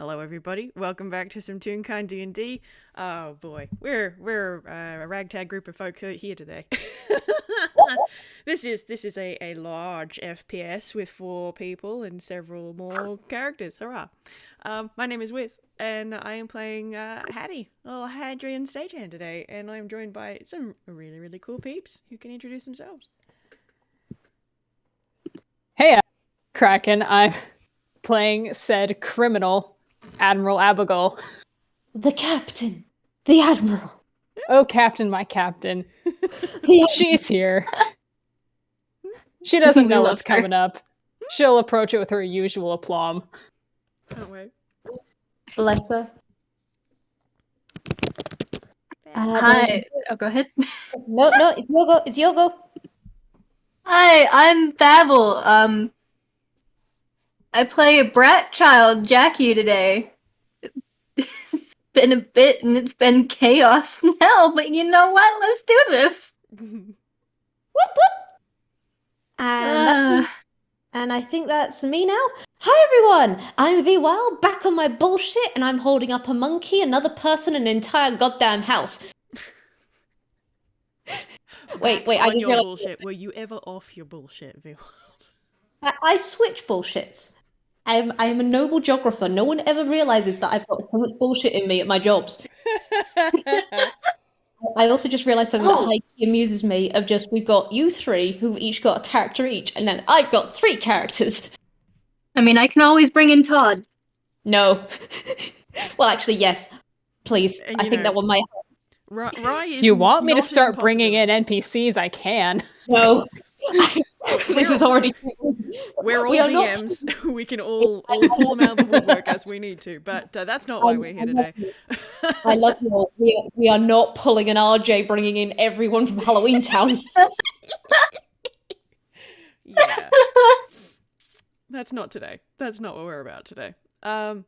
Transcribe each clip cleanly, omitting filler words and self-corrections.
Hello, everybody. Welcome back to some Toonkind D&D. Oh boy, we're a ragtag group of folks here today. This is a large FPS with 4 people and several more characters. Hurrah! My name is Whis, and I am playing Haddy, little Hadrian Stagehand today, and I am joined by some really cool peeps who can introduce themselves. Hey, I'm Kraken. I'm playing said criminal, Admiral Abbigull. The captain. The Admiral. Oh, Captain, my captain. She's here. She doesn't know what's coming up. She'll approach it with her usual aplomb. Can't wait. Bless her. Hi. Oh, go ahead. No, it's your go. It's your go. Hi, I'm Babble. I play a brat child, Jackie, today. It's been a bit and it's been chaos and hell, but you know what? Let's do this. Whoop whoop. And I think that's me now. Hi everyone, I'm Vwild, back on my bullshit, and I'm holding up a monkey, another person, and an entire goddamn house. Wait, I just realized. Bullshit. Were you ever off your bullshit, Vwild? I switch bullshits. I'm a noble geographer. No one ever realizes that I've got so much bullshit in me at my jobs. I also just realized something that highly amuses me, of just, we've got you 3 who each got a character each, and then I've got 3 characters. I mean, I can always bring in Todd. No. Well, actually, yes. Please. I think that one might help. If you want me to start bringing in NPCs, I can. No. This is already... We're all DMs. Not... We can all pull them out of the woodwork as we need to, but that's not why we're here today. I love you all. We are not pulling an RJ bringing in everyone from Halloween Town. Yeah. That's not today. That's not what we're about today. No.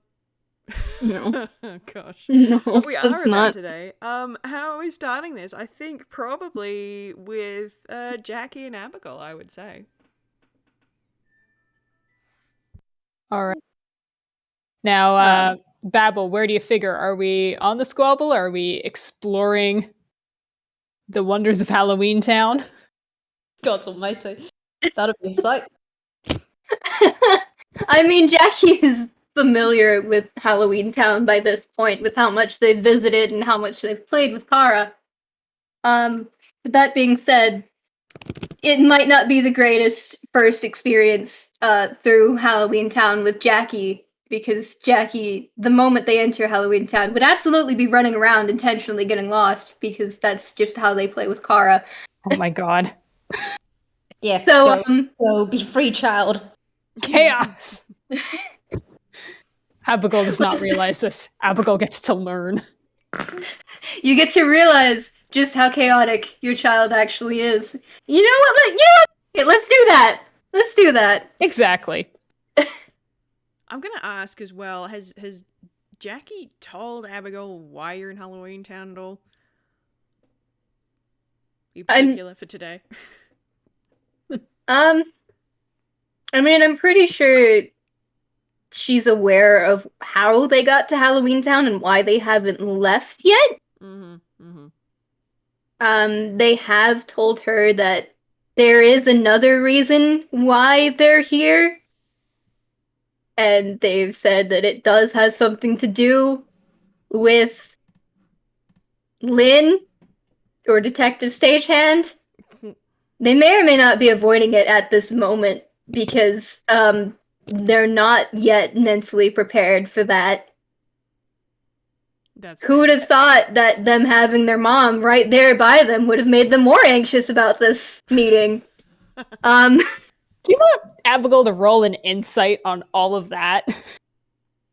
Gosh. No, what we are it's about not. today. How are we starting this? I think probably with Jackie and Abbigull, I would say. All right. Now, Babble, where do you figure? Are we on the squabble? Or are we exploring the wonders of Halloween Town? God almighty. That'd be a sight. I mean, Jackie is familiar with Halloween Town by this point, with how much they've visited and how much they've played with Kara. With that being said, it might not be the greatest first experience through Halloween Town with Jackie, because Jackie, the moment they enter Halloween Town, would absolutely be running around intentionally getting lost, because that's just how they play with Kara. Oh my god. Yes, so, go be free, child. Chaos! Abbigull does not realize this. Abbigull gets to learn. You get to realize just how chaotic your child actually is. You know what? Let's do that. Let's do that. Exactly. I'm gonna ask as well. Has Jackie told Abbigull why you're in Halloween Town at all? In particular for today. I mean, I'm pretty sure she's aware of how they got to Halloween Town and why they haven't left yet. They have told her that there is another reason why they're here. And they've said that it does have something to do with Lynn or Detective Stagehand. They may or may not be avoiding it at this moment because they're not yet mentally prepared for that. Who would have thought that them having their mom right there by them would have made them more anxious about this meeting? Do you want Abbigull to roll an insight on all of that?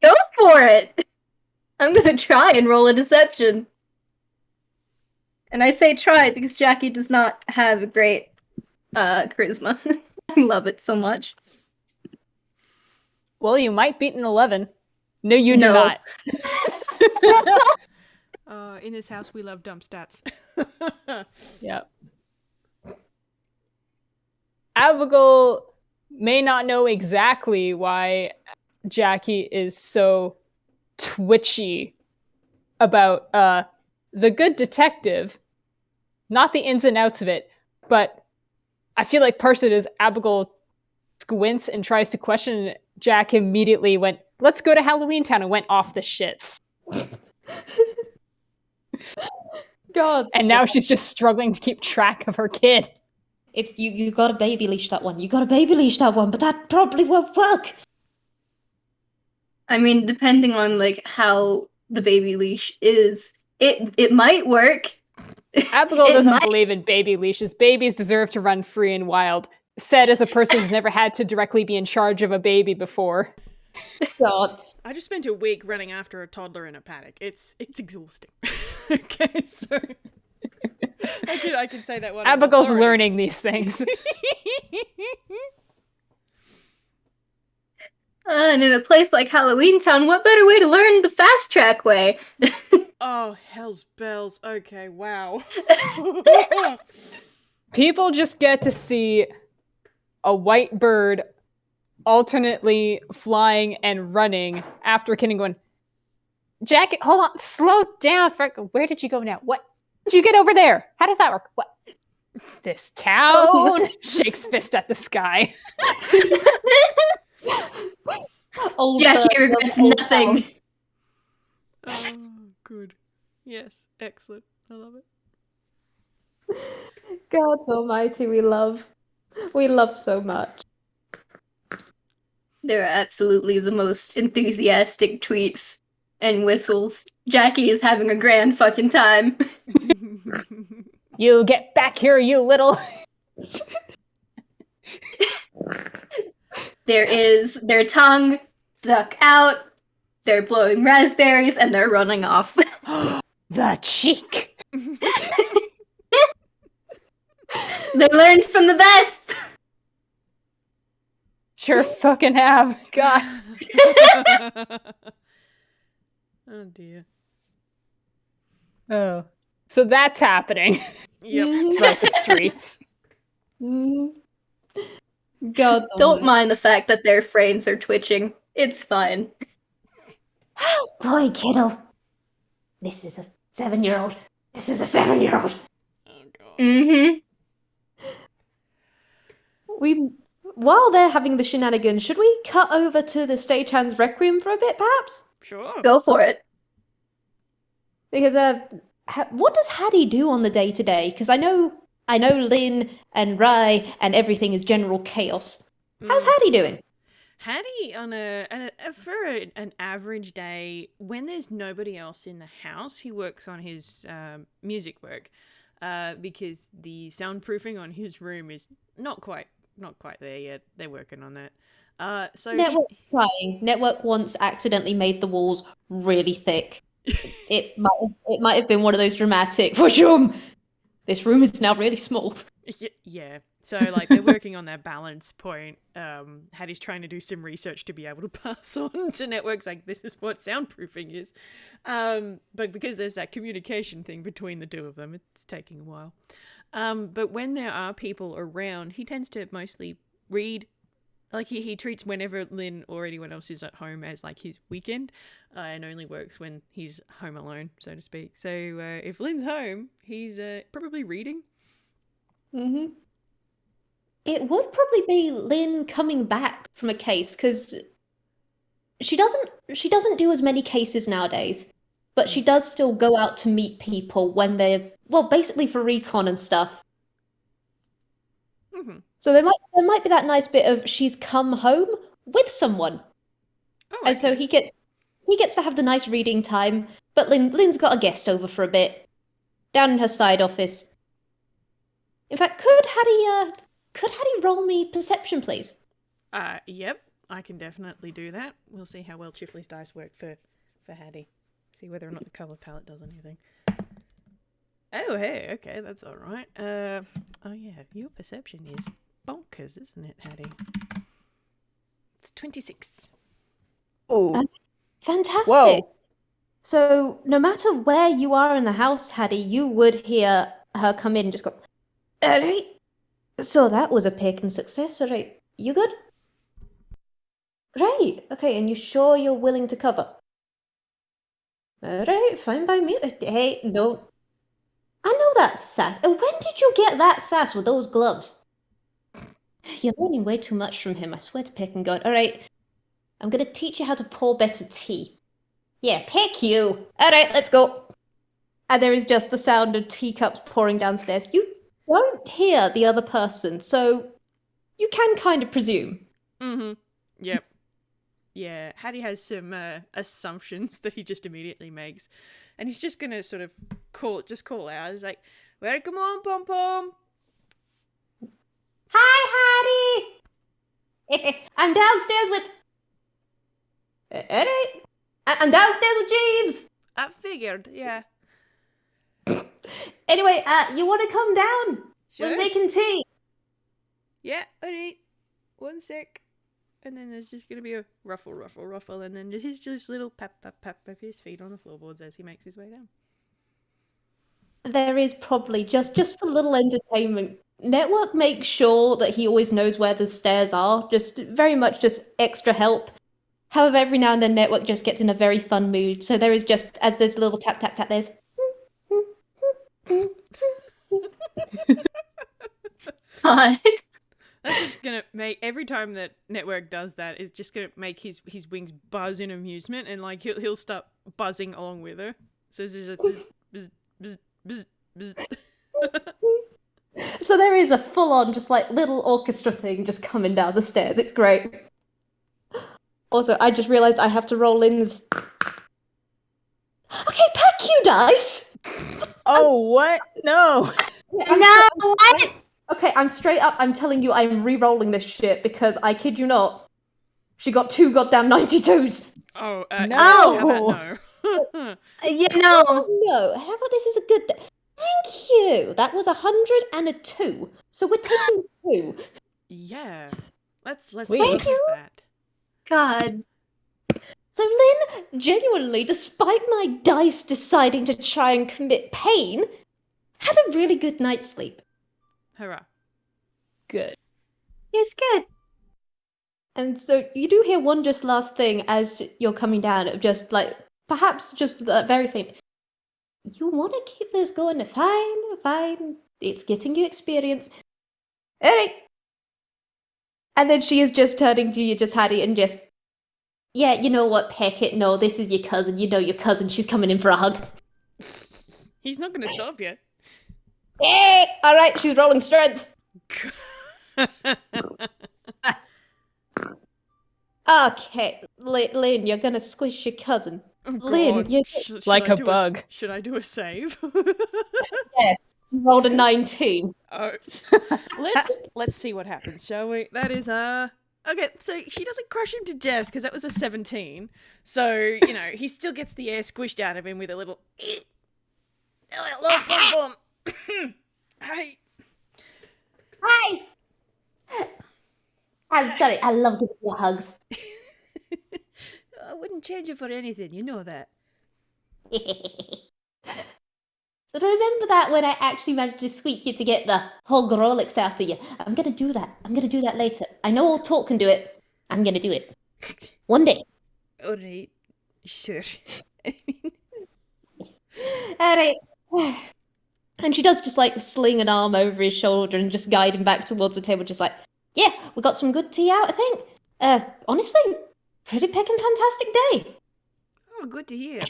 Go for it! I'm gonna try and roll a deception. And I say try because Jackie does not have a great charisma. I love it so much. Well, you might beat an 11. No, you do not. In this house, we love dump stats. Yep. Abbigull may not know exactly why Jackie is so twitchy about the good detective, not the ins and outs of it, but I feel like partially as Abbigull squints and tries to question, Jack immediately went, "Let's go to Halloween Town," and went off the shits. God. And now she's just struggling to keep track of her kid. It's you gotta baby leash that one. You gotta baby leash that one, but that probably won't work. I mean, depending on like how the baby leash is, it might work. Abbigull It doesn't might- believe in baby leashes. Babies deserve to run free and wild. Said as a person who's never had to directly be in charge of a baby before. God. I just spent a week running after a toddler in a paddock. It's exhausting. Okay, so I can say that one. with Abbigull's authority. learning these things. And in a place like Halloween Town, what better way to learn the fast track way? Oh, hell's bells. Okay, wow. People just get to see a white bird alternately flying and running after a kid and going, Jack, hold on, slow down. Where did you go now? What did you get over there? How does that work? What? This town shakes fist at the sky. Old Jackie bird, regrets old nothing. town. Oh, good. Yes, excellent. I love it. God almighty, we love so much. They're absolutely the most enthusiastic tweets and whistles. Jackie is having a grand fucking time. You get back here, you little. There is their tongue stuck out, they're blowing raspberries, and they're running off. The cheek. They learned from the best! Sure fucking have. God. Oh dear. Oh. So that's happening Yep. throughout the streets. Mhm. God Don't mind the fact that their frames are twitching. It's fine. Boy, kiddo. This is a 7-year-old. This is a 7-year-old. Oh god. Mm-hmm. While they're having the shenanigans, should we cut over to the Stagehand's Requiem for a bit, perhaps? Sure. Go for it. Because what does Haddy do on the day-to-day? Because I know Lynn and Rye and everything is general chaos. How's Haddy doing? Haddy for an average day, when there's nobody else in the house, he works on his music work, because the soundproofing on his room is not quite there yet. They're working on that. So Network trying. Network once accidentally made the walls really thick. It might have been one of those dramatic. This room is now really small. Yeah. So like they're working on their balance point. Hattie's trying to do some research to be able to pass on to networks like this is what soundproofing is. But because there's that communication thing between the two of them, it's taking a while. But when there are people around, he tends to mostly read. Like he treats whenever Lynn or anyone else is at home as like his weekend, and only works when he's home alone, so to speak. So if Lynn's home, he's probably reading. Mm-hmm. It would probably be Lynn coming back from a case because she doesn't do as many cases nowadays, but she does still go out to meet people when they're basically for recon and stuff. Mm-hmm. So there might be that nice bit of she's come home with someone, Oh, and so he gets to have the nice reading time. But Lynn's got a guest over for a bit down in her side office. In fact, could Haddy roll me perception, please? Yep, I can definitely do that. We'll see how well Chifley's dice work for Haddy. See whether or not the color palette does anything. Oh, hey, okay, that's all right. Oh yeah, your perception is bonkers, isn't it, Haddy? It's 26. Oh. Fantastic. Whoa. So no matter where you are in the house, Haddy, you would hear her come in and just go, alright. So that was a picking success, alright. You good? Right, okay, and you sure you're willing to cover? Alright, fine by me. Hey, no. I know that sass. When did you get that sass with those gloves? You're learning way too much from him, I swear to pick and God. Alright, I'm gonna teach you how to pour better tea. Yeah, pick you. Alright, let's go. And there is just the sound of teacups pouring downstairs. You don't hear the other person, so you can kind of presume. Mm-hmm. Yep. Yeah, Haddy has some assumptions that he just immediately makes. And he's just gonna sort of call out. He's like, welcome on, Pom Pom. Hi, Haddy! I'm downstairs with... Alright. I'm downstairs with Jeeves! I figured, yeah. Anyway, you want to come down? Sure. We're making tea. Yeah, alright. 1 sec. And then there's just gonna be a ruffle, and then just little pap of his feet on the floorboards as he makes his way down. There is probably, just for little entertainment, Network makes sure that he always knows where the stairs are. Just very much just extra help. However, every now and then Network just gets in a very fun mood. So there is just, as there's a little tap, tap, tap, there's... God. That's just gonna make, every time that Network does that, it's just gonna make his wings buzz in amusement, and like he'll start buzzing along with her. So it's just a bzz, bzz, bzz, bzz, bzz. So there is a full-on, just like little orchestra thing just coming down the stairs. It's great. Also, I just realized I have to roll Lynn's. Okay, pack you dice. Oh, what? No. No, what? Okay, I'm straight up. I'm telling you, I'm re-rolling this shit because I kid you not, she got 2 goddamn 92s. Oh, No. yeah, how about no? Yeah, no. Oh no! How about this is a good? Thank you. That was 100 and a 2. So we're taking 2. Yeah, let's Please. go with Thank you. that. God. So Lynn, genuinely, despite my dice deciding to try and commit pain, had a really good night's sleep. Hurrah! Good. It's good. And so you do hear one just last thing as you're coming down, of just like, perhaps just very faint. You want to keep this going? Fine. It's getting you experience. Alright. And then she is just turning to you, just Haddy, and just, yeah, you know what, Peckett? No, this is your cousin. You know your cousin. She's coming in for a hug. He's not gonna stop you. Hey! Alright, she's rolling strength. Okay, Lynn, you're gonna squish your cousin. Oh, Lynn, God. you Should Like I a do bug. Should I do a save? yes, you rolled a 19. Oh, let's see what happens, shall we? That is okay. So she doesn't crush him to death because that was a 17. So he still gets the air squished out of him with a little. Hello, boom, boom. Hey. Hi! I'm sorry, I love giving you hugs. I wouldn't change it for anything. You know that. Remember that when I actually managed to squeak you to get the whole Grolix out of you? I'm gonna do that. I'm gonna do that later. I know all talk can do it. I'm gonna do it. One day. Alright. Sure. Alright. And she does just like sling an arm over his shoulder and just guide him back towards the table, just like, yeah, we got some good tea out, I think. Honestly, pretty peckin' fantastic day. Oh, good to hear.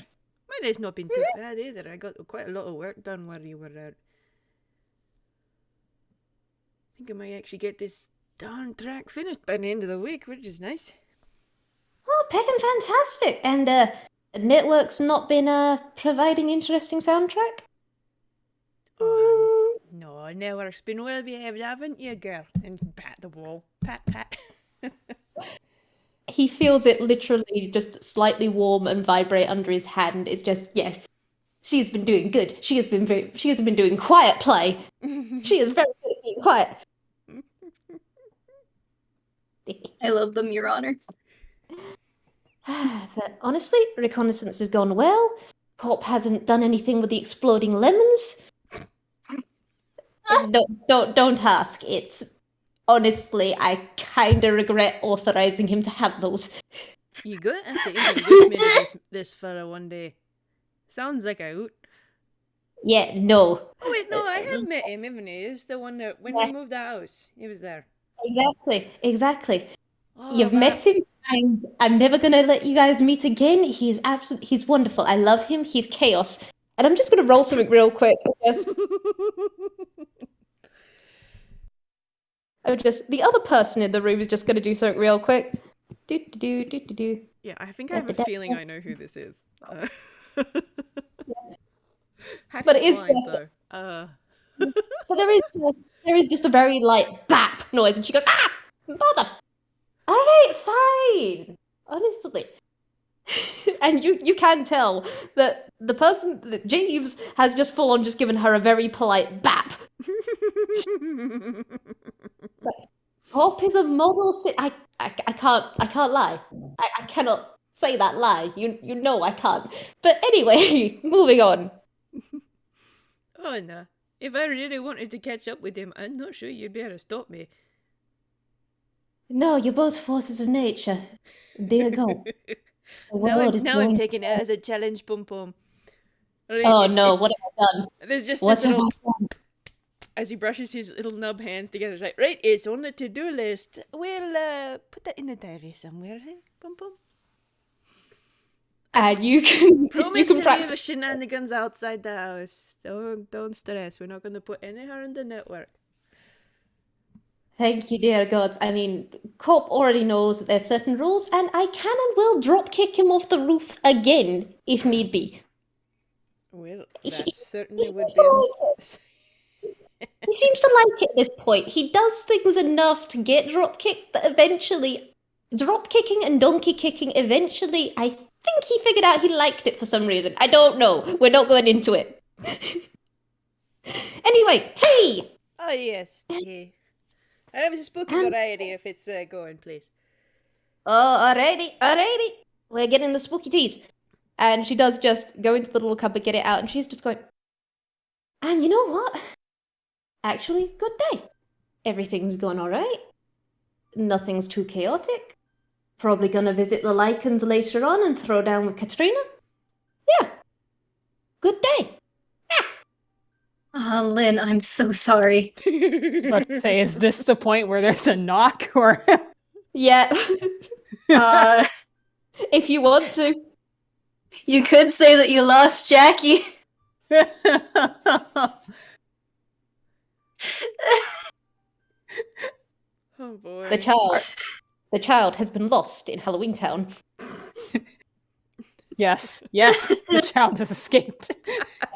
My day's not been too bad either. I got quite a lot of work done while you were out. I think I might actually get this darn track finished by the end of the week, which is nice. Oh, peckin' fantastic. And Network's not been providing interesting soundtrack? Oh, no, Network's been well behaved, haven't you, girl? And pat the wall. Pat, pat. He feels it literally just slightly warm and vibrate under his hand. It's just, yes, she's been doing good. She has been doing quiet play. She is very good at being quiet. I love them, Your Honor. But honestly, reconnaissance has gone well. Corp hasn't done anything with the exploding lemons. Don't ask. It's honestly, I kind of regret authorizing him to have those. You got to introduce me to this fella one day. Sounds like a hoot. Yeah, no. Oh wait, no, I have met him, haven't I? It's the one that when we moved the house, he was there. Exactly. Oh, You've met him, and I'm never gonna let you guys meet again. He's wonderful. I love him. He's chaos. And I'm just gonna roll something real quick. The other person in the room is just gonna do something real quick. Do. Yeah, I think I have a feeling I know who this is. But it is blind, just. though. But there is just a very light bap noise, and she goes, "Ah, bother." All right, fine. Honestly. And you can tell that the person, that Jeeves, has just full on just given her a very polite bap. Hop is a model. I can't lie. I cannot say that lie. You know I can't. But anyway, moving on. Oh no! If I really wanted to catch up with him, I'm not sure you'd be able to stop me. No, you're both forces of nature. Dear gods. Now I'm taking it as a challenge, Pum Pum. Oh no, what have I done? There's just What this have little... I done? As he brushes his little nub hands together, it's like, right, it's on the to-do list. We'll put that in the diary somewhere, hey, Pum Pum? And you can Promise you to can leave practice. shenanigans outside the house. Don't stress. We're not going to put any harm in the network. Thank you, dear gods. I mean, Cop already knows that there's certain rules, and I can and will drop kick him off the roof again if need be. Well, He- that he certainly seems would to be like it. He seems to like it at this point. He does things enough to get drop kicked that eventually, drop kicking and donkey kicking, eventually, I think he figured out he liked it for some reason. I don't know. We're not going into it. Anyway, tea! Oh, yes. Yeah. I have a spooky variety if it's going, please. Oh, alrighty. We're getting the spooky teas. And she does just go into the little cupboard, get it out, and she's just going, and you know what? Actually, good day. Everything's going alright. Nothing's too chaotic. Probably gonna visit the Lycans later on and throw down with Katrina. Yeah. Good day. Ah, Lynn, I'm so sorry. About to say, is this the point where there's a knock, or Yeah. If you want to. You could say that you lost Jackie. Oh, boy. The child has been lost in Halloween Town. Yes, the child has escaped.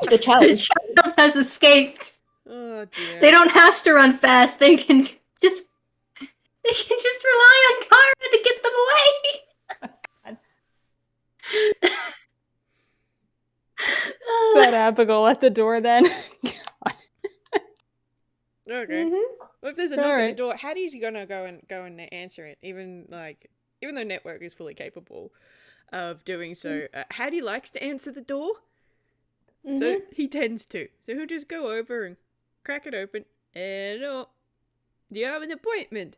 The child. The child has escaped. Oh, dear. They don't have to run fast. They can just rely on Tara to get them away. That Abbigull at the door then. Okay. Mm-hmm. Well, if there's a knock at Alright. the door, Haddy's gonna go and answer it. Even though Network is fully capable of doing so, Haddy likes to answer the door, so he tends to. So he'll just go over and crack it open. Hello, do you have an appointment?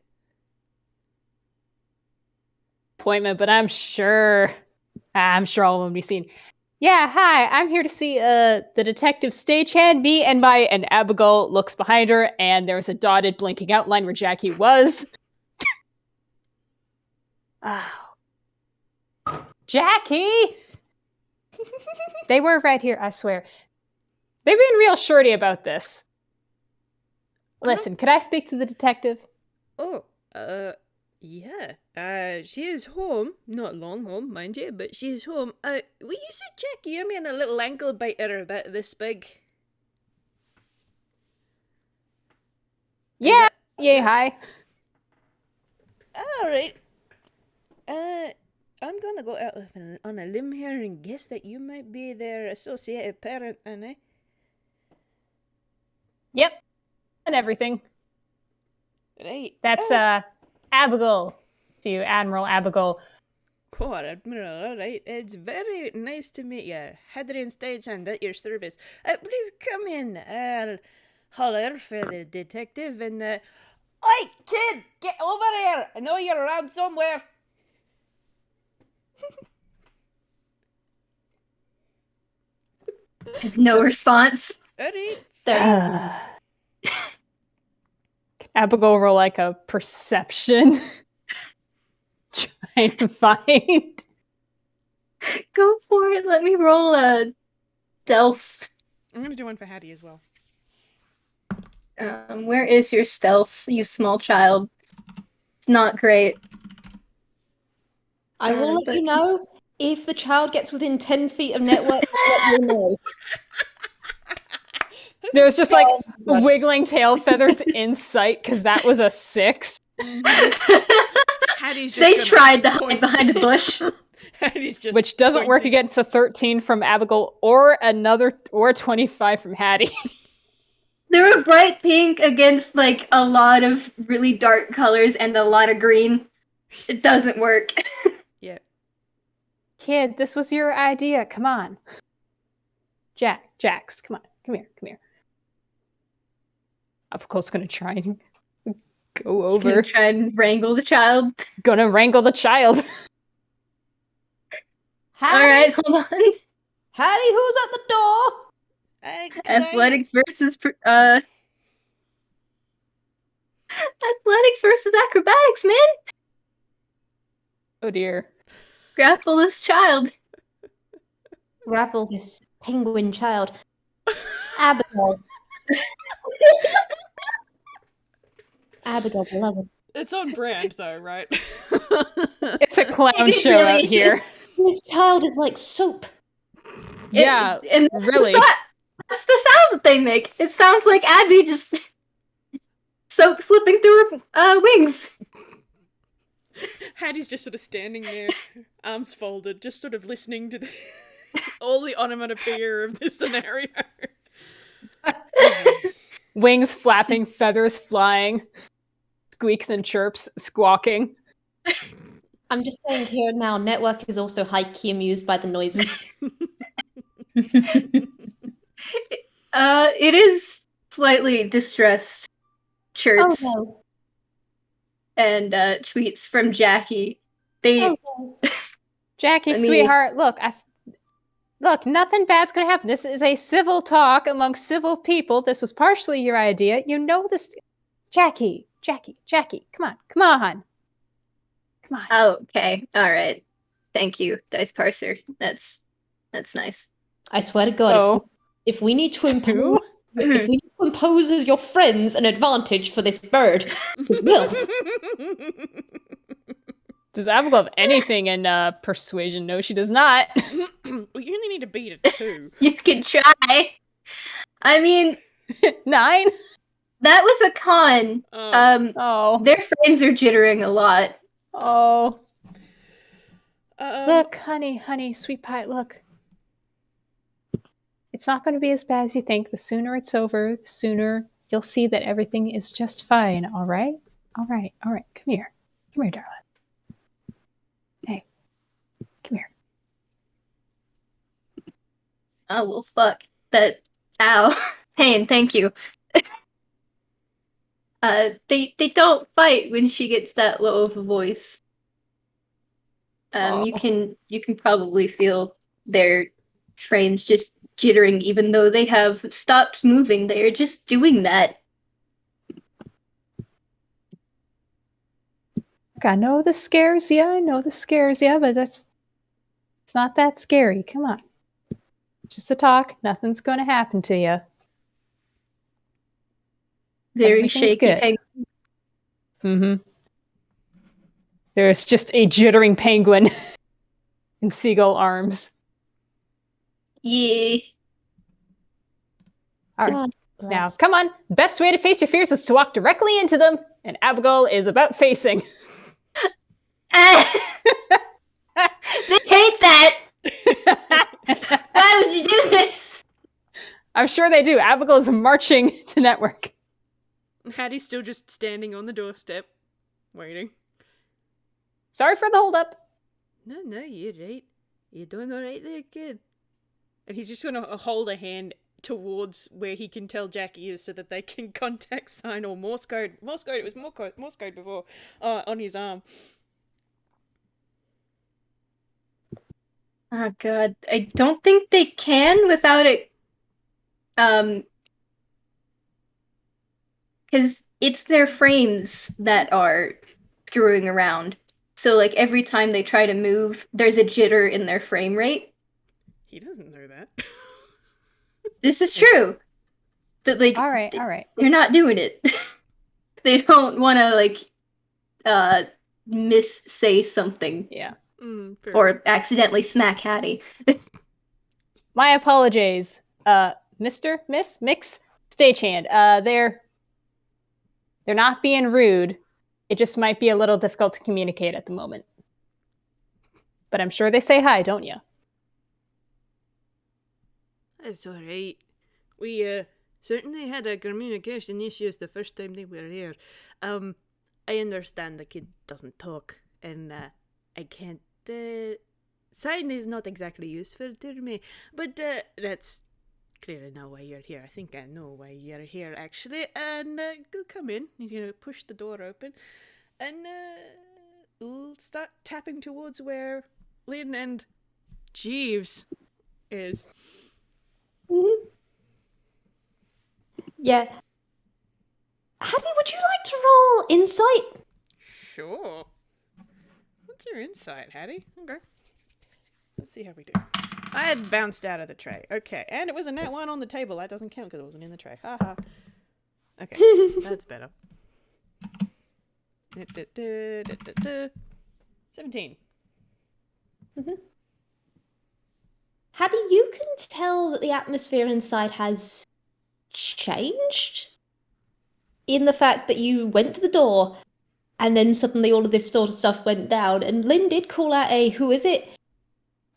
Appointment, but I'm sure all of them will be seen. Yeah, hi, I'm here to see the detective Stagehand. Me and Abbigull looks behind her, and there's a dotted blinking outline where Jackie was. Oh. Jackie! They were right here, I swear. They've been real shorty about this. Listen, could I speak to the detective? Oh, yeah. She is home. Not long home, mind you, but she is home. Will you say Jackie? I mean, a little ankle biter about this big. Yeah, hi. Alright. I'm gonna go out on a limb here and guess that you might be their associated parent, Anna. Yep, and everything. Right. That's, Abbigull. To you, Admiral Abbigull. Oh, Admiral, alright. It's very nice to meet you. Haddy and Stagehand at your service. Please come in. I'll holler for the detective and, Oi, kid! Get over here! I know you're around somewhere! No response. Alright. There. Abbigull roll like a perception. Trying to find. Go for it. Let me roll a stealth. I'm gonna do one for Haddy as well. Where is your stealth, you small child? It's not great. I will let you know if the child gets within 10 feet of network. I'll let you know. There's just like wiggling tail feathers in sight because that was a 6. Haddy's just They gonna tried to point- hide behind a bush. Haddy's just Which doesn't work pointing. against a 13 from Abbigull or a 25 from Haddy. They're a bright pink against like a lot of really dark colors and a lot of green. It doesn't work. Yeah. Kid, this was your idea. Come on. Jax, come on. Come here. Abbigull's gonna try and go Just over. gonna try and wrangle the child. Gonna wrangle the child. Hattie, Alright, hold on. Hattie, who's at the door? Athletics versus athletics versus acrobatics, man. Oh dear. Grapple this child. Grapple this penguin child. Abigail. Abigail, beloved. It's on brand though, right? It's a clown It show really out here. This child is like soap. Yeah, And that's really. That's the sound that they make. It sounds like Abby just soap slipping through her wings. Haddy's just sort of standing there, arms folded, just sort of listening to all the onomatopoeia of this scenario. Wings flapping, feathers flying, squeaks and chirps, squawking. I'm just saying here now, Network is also high-key amused by the noises. It is slightly distressed. Chirps no. and tweets from Jackie. They Oh, no. Jackie, I mean- sweetheart, look, look, nothing bad's gonna happen. This is a civil talk amongst civil people. This was partially your idea. You know this. Jackie, come on. Oh, okay. Alright. Thank you, Dice Parser. That's nice. I swear to God, Oh, if we need to two? impose, if we need to impose as your friends an advantage for this bird, we will. Does Abbigull have anything in persuasion? No, she does not. Well, you only need to beat a 2. You can try. I mean, 9? that was a con. Oh. Oh, Their frames are jittering a lot. oh. Um, Look, honey, sweet pie, look. It's not going to be as bad as you think. The sooner it's over, the sooner you'll see that everything is just fine, all right? All right. Come here, darling. Hey, come here. Oh, well, fuck. That. Ow. Pain, thank you. They don't fight when she gets that low of a voice. You can probably feel their frames just jittering, even though they have stopped moving. They are just doing that. Look, I know this scares you, but it's not that scary. Come on. Just a talk. Nothing's going to happen to you. Very Everything's shaky. good. Mm-hmm. There's just a jittering penguin in seagull arms. Yeah. All right. God Now, bless. come on. Best way to face your fears is to walk directly into them. And Abbigull is about facing. They hate that. Why would you do this? I'm sure they do. Abbigull is marching to network. Haddy's still just standing on the doorstep, waiting. Sorry for the holdup. No, you're right. You're doing all right there, kid. And he's just gonna hold a hand towards where he can tell Jackie is so that they can contact sign or Morse code. It was Morse code before, on his arm. Oh god, I don't think they can without it Because it's their frames that are screwing around. So, like, every time they try to move, there's a jitter in their frame rate. He doesn't know that. This is true. But, like, All right. they're not doing it. They don't want to, like, miss-say something. Yeah. Or accidentally smack Haddy. My apologies, Mr., Miss, Mix, Stagehand. They're not being rude. It just might be a little difficult to communicate at the moment. But I'm sure they say hi, don't you? That's alright. We certainly had a communication issues the first time they were here. I understand the kid doesn't talk, and I can't. Sign is not exactly useful to me, but that's clearly not why you're here. I think I know why you're here, actually. And go come in. He's gonna push the door open, and we'll start tapping towards where Lynn and Jeeves is. Mm-hmm. Yeah. Haddy, would you like to roll insight? Sure. What's your insight, Haddy? Okay. Let's see how we do. I had bounced out of the tray. Okay, and it was a nat 1 on the table. That doesn't count because it wasn't in the tray. Haha. Okay, that's better. 17. Mm-hmm. Haddy, you can tell that the atmosphere inside has changed in the fact that you went to the door and then suddenly all of this sort of stuff went down, and Lynn did call out a "who is it?"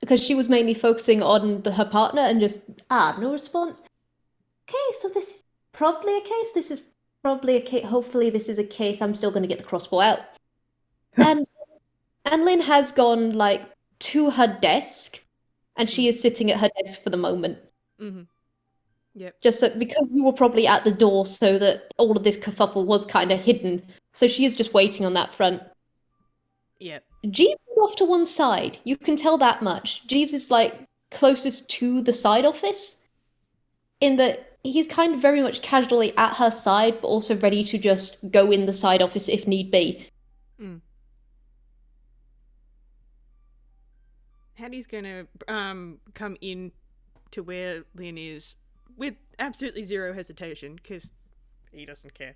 because she was mainly focusing on her partner and just no response. Okay, so this is probably a case. This is probably a case. Hopefully this is a case. I'm still going to get the crossbow out. And Lynn has gone like to her desk, and she is sitting at her desk for the moment. Mm-hmm. Yep. Just so, because you were probably at the door, so that all of this kerfuffle was kind of hidden. So she is just waiting on that front. Yep. Jeeves is off to one side. You can tell that much. Jeeves is like closest to the side office, in that he's kind of very much casually at her side, but also ready to just go in the side office if need be. Mm. Haddy's gonna come in to where Lynn is with absolutely zero hesitation, because he doesn't care.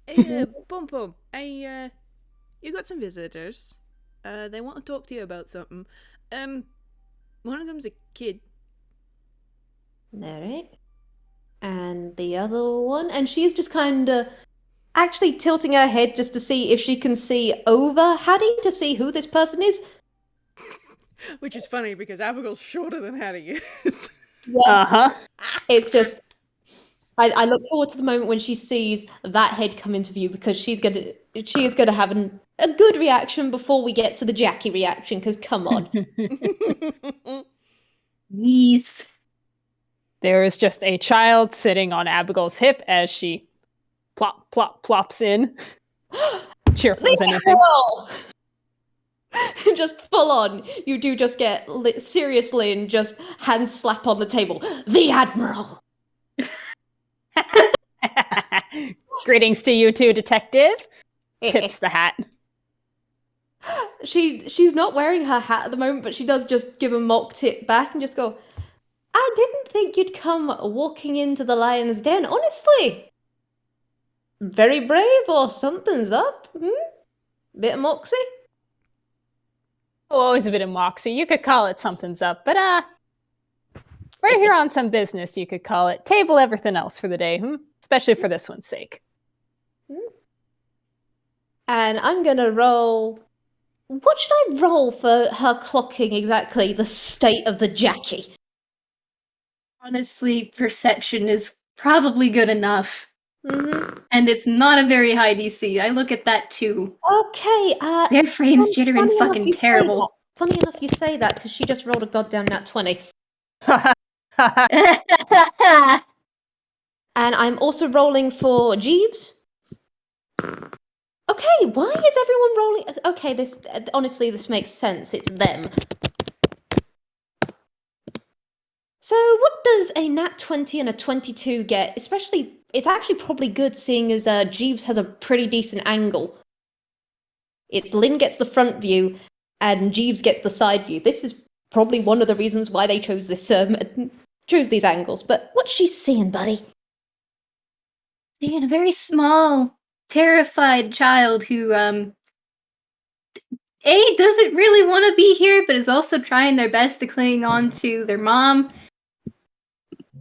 Hey, boom boom. You got some visitors. They want to talk to you about something. One of them's a kid. Alright. And the other one, and she's just kind of actually tilting her head just to see if she can see over Haddy to see who this person is. Which is funny because Abbigull's shorter than Haddy is. Yeah. It's just, I look forward to the moment when she sees that head come into view, because she is gonna have a good reaction before we get to the Jackie reaction, because come on. Yes. There is just a child sitting on Abbigull's hip as she plops in. Cheerful as anything. Just full on. You do just get serious Lynn just hand slap on the table. The Admiral! Greetings to you too, detective. Tips the hat. She's not wearing her hat at the moment, but she does just give a mock tip back and just go, I didn't think you'd come walking into the lion's den, honestly. Very brave, or something's up. Bit of moxie? Oh, always a bit of moxie. You could call it something's up, but we're here on some business, you could call it. Table everything else for the day, especially for this one's sake. And I'm gonna roll... What should I roll for her clocking exactly the state of the Jackie? Honestly, perception is probably good enough. Mm-hmm. And it's not a very high DC. I look at that too. Okay, Their frames jittering fucking terrible. Funny enough you say that, because she just rolled a goddamn nat 20. And I'm also rolling for Jeeves. Okay, why is everyone rolling? Okay, this honestly, this makes sense. It's them. So what does a nat 20 and a 22 get? Especially, it's actually probably good seeing as Jeeves has a pretty decent angle. It's Lynn gets the front view, and Jeeves gets the side view. This is probably one of the reasons why they chose this chose these angles. But what's she seeing, buddy? Seeing a very small, terrified child who, doesn't really want to be here, but is also trying their best to cling on to their mom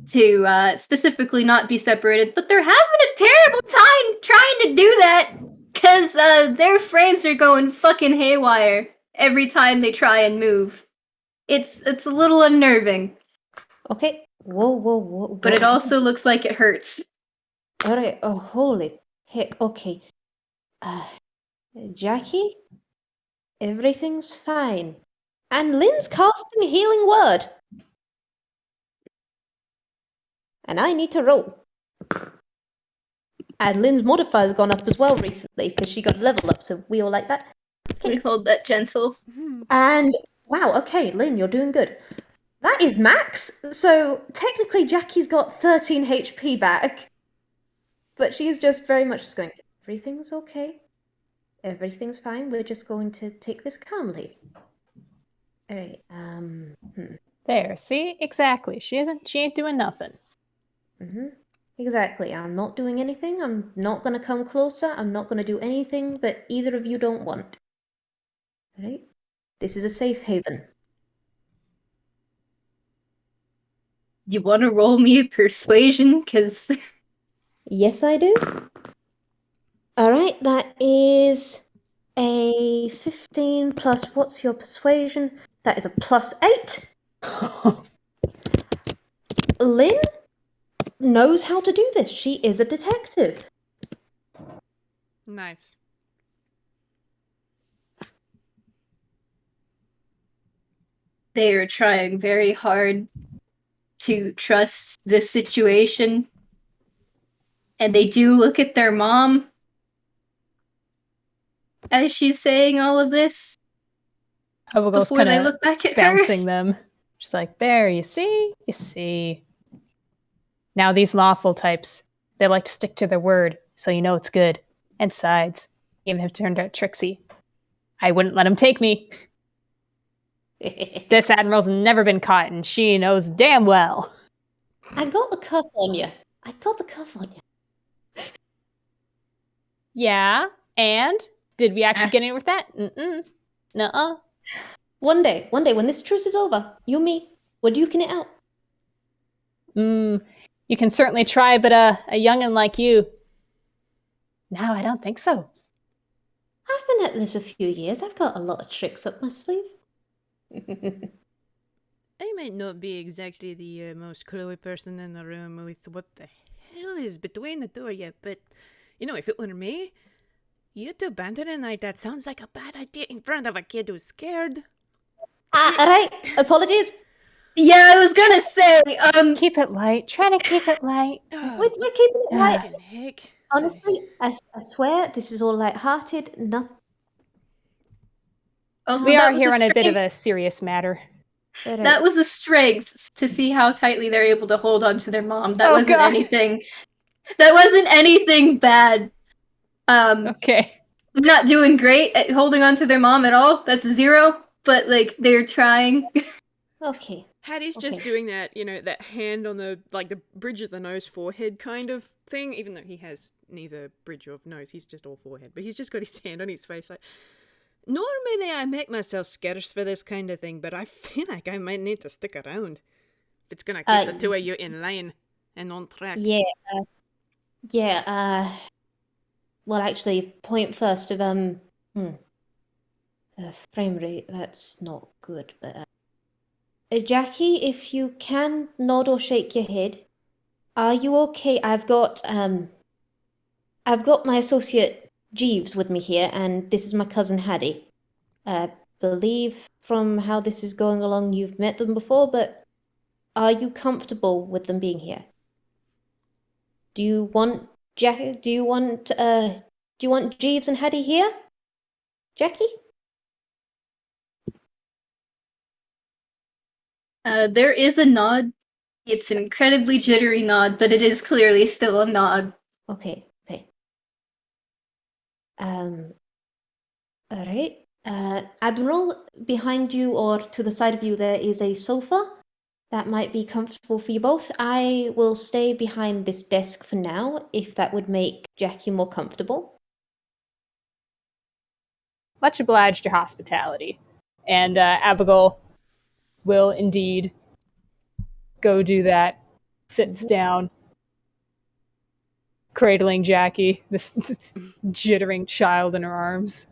to specifically not be separated. But they're having a terrible time trying to do that because their frames are going fucking haywire every time they try and move. It's a little unnerving. Okay. Whoa. But it also looks like it hurts. Alright, oh, holy heck, okay. Jackie? Everything's fine. And Lynn's casting a healing word. And I need to roll. And Lynn's modifier's gone up as well recently, because she got a level up, so we all like that. We hold that gentle. And, wow, okay, Lynn, you're doing good. That is max, so technically Jackie's got 13 HP back. But she's just very much just going, everything's okay. Everything's fine. We're just going to take this calmly. Alright, There, see? Exactly. She ain't doing nothing. Exactly. I'm not doing anything. I'm not gonna come closer. I'm not gonna do anything that either of you don't want. Alright? This is a safe haven. You want to roll me a persuasion? Because Yes, I do. Alright, that is a 15 plus what's your persuasion? That is a plus 8. Lynn knows how to do this. She is a detective. Nice. they are trying very hard to trust this situation. And they do look at their mom as she's saying all of this. Abbigull's Before they kind look of back at her. bouncing them. She's like, there, you see. Now these lawful types, they like to stick to their word, so you know it's good. And sides, even if it turned out tricksy. I wouldn't let him take me. This Admiral's never been caught, and she knows damn well. I got the cuff on you. Yeah, and? Did we actually get anywhere with that? Nuh-uh. One day, when this truce is over, you and me, we're duking it out. You can certainly try, but a young'un like you... No, I don't think so. I've been at this a few years. I've got a lot of tricks up my sleeve. I might not be exactly the most cluey person in the room with what the hell is between the two of you, but, you know, if it were me, you two bantering like that sounds like a bad idea in front of a kid who's scared. Alright, apologies. Yeah, I was gonna say, Keep it light. Try to keep it light. We're keeping it light. Fucking heck. Honestly, I swear, this is all light-hearted. also, We that are was here on a bit of strength. a serious matter. That was a strength to see how tightly they're able to hold on to their mom. That Oh, wasn't God. anything. That wasn't anything bad. Okay. Not doing great at holding on to their mom at all. That's 0. But like they're trying. Okay. Haddy's just Okay. doing that, you know, that hand on the, like, the bridge of the nose forehead kind of thing, even though he has neither bridge of nose, he's just all forehead, but he's just got his hand on his face like, normally I make myself scarce for this kind of thing, but I feel like I might need to stick around. If it's gonna keep the two of you in line and on track. Well, actually, point first of, frame rate, that's not good, but, Jackie, if you can nod or shake your head, are you okay? I've got my associate Jeeves with me here, and this is my cousin Haddy. I believe from how this is going along, you've met them before, but are you comfortable with them being here? Do you want Jeeves and Haddy here? Jackie? There is a nod It's an incredibly jittery nod, but it is clearly still a nod. Okay. Alright. Admiral, behind you or to the side of you there is a sofa that might be comfortable for you both. I will stay behind this desk for now, if that would make Jackie more comfortable. Much obliged your hospitality. And Abbigull will indeed go do that. Sits down, cradling Jackie, this jittering child in her arms.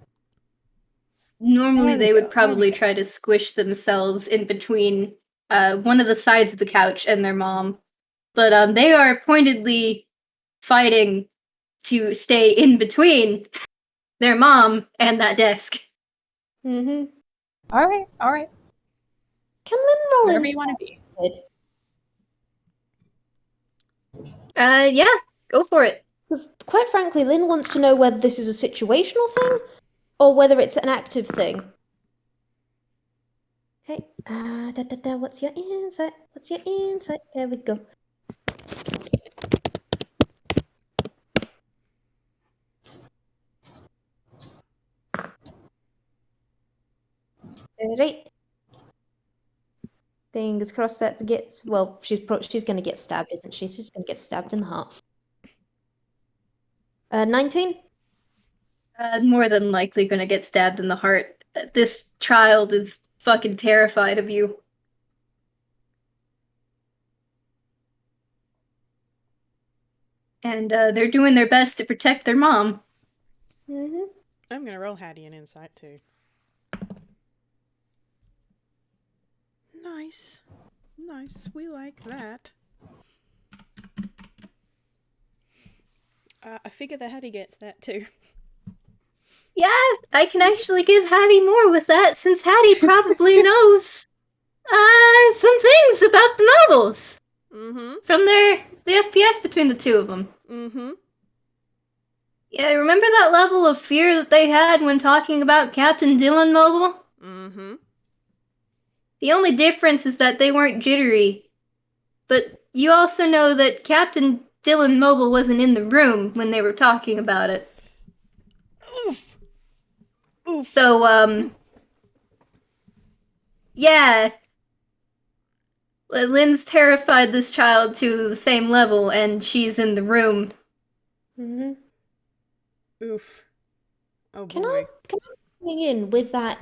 Normally, There we they would go, probably try to squish themselves in between one of the sides of the couch and their mom. But they are pointedly fighting to stay in between their mom and that desk. Mm-hmm. All right. Can Lynn roll Wherever in? you want to be. Yeah, go for it. Because, quite frankly, Lynn wants to know whether this is a situational thing or whether it's an active thing. Okay. What's your insight? There we go. Right. Fingers crossed that gets. Well, she's going to get stabbed, isn't she? She's going to get stabbed in the heart. 19. More than likely gonna get stabbed in the heart. This child is fucking terrified of you. And they're doing their best to protect their mom. Mm-hmm. I'm gonna roll Haddy an insight too. Nice. We like that. I figure that Haddy gets that too. Yeah, I can actually give Haddy more with that, since Haddy probably knows some things about the mobiles. Mm-hmm. From the FPS between the two of them. Mm-hmm. Yeah, remember that level of fear that they had when talking about Captain Dylan Mobile? Mm-hmm. The only difference is that they weren't jittery. But you also know that Captain Dylan Mobile wasn't in the room when they were talking about it. Oof. So, yeah. Lynn's terrified this child to the same level, and she's in the room. Mm-hmm. Oof. Oh boy. Can I put something in with that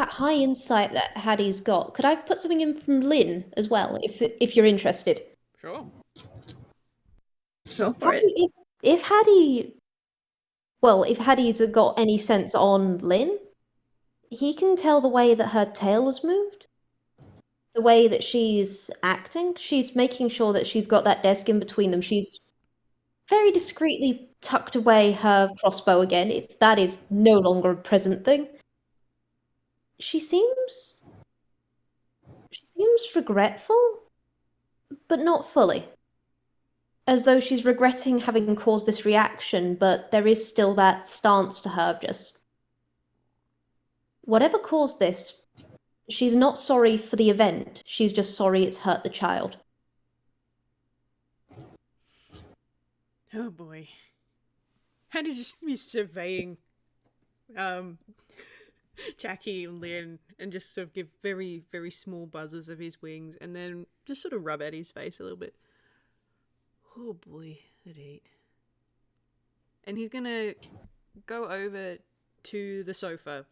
high insight that Hattie's got? Could I put something in from Lynn as well, if you're interested? Sure. Go for it. If Hattie's got any sense on Lynn, he can tell the way that her tail has moved, the way that she's acting. She's making sure that she's got that desk in between them. She's very discreetly tucked away her crossbow again. That is no longer a present thing. She seems regretful, but not fully. As though she's regretting having caused this reaction, but there is still that stance to her of just, whatever caused this, she's not sorry for the event. She's just sorry it's hurt the child. Oh boy. Haddy's just be surveying Jackie and Lynn and just sort of give very, very small buzzes of his wings and then just sort of rub at his face a little bit. Oh boy, alright. And he's gonna go over to the sofa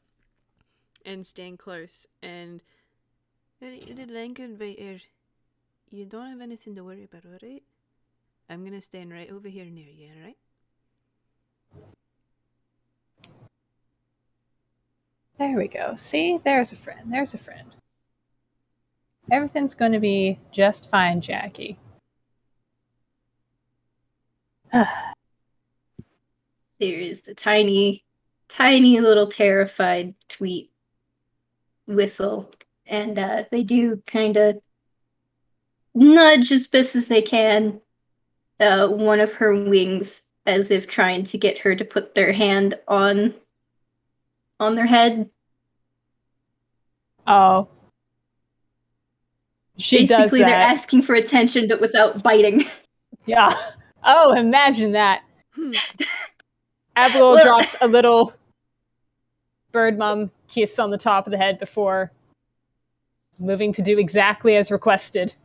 and stand close and little incubator, you don't have anything to worry about, alright? I'm gonna stand right over here near you, alright? There we go. See? There's a friend. Everything's going to be just fine, Jackie. There is a tiny, tiny little terrified tweet whistle, and they do kind of nudge as best as they can one of her wings, as if trying to get her to put their hand on their head. Oh. She Basically, does they're that. asking for attention, but without biting. Yeah. Oh, imagine that. Abbigull Well- drops a little bird mom kiss on the top of the head before moving to do exactly as requested.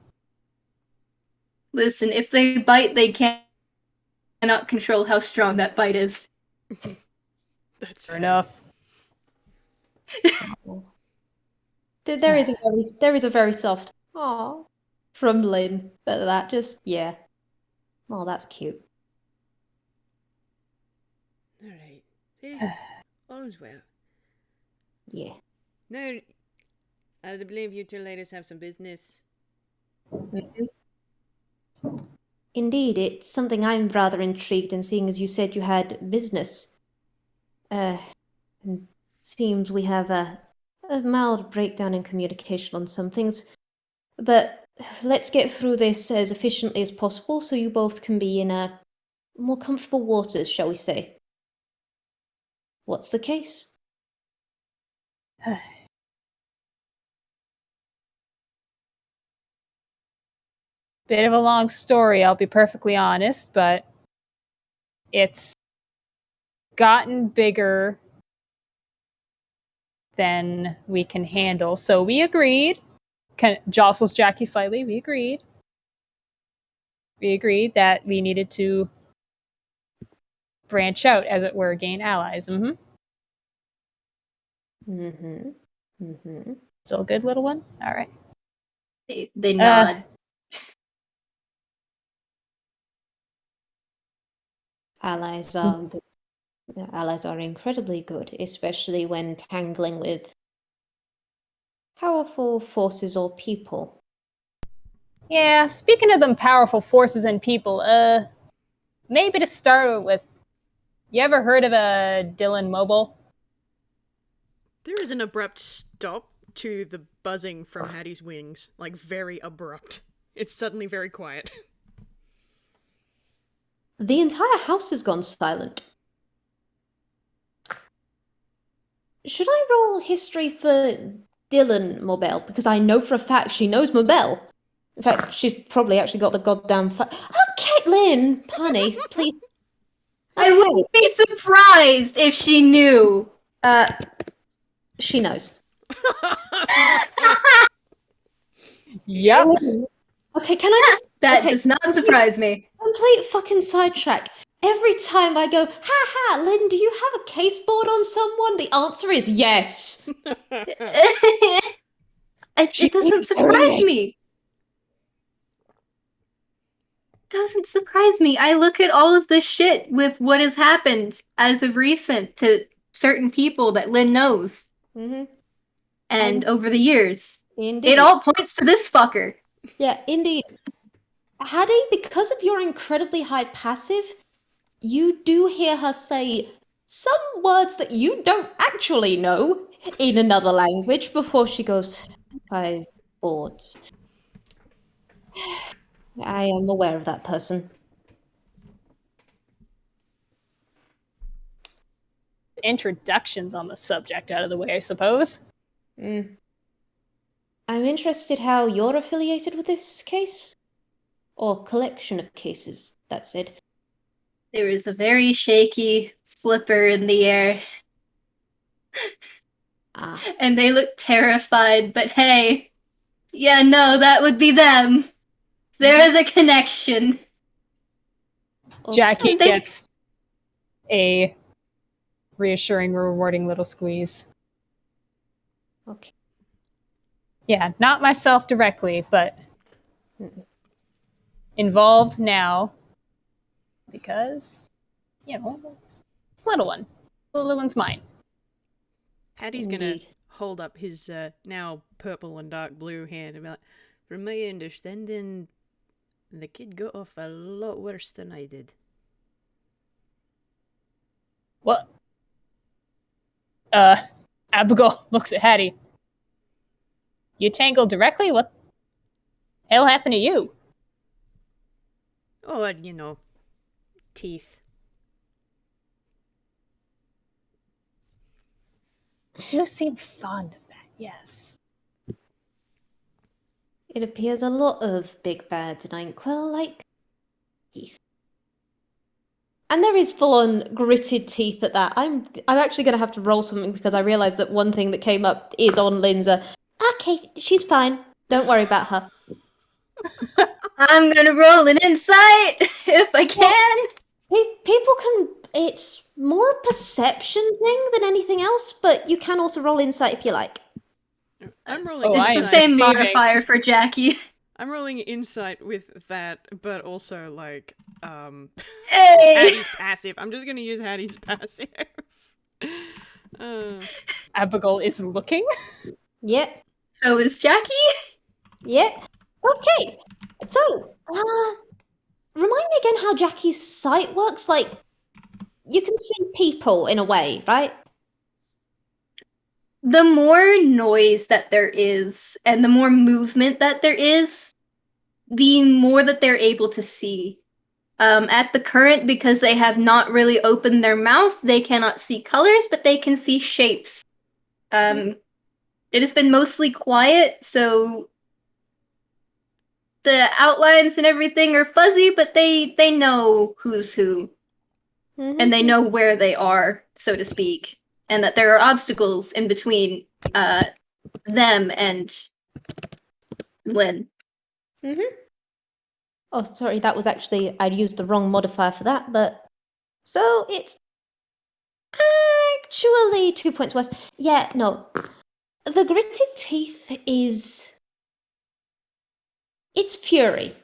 Listen, if they bite, they cannot control how strong that bite is. That's Fair fair. enough. There is a very soft "aw" from Lynn, but that just yeah. Oh, that's cute. All right. See, all's well. Yeah. Now, I believe you two ladies have some business. Indeed, it's something I'm rather intrigued in, seeing as you said you had business. And seems we have a mild breakdown in communication on some things, but let's get through this as efficiently as possible so you both can be in a more comfortable waters, shall we say. What's the case? Bit of a long story, I'll be perfectly honest, but it's gotten bigger than we can handle. So we agreed. Jostles Jackie slightly. We agreed. We agreed that we needed to branch out, as it were, gain allies. Mm-hmm. Mm-hmm. Mm-hmm. Still a good little one? All right. They nod. Allies are good. Allies are incredibly good, especially when tangling with powerful forces or people. Yeah, speaking of them powerful forces and people, maybe to start with, you ever heard of a Dylan Mobile? There is an abrupt stop to the buzzing from Haddy's wings. Like, very abrupt. It's suddenly very quiet. The entire house has gone silent. Should I roll history for Dylan Mobile? Because I know for a fact she knows Mobile. In fact, she's probably actually got the goddamn Oh, Caitlin! Honey, please. I wouldn't be surprised if she knew. She knows. Yep. Okay, can I just... That okay, does not surprise me. complete fucking sidetrack. Every time I go, ha ha, Lynn, do you have a case board on someone? The answer is yes. It doesn't surprise me. Doesn't surprise me. I look at all of this shit with what has happened as of recent to certain people that Lynn knows. Mm-hmm. And over the years. Indeed. It all points to this fucker. Yeah, indeed. Haddy, because of your incredibly high passive, you do hear her say some words that you don't actually know in another language before she goes, 5 boards. I am aware of that person. Introductions on the subject out of the way, I suppose. I'm interested how you're affiliated with this case. Or collection of cases, that said. There was a very shaky flipper in the air. And they looked terrified, but hey. Yeah, no, that would be them. They're the connection. Jackie They- gets a reassuring, rewarding little squeeze. Okay. Yeah, not myself directly, but involved now because, it's a little one. The little one's mine. Haddy's gonna Indeed. hold up his now purple and dark blue hand and be like, from my understanding, the kid got off a lot worse than I did. What? Abbigull looks at Haddy. You tangled directly? What the hell happened to you? Oh, and teeth. You do seem fond of that, yes. It appears a lot of big bads in Inkwell, like teeth. And there is full-on gritted teeth at that. I'm actually going to have to roll something because I realised that one thing that came up is on Linza. Okay, she's fine. Don't worry about her. I'm gonna roll an insight if I can. People can... It's more a perception thing than anything else, but you can also roll insight if you like. I'm rolling Oh, It's the insight. same perceiving. modifier for Jackie. I'm rolling insight with that, but also like Hey! Haddy's passive. I'm just gonna use Haddy's passive. Abbigull is looking. Yep. So is Jackie? Yep. Okay. So, remind me again how Jackie's sight works. Like, you can see people in a way, right? The more noise that there is, and the more movement that there is, the more that they're able to see. At the current, because they have not really opened their mouth, they cannot see colors, but they can see shapes. It has been mostly quiet, so the outlines and everything are fuzzy, but they know who's who, and they know where they are, so to speak, and that there are obstacles in between them and Lynn. Oh, sorry, that was actually... I used the wrong modifier for that, but... So, it's... actually 2 points worse. Yeah, no. The gritted teeth is... It's fury.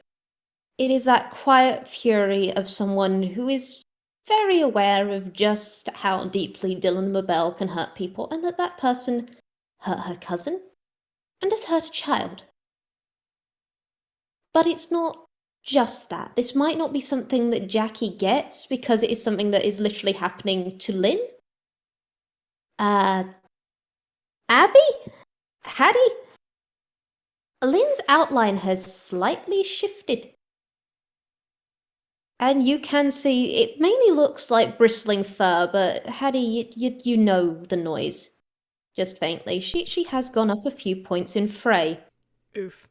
It is that quiet fury of someone who is very aware of just how deeply Dylan Mabel can hurt people, and that person hurt her cousin and has hurt a child. But it's not just that. This might not be something that Jackie gets because it is something that is literally happening to Lynn. Abby? Haddy? Lynn's outline has slightly shifted. And you can see it mainly looks like bristling fur, but Haddy, you know the noise. Just faintly. She has gone up a few points in fray. Oof.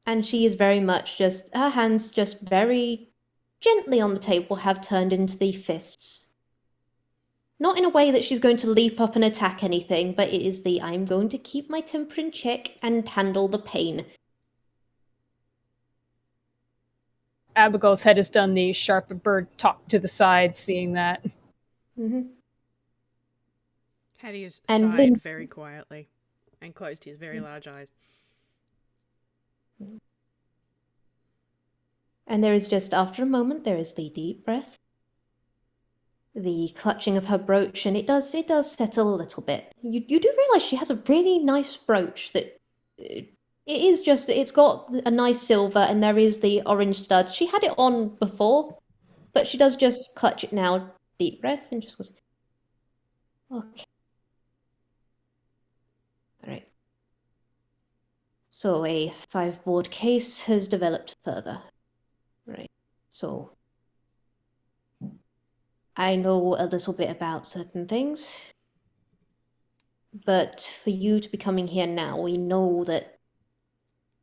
And she is very much just, her hands just very gently on the table have turned into the fists. Not in a way that she's going to leap up and attack anything, but it is the I'm going to keep my temper in check and handle the pain. Abbigull's head has done the sharp bird talk to the side, seeing that. Haddy has And sighed Lynn... very quietly and closed his very large eyes. And there is just, after a moment, there is the deep breath. The clutching of her brooch, and it does settle a little bit. You do realise she has a really nice brooch that... It is just, it's got a nice silver, and there is the orange studs. She had it on before, but she does just clutch it now. Deep breath, and just goes, okay. Alright. So a 5-board case has developed further. Right. So, I know a little bit about certain things, but for you to be coming here now, we know that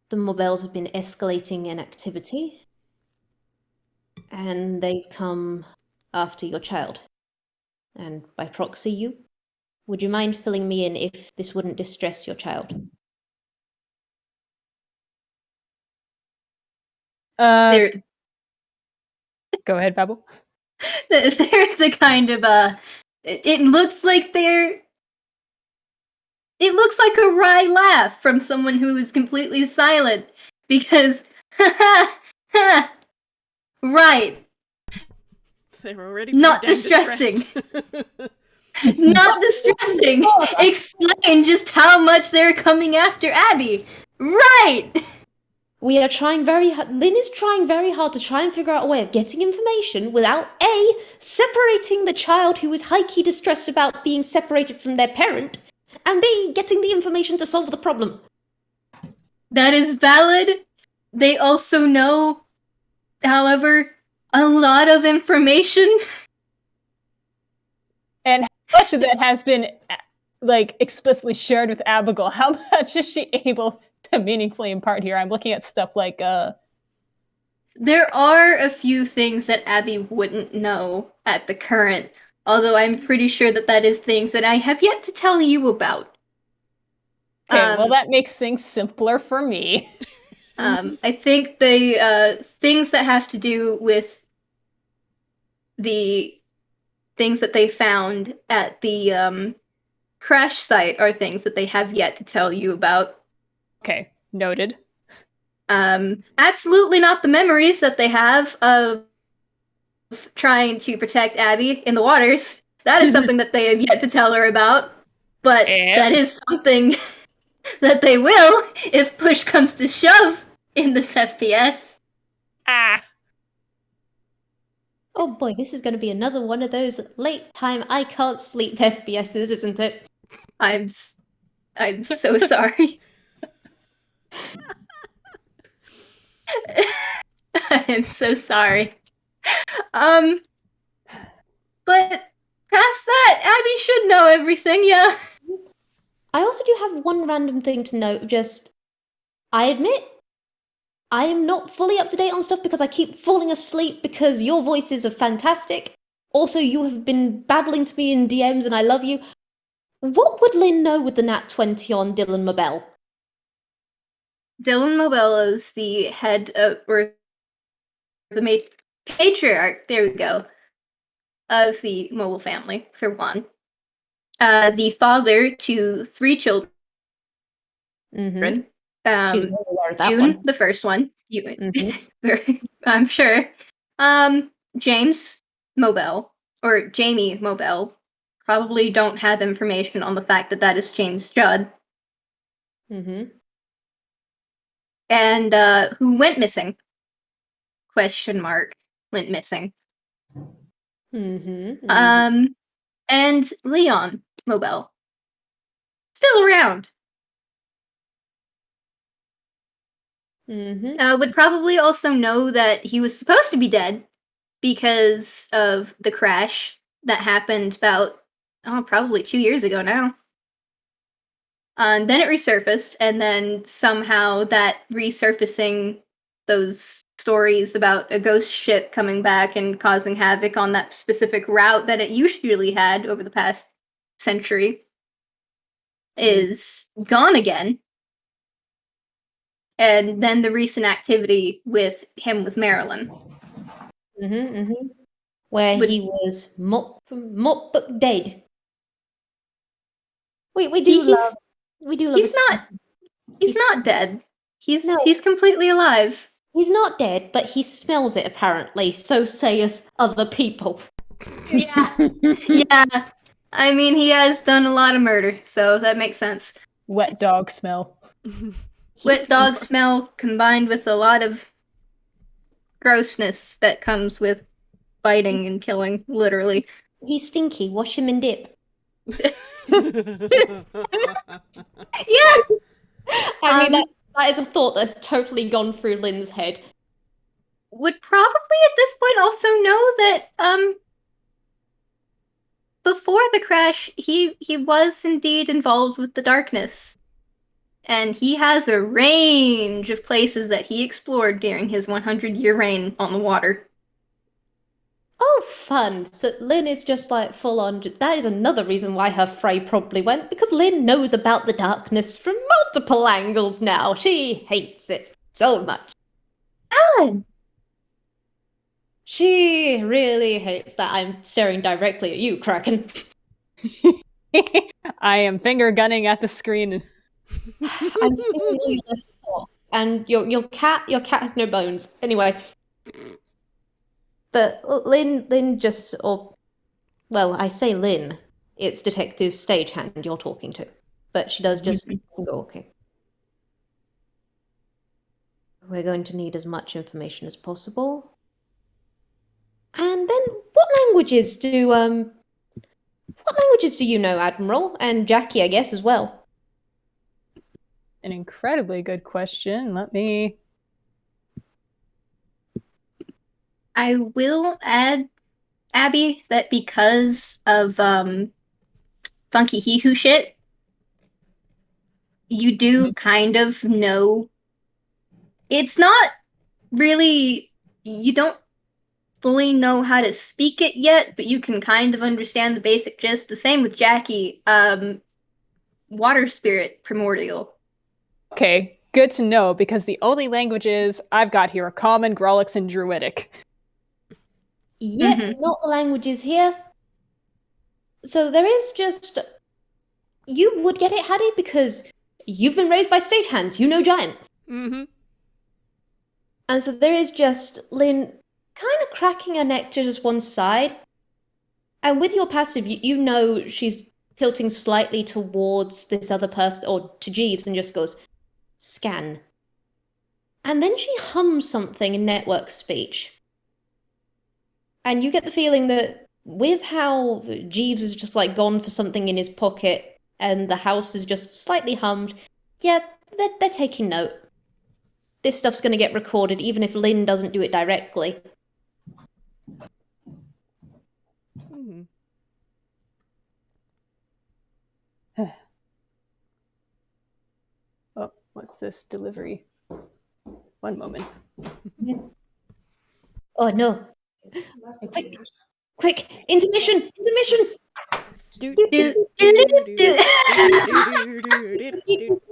the Mobels have been escalating in activity, and they've come after your child, and by proxy you. Would you mind filling me in if this wouldn't distress your child? There, Go ahead, Babble. there's a kind of it looks like they're... It looks like a wry laugh from someone who is completely silent, because right, They're already not pretty damn distressing. distressed. Not distressing. Explain just how much they're coming after Abby. Right. We are trying very hard. Lynn is trying very hard to try and figure out a way of getting information without A, separating the child who is high-key distressed about being separated from their parent, and B, getting the information to solve the problem. That is valid. They also know, however, a lot of information. And how much of that has been explicitly shared with Abbigull, how much is she able to meaningfully impart here? I'm looking at stuff like There are a few things that Abby wouldn't know at the current, although I'm pretty sure that is things that I have yet to tell you about. Okay, well, that makes things simpler for me. I think the things that have to do with the things that they found at the crash site are things that they have yet to tell you about. Okay, noted. Absolutely not the memories that they have of trying to protect Abby in the waters. That is something that they have yet to tell her about. But that is something that they will if push comes to shove in this FPS. Oh boy, this is going to be another one of those late time I can't sleep FPSs, isn't it? I'm so sorry. I am so sorry. But past that, Abby should know everything, yeah. I also do have one random thing to note, I admit, I am not fully up to date on stuff because I keep falling asleep because your voices are fantastic. Also, you have been babbling to me in DMs and I love you. What would Lynn know with the nat 20 on Dylan Mabel? Dylan Mabel is the head of, or the patriarch, there we go, of the Mobile family, for one. The father to 3 children. Mm-hmm. She's June, aware of that one. the first one. I'm sure. James Mobel, or Jamie Mobel, probably don't have information on the fact that is James Judd. Mm-hmm. And who went missing? Question mark. Went missing. Mm-hmm. Mm-hmm. And Leon Mobel. Still around. Mm-hmm. Would probably also know that he was supposed to be dead because of the crash that happened about, probably 2 years ago now. And then it resurfaced, and then somehow that resurfacing those stories about a ghost ship coming back and causing havoc on that specific route that it usually had over the past century is gone again. And then the recent activity with him with Marilyn. Mm-hmm. Mm-hmm. Where he was mop dead. We do love. He's not dead. He's completely alive. He's not dead, but he smells it apparently, so saith other people. Yeah. Yeah. I mean, he has done a lot of murder, so that makes sense. Wet dog smell. Wet dog smell combined with a lot of grossness that comes with biting and killing, literally. He's stinky. Wash him in dip. Yeah. I mean, that is a thought that's totally gone through Lynn's head. Would probably at this point also know that before the crash he was indeed involved with the darkness, and he has a range of places that he explored during his 100-year reign on the water. Oh, fun. So Lynn is just like full on. That is another reason why her fray probably went, because Lynn knows about the darkness from multiple angles now. She hates it so much. God! She really hates that I'm staring directly at you, Kraken. I am finger gunning at the screen. I'm seeing your left foot, and your cat has no bones. Anyway. But Lynn just, I say Lynn, it's Detective Stagehand you're talking to. But she does just go, okay. We're going to need as much information as possible. And then, what languages do you know, Admiral? And Jackie, I guess, as well. An incredibly good question. Let me... I will add, Abby, that because of funky he-who shit, you do kind of know. It's not really, you don't fully know how to speak it yet, but you can kind of understand the basic gist. The same with Jackie. Water spirit, primordial. Okay, good to know, because the only languages I've got here are Common, Grolix, and Druidic. Yet Mhm. not the languages here. So there is just... You would get it, Haddy, because you've been raised by stagehands. You know giant. Mm-hmm. And so there is just Lynn kind of cracking her neck to just one side. And with your passive, you know she's tilting slightly towards this other person, or to Jeeves, and just goes, scan. And then she hums something in network speech. And you get the feeling that with how Jeeves is just like gone for something in his pocket and the house is just slightly hummed, yeah, they're taking note. This stuff's going to get recorded even if Lynn doesn't do it directly. Mm-hmm. Oh, what's this delivery? One moment. Oh no. Quick, intermission! Intermission!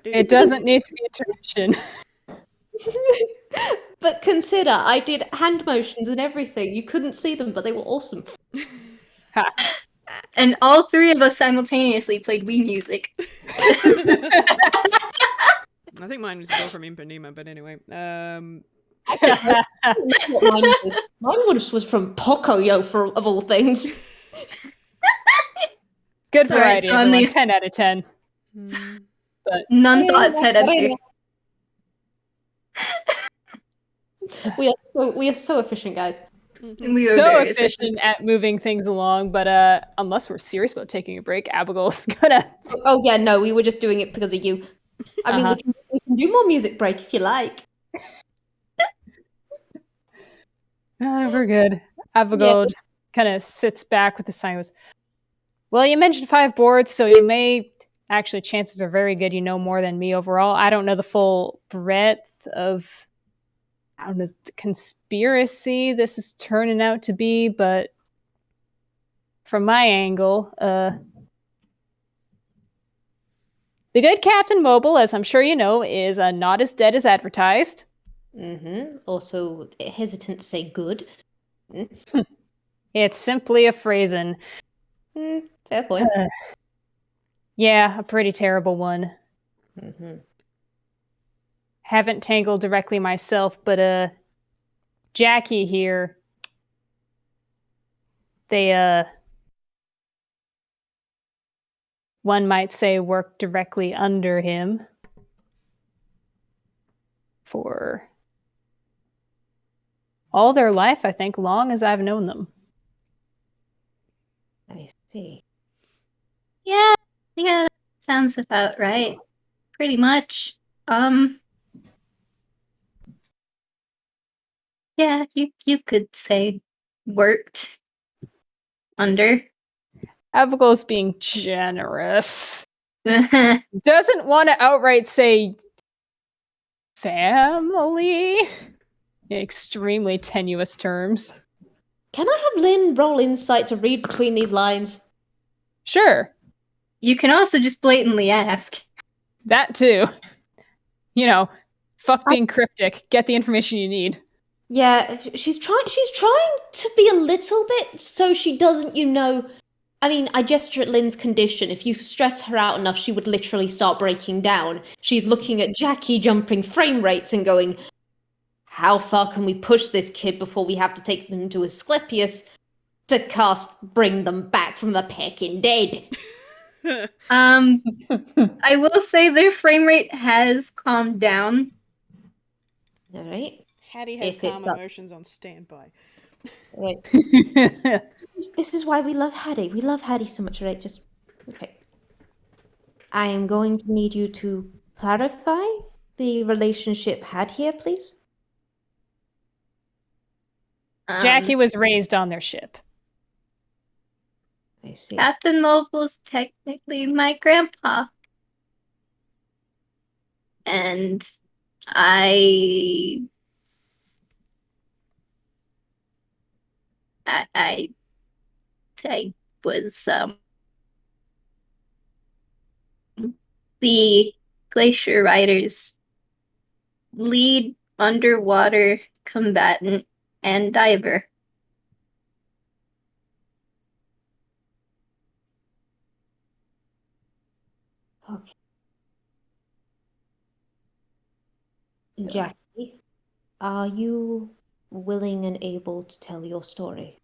It doesn't need to be intermission. But consider, I did hand motions and everything. You couldn't see them, but they were awesome. Ha. And all three of us simultaneously played Wii music. I think mine was Go from Impanema, but anyway. What mine was. Mine was from Pocoyo, of all things. Good All right, variety, so on everyone. the- 10 out of 10. Mm. But None thoughts head empty. We are so efficient, guys. Mhm. We were so very efficient at moving things along, but unless we're serious about taking a break, Abbigull's gonna... Oh yeah, no, we were just doing it because of you. I mean, we can do more music break if you like. We're good. Abbigull just kind of sits back with a sigh and goes, well, you mentioned 5 boards, so you may... Actually, chances are very good you know more than me overall. I don't know the full breadth of... I don't know, the conspiracy this is turning out to be, but from my angle, the good Captain Mobile, as I'm sure you know, is not as dead as advertised. Mm-hmm. Also, hesitant to say good. It's simply a phrasing. Fair point. Yeah, a pretty terrible one. Mm-hmm. Haven't tangled directly myself, but Jackie here, they one might say worked directly under him for all their life, I think, long as I've known them. I see. Yeah, sounds about right. Pretty much. Yeah, you could say worked under. Abigail's being generous. Well, Doesn't want to outright say family in extremely tenuous terms. Can I have Lynn roll insight to read between these lines? Sure, you can also just blatantly ask. that too. You know, fuck being cryptic. Get the information you need. Yeah, she's trying to be a little bit so she doesn't, I mean, I gesture at Lynn's condition. If you stress her out enough, she would literally start breaking down. She's looking at Jackie jumping frame rates and going, how far can we push this kid before we have to take them to Asclepius to bring them back from the pecking dead? I will say their frame rate has calmed down. All right. Haddy has If it's calm up. emotions on standby. Right. This is why we love Haddy. We love Haddy so much, right? Just okay. I am going to need you to clarify the relationship had here, please. Jackie was raised on their ship. I see. Captain Mobile's technically my grandpa. And I I was the Glacier Riders' lead underwater combatant and diver. Okay. Jackie, are you willing and able to tell your story?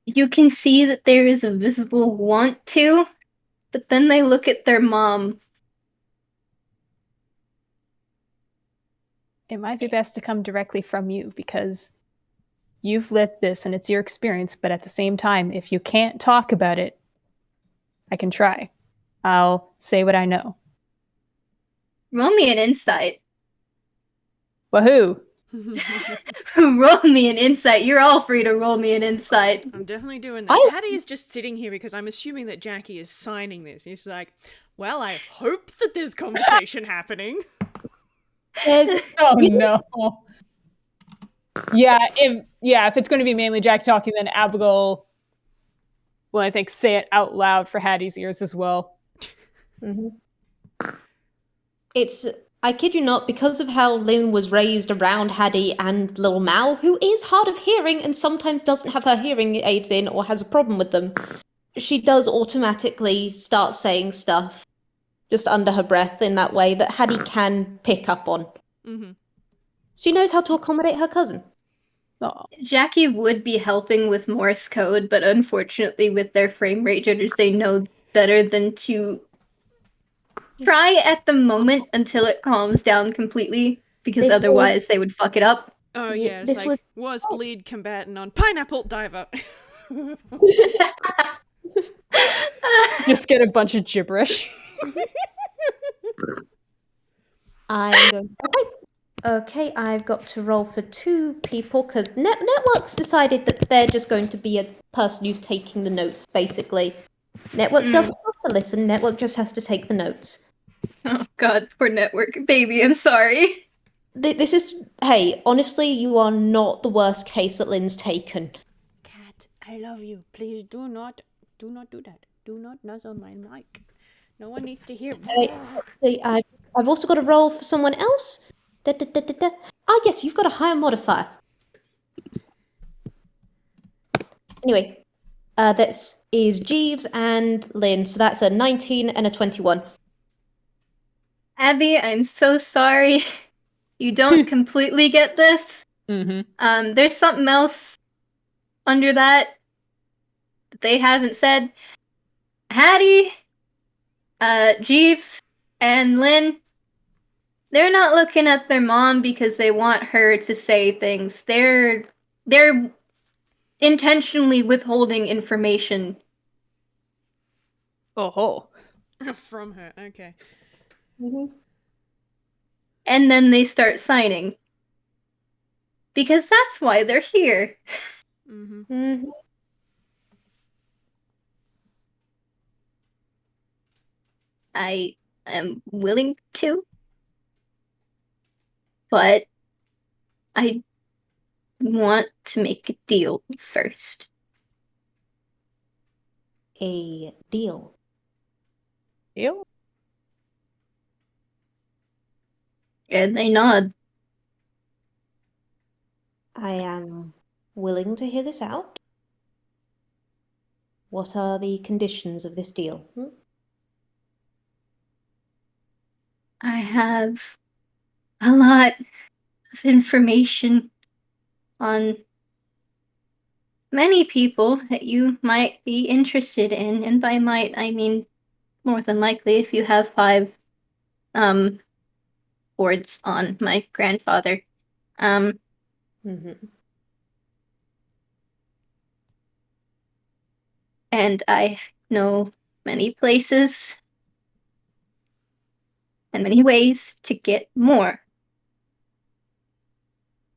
You can see that there is a visible want to, but then they look at their mom. It might be best to come directly from you because you've lived this and it's your experience, but at the same time, if you can't talk about it, I can try. I'll say what I know. Roll me an insight. Wahoo! Roll me an insight. You're all free to roll me an insight. I'm definitely doing that. I- Haddy is just sitting here because I'm assuming that Jackie is signing this. He's like, well, I hope that there's conversation happening. There's Oh You- no. If it's going to be mainly Jack talking, then Abbigull will, I think, say it out loud for Haddy's ears as well. Mhm. It's, I kid you not, because of how Lynn was raised around Haddy and Little Mal, who is hard of hearing and sometimes doesn't have her hearing aids in or has a problem with them, she does automatically start saying stuff just under her breath in that way that Haddy can pick up on. Mm-hmm. She knows how to accommodate her cousin. Oh, Jackie would be helping with Morse code, but unfortunately, with their frame rate jitters, they know better than to try at the moment until it calms down completely, because This otherwise they would fuck it up. Oh, Yeah, yeah, it's this like, was lead combatant on Pineapple Diver. just get a bunch of gibberish. I'm going. Okay, I've got to roll for two people because Network's decided that they're just going to be a person who's taking the notes, basically. Network doesn't have to listen, Network just has to take the notes. Oh god, poor network. Baby, I'm sorry. This is. Hey, honestly, you are not the worst case that Lynn's taken. Cat, I love you. Please do not do that. Do not nuzzle my mic. No one needs to hear. See, I've also got to roll for someone else. Ah, yes, you've got a higher modifier. Anyway, this is Jeeves and Lynn, so that's a 19 and a 21. Abby, I'm so sorry. You don't completely get this. Mm-hmm. There's something else under that they haven't said. Haddy, Jeeves, and Lynn, they're not looking at their mom because they want her to say things. They're intentionally withholding information. Oh. From her, okay. Mm-hmm. And then they start signing. Because that's why they're here. Mm-hmm. Mm-hmm. I am willing to. But I want to make a deal first. A deal. Deal? And they nod. I am willing to hear this out. What are the conditions of this deal? I have a lot of information on many people that you might be interested in, and by might I mean more than likely if you have 5 boards on my grandfather. Mm-hmm. And I know many places and many ways to get more.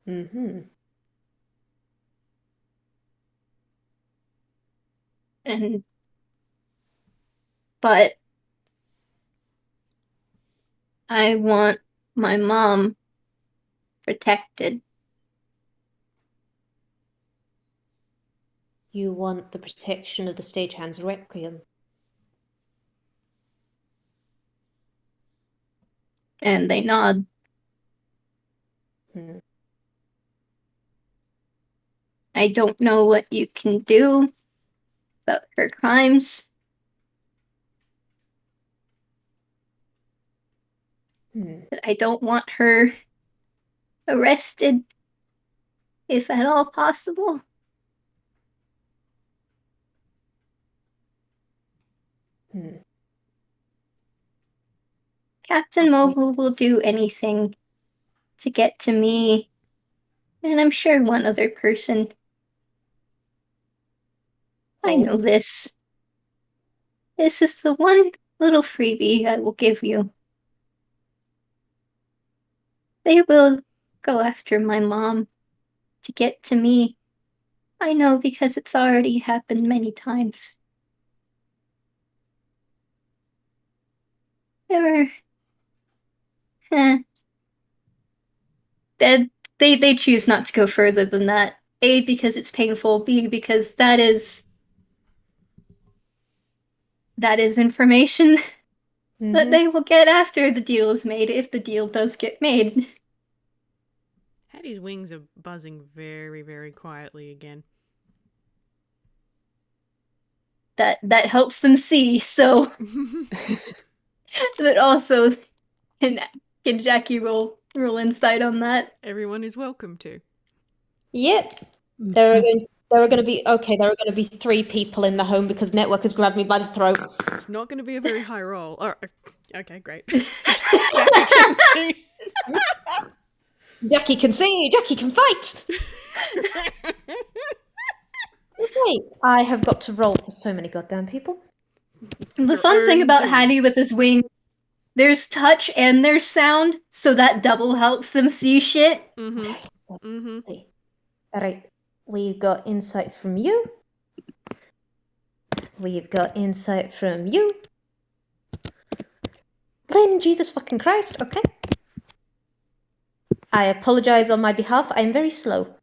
Mm-hmm. But I want my mom protected. You want the protection of the Stagehand's Requiem. And they nod. Hmm. I don't know what you can do about her crimes. But I don't want her arrested, if at all possible. Captain Mobile will do anything to get to me, and I'm sure one other person. I know this. This is the one little freebie I will give you. They will go after my mom to get to me. I know because it's already happened many times. They were... They choose not to go further than that. A, because it's painful. B, because that is information that they will get after the deal is made, if the deal does get made. Haddy's wings are buzzing very, very quietly again. That helps them see, so... But also, can Jackie roll insight on that? Everyone is welcome to. Yep. There are going to be 3 people in the home because Network has grabbed me by the throat. It's not going to be a very high roll. Oh, okay, great. Jackie can see. Jackie can see. Jackie can fight. Okay, I have got to roll for so many goddamn people. The fun thing about Haddy with his wing, there's touch and there's sound, so that double helps them see shit. Alright, we've got insight from you. We've got insight from you. Lynn, Jesus fucking Christ, okay. I apologize on my behalf, I'm very slow.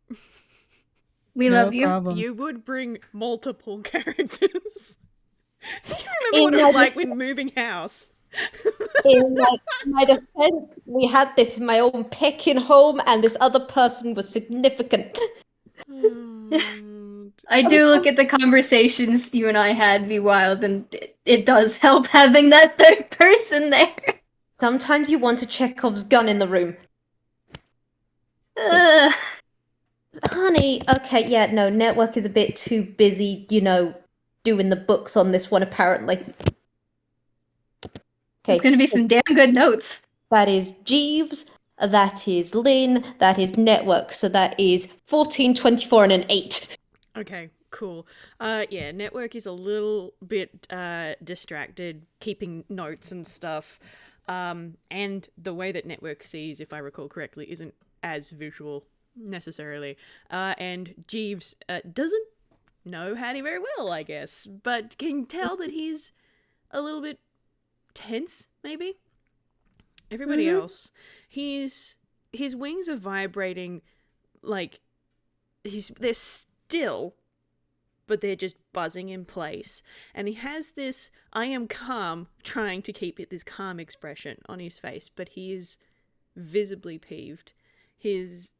We love you. Problem. You would bring multiple characters. Do you remember what it was like when moving house? In my defense, we had this in my own pecking home, and this other person was significant. I do look at the conversations you and I had, Vwild, and it does help having that third person there. Sometimes you want a Chekhov's gun in the room. Honey, okay, yeah, no, Network is a bit too busy, doing the books on this one, apparently. Okay, There's gonna be some damn good notes. That is Jeeves, that is Lynn, that is Network, so that is 14, 24, and an 8. Okay, cool. Yeah, Network is a little bit distracted, keeping notes and stuff. And the way that Network sees, if I recall correctly, isn't as visual necessarily. And Jeeves doesn't know Haddy very well, I guess, but can tell that he's a little bit tense, maybe. Everybody else, his wings are vibrating like they're still, but they're just buzzing in place. And he has this I am calm, trying to keep this calm expression on his face, but he is visibly peeved. His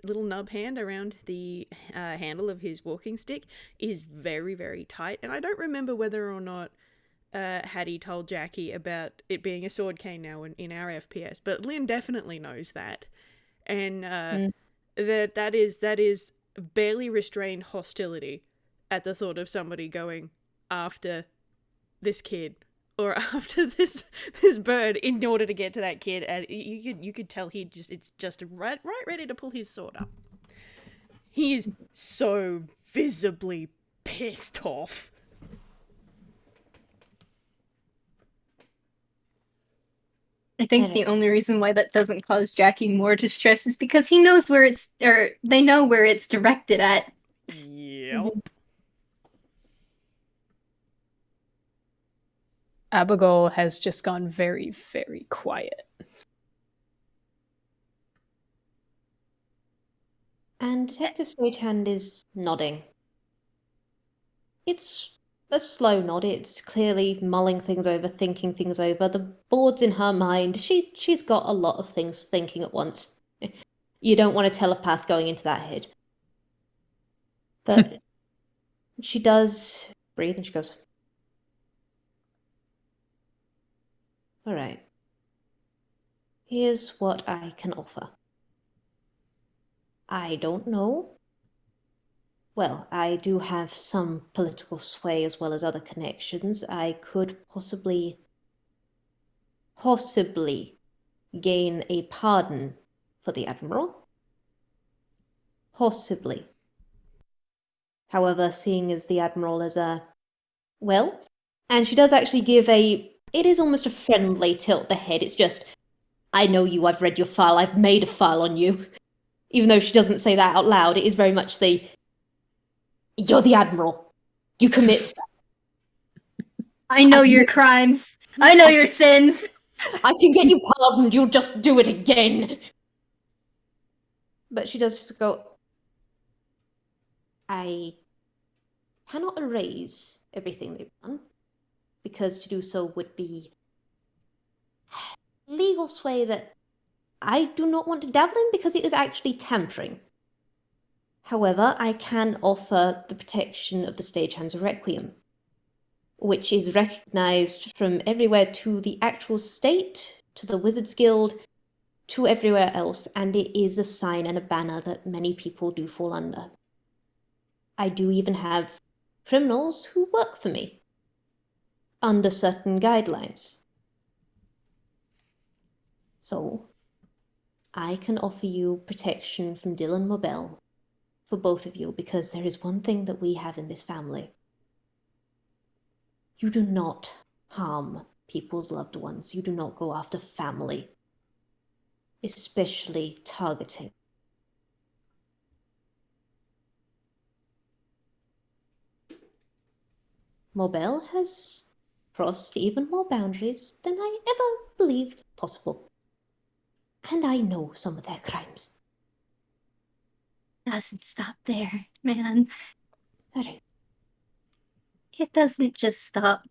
little nub hand around the handle of his walking stick is very, very tight. And I don't remember whether or not Haddy told Jackie about it being a sword cane now in our FPS, but Lynn definitely knows that. And that is barely restrained hostility at the thought of somebody going after this kid or after this bird in order to get to that kid, and you could tell it's just right ready to pull his sword up. He is so visibly pissed off. I think the only reason why that doesn't cause Jackie more distress is because he knows where they know where it's directed at. Yep. Abbigull has just gone very, very quiet. And Detective Stagehand is nodding. It's a slow nod. It's clearly mulling things over, thinking things over. The board's in her mind. She's got a lot of things thinking at once. You don't want a telepath going into that head. But she does breathe and she goes, all right. Here's what I can offer. I don't know. Well, I do have some political sway as well as other connections. I could possibly gain a pardon for the Admiral. Possibly. However, seeing as the Admiral is well, and she does actually give it is almost a friendly tilt the head. It's just, I know you, I've read your file, I've made a file on you. Even though she doesn't say that out loud, it is very much you're the Admiral. You commit stuff. I know your crimes. I know your sins. I can get you pardoned, you'll just do it again. But she does just go, I cannot erase everything they've done, because to do so would be legal sway that I do not want to dabble in, because it is actually tampering. However, I can offer the protection of the Stagehand's Requiem, which is recognized from everywhere to the actual state, to the Wizards Guild, to everywhere else, and it is a sign and a banner that many people do fall under. I do even have criminals who work for me, under certain guidelines. So, I can offer you protection from Dylan Mobell for both of you, because there is one thing that we have in this family. You do not harm people's loved ones. You do not go after family, especially targeting. Mobell has crossed even more boundaries than I ever believed possible. And I know some of their crimes. Doesn't stop there, man. Alright. It doesn't just stop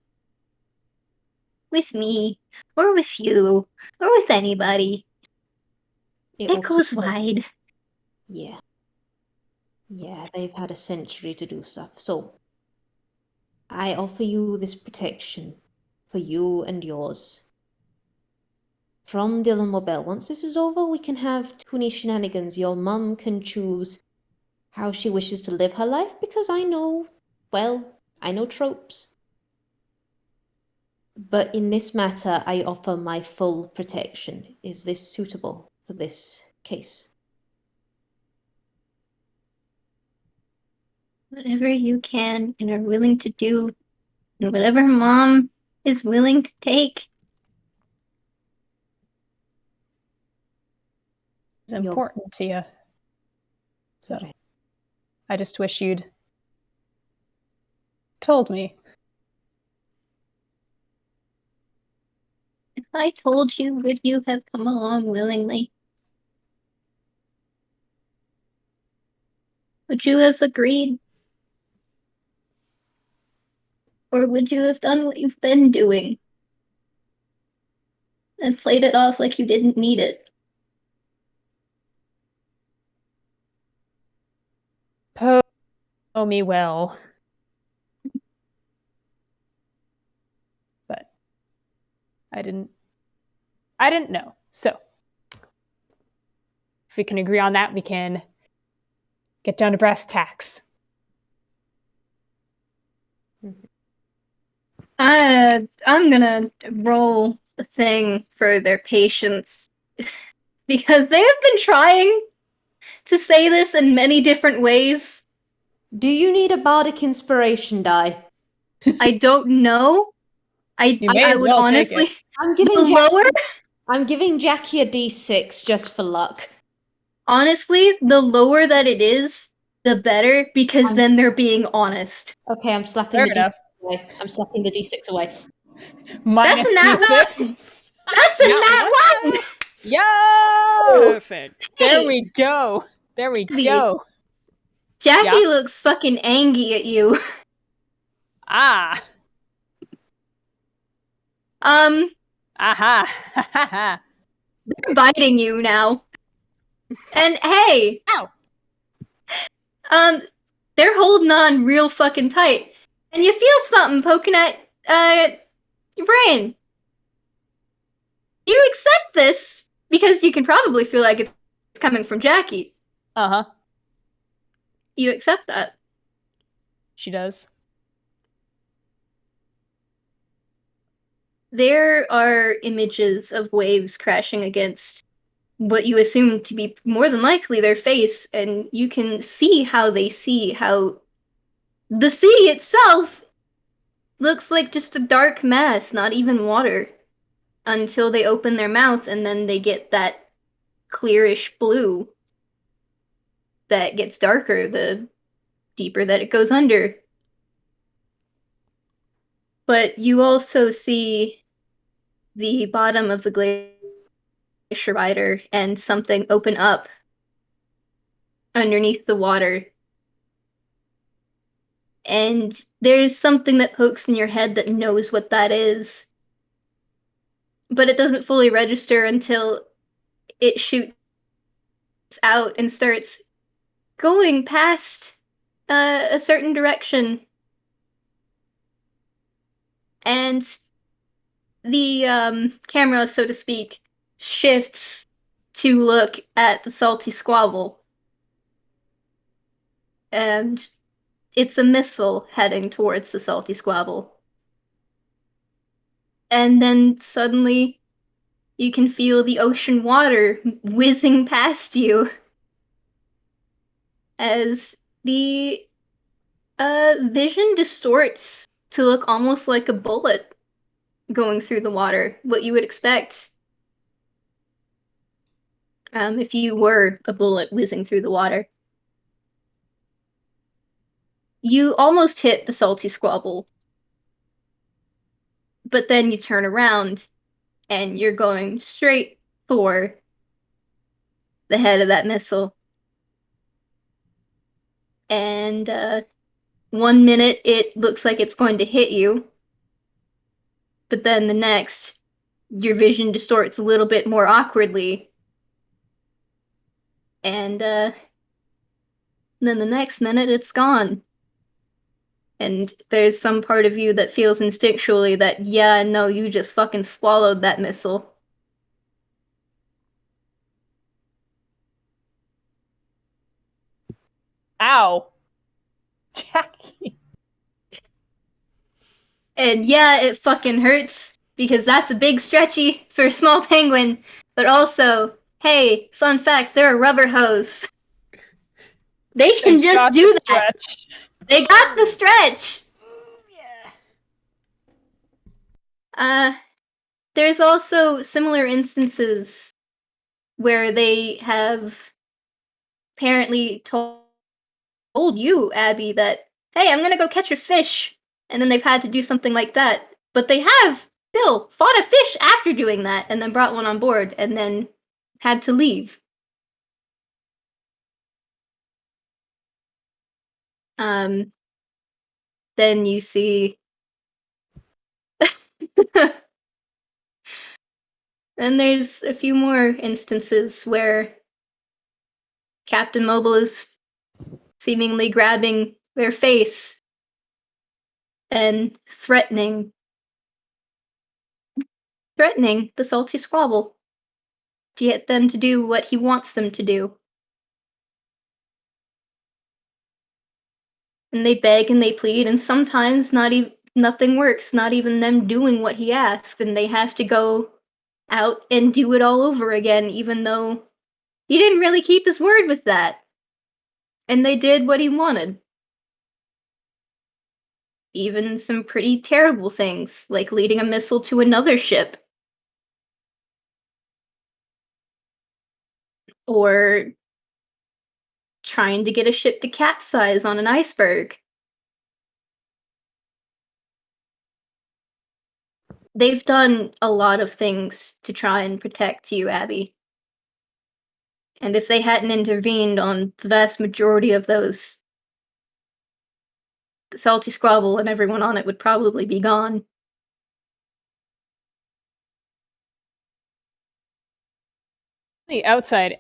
with me, or with you, or with anybody. It goes wide. Yeah. Yeah, they've had a century to do stuff. So, I offer you this protection for you and yours. From Dylan Mobell. Once this is over, we can have toony shenanigans. Your mum can choose how she wishes to live her life, because I know tropes. But in this matter, I offer my full protection. Is this suitable for this case? Whatever you can and are willing to do, and whatever Mom is willing to take. It's important to you. So, I just wish you'd told me. If I told you, would you have come along willingly? Would you have agreed? Or would you have done what you've been doing? And played it off like you didn't need it? Know me well. But I didn't know. So if we can agree on that, we can get down to brass tacks. I'm gonna roll the thing for their patience. Because they have been trying to say this in many different ways. Do you need a bardic inspiration die? I don't know. I would well honestly. I'm giving the lower I'm giving Jackie a D6 just for luck. Honestly, the lower that it is, the better, because then they're being honest. Okay, I'm slapping Fair the enough. D6 away. I'm slapping the D6 away. Minus That's a nat D6. one! That's a Nat nat one! Yo! Perfect. There Hey, we go. There we Abby, go. Jackie Yeah. looks fucking angry at you. Ah. Aha. They're biting you now. And hey, Ow. they're holding on real fucking tight. And you feel something poking at, your brain. You accept this, because you can probably feel like it's coming from Jackie. Uh-huh. You accept that. She does. There are images of waves crashing against what you assume to be more than likely their face, and you can see how they see how the sea itself looks like just a dark mass, not even water, until they open their mouth and then they get that clearish blue that gets darker the deeper that it goes under. But you also see the bottom of the glacier rider and something open up underneath the water. And there's something that pokes in your head that knows what that is. But it doesn't fully register until it shoots out and starts going past a certain direction. And the camera, so to speak, shifts to look at the salty squabble. And it's a missile heading towards the salty squabble. And then suddenly you can feel the ocean water whizzing past you as the vision distorts to look almost like a bullet going through the water, what you would expect if you were a bullet whizzing through the water. You almost hit the salty squabble, but then you turn around and you're going straight for the head of that missile. And 1 minute it looks like it's going to hit you, but then the next, your vision distorts a little bit more awkwardly. And then the next minute it's gone. And there's some part of you that feels instinctually that, yeah, no, you just fucking swallowed that missile. Ow. Jackie. And yeah, it fucking hurts, because that's a big stretchy for a small penguin. But also, hey, fun fact, they're a rubber hose. They can just do that. Stretch. They got the stretch! Yeah. There's also similar instances where they have apparently told you, Abby, that, hey, I'm gonna go catch a fish, and then they've had to do something like that. But they have still fought a fish after doing that, and then brought one on board, and then had to leave. Then you see then there's a few more instances where Captain Mobile is seemingly grabbing their face and threatening the salty squabble to get them to do what he wants them to do. And they beg and they plead, and sometimes nothing works, not even them doing what he asked, and they have to go out and do it all over again, even though he didn't really keep his word with that. And they did what he wanted. Even some pretty terrible things, like leading a missile to another ship. or trying to get a ship to capsize on an iceberg. They've done a lot of things to try and protect you, Abby. And if they hadn't intervened on the vast majority of those, the Salty Squabble and everyone on it would probably be gone. The outside,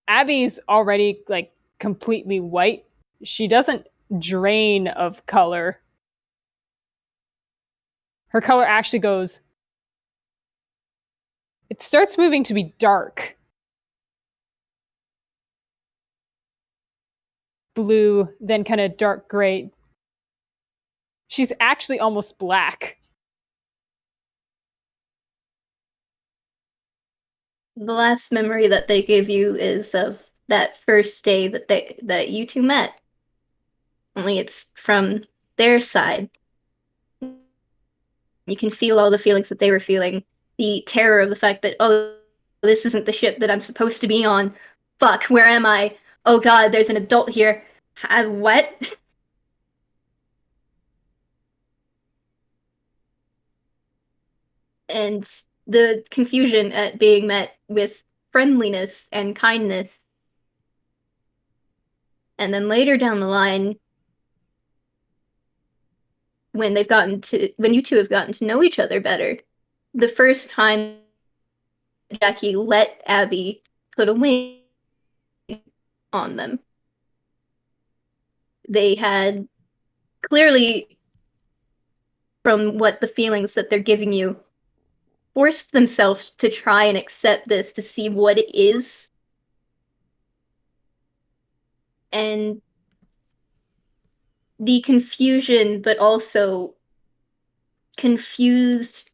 Abby's already like completely white. She doesn't drain of color. Her color actually goes. It starts moving to be dark. Blue, then kind of dark gray. She's actually almost black. The last memory that they give you is of that first day that you two met. Only it's from their side. You can feel all the feelings that they were feeling. The terror of the fact that, oh, this isn't the ship that I'm supposed to be on. Fuck, where am I? Oh god, there's an adult here. What? And the confusion at being met with friendliness and kindness. And then later down the line, when you two have gotten to know each other better, the first time Jackie let Abby put a wing on them, they had clearly, from what the feelings that they're giving you, forced themselves to try and accept this, to see what it is. And the confusion, but also confused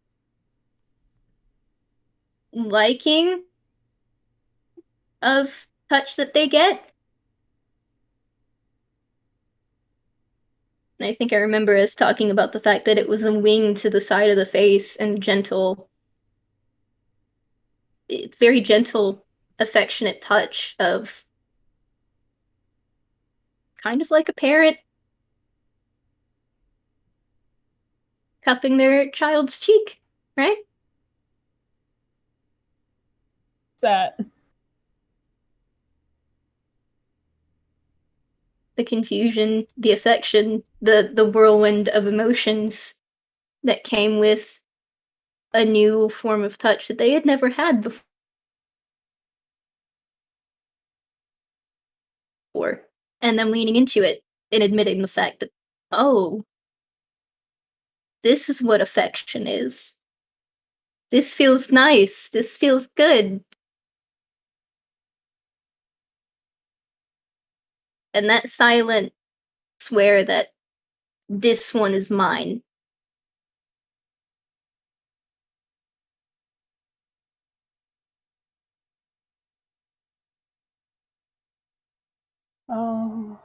liking of touch that they get. And I think I remember us talking about the fact that it was a wing to the side of the face and gentle, very gentle, affectionate touch of kind of like a parent cupping their child's cheek, right? That The confusion, the affection, the whirlwind of emotions that came with a new form of touch that they had never had before. And them leaning into it and admitting the fact that, oh, this is what affection is. This feels nice. This feels good. And that silent swear that this one is mine. oh,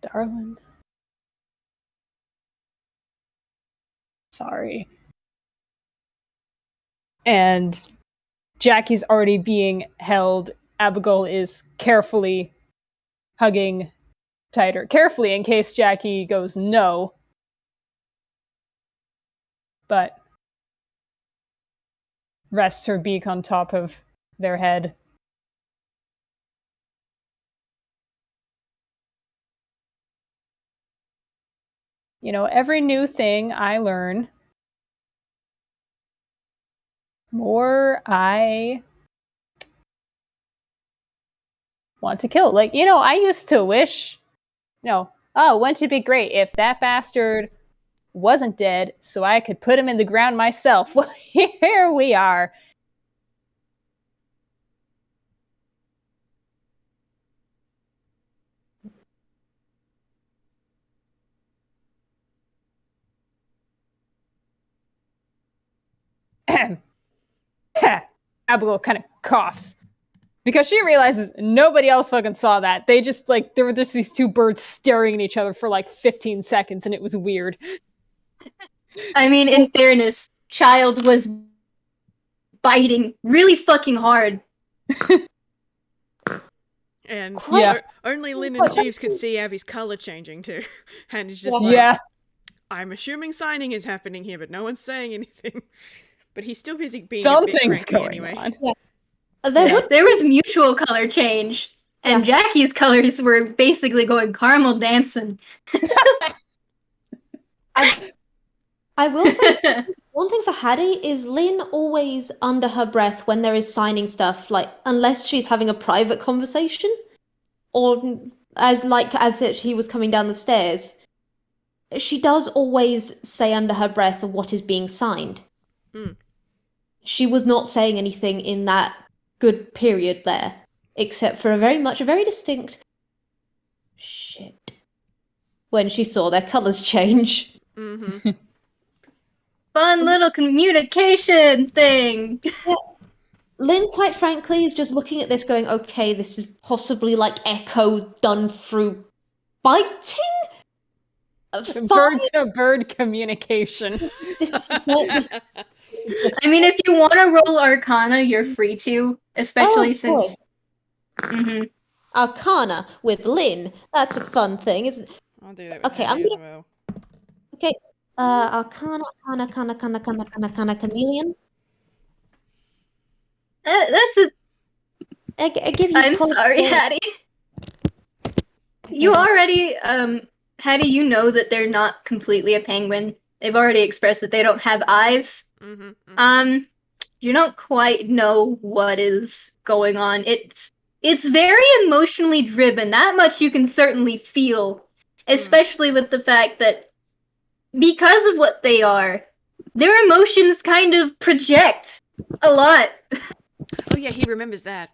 darling. Sorry. And Jackie's already being held. Abbigull is carefully hugging tighter. Carefully in case Jackie goes no. But rests her beak on top of their head. You know, every new thing I learn, more I want to kill. Like, you know, I used to wish, oh, wouldn't it be great if that bastard wasn't dead so I could put him in the ground myself. Well, here we are. Abigail kind of coughs because she realizes nobody else fucking saw that. They just like, there were just these two birds staring at each other for like 15 seconds and it was weird. I mean, in fairness, Child was biting really fucking hard And Yeah. only Lynn and Jeeves could see Abby's color changing too. And he's just Yeah. I'm assuming signing is happening here, but no one's saying anything. But he's still busy being a bit Something's cranky going anyway. on. There was mutual color change, and Jackie's colors were basically going caramel dancing. I will say one thing for Haddy is Lynn always under her breath when there is signing stuff, like unless she's having a private conversation, or as he was coming down the stairs, she does always say under her breath what is being signed. Mm. She was not saying anything in that good period there, except for a very distinct shit when she saw their colors change. Mm-hmm. Fun little communication thing. Yeah. Lynn, quite frankly, is just looking at this going, okay, this is possibly like Echo done through biting? Bird-to-bird communication. This is I mean, if you want to roll Arcana, you're free to, especially since... Mm-hmm. Arcana with Lynn. That's a fun thing, isn't it? I'll do that with Okay, Haddy I'm as gonna... well. Okay, Arcana, chameleon. That's a... I give you I'm points sorry, for- Haddy. You already, Haddy, you know that they're not completely a penguin. They've already expressed that they don't have eyes. Mm-hmm. Mm-hmm. You don't quite know what is going on. It's very emotionally driven. That much you can certainly feel, especially with the fact that because of what they are, their emotions kind of project a lot. Oh yeah, he remembers that.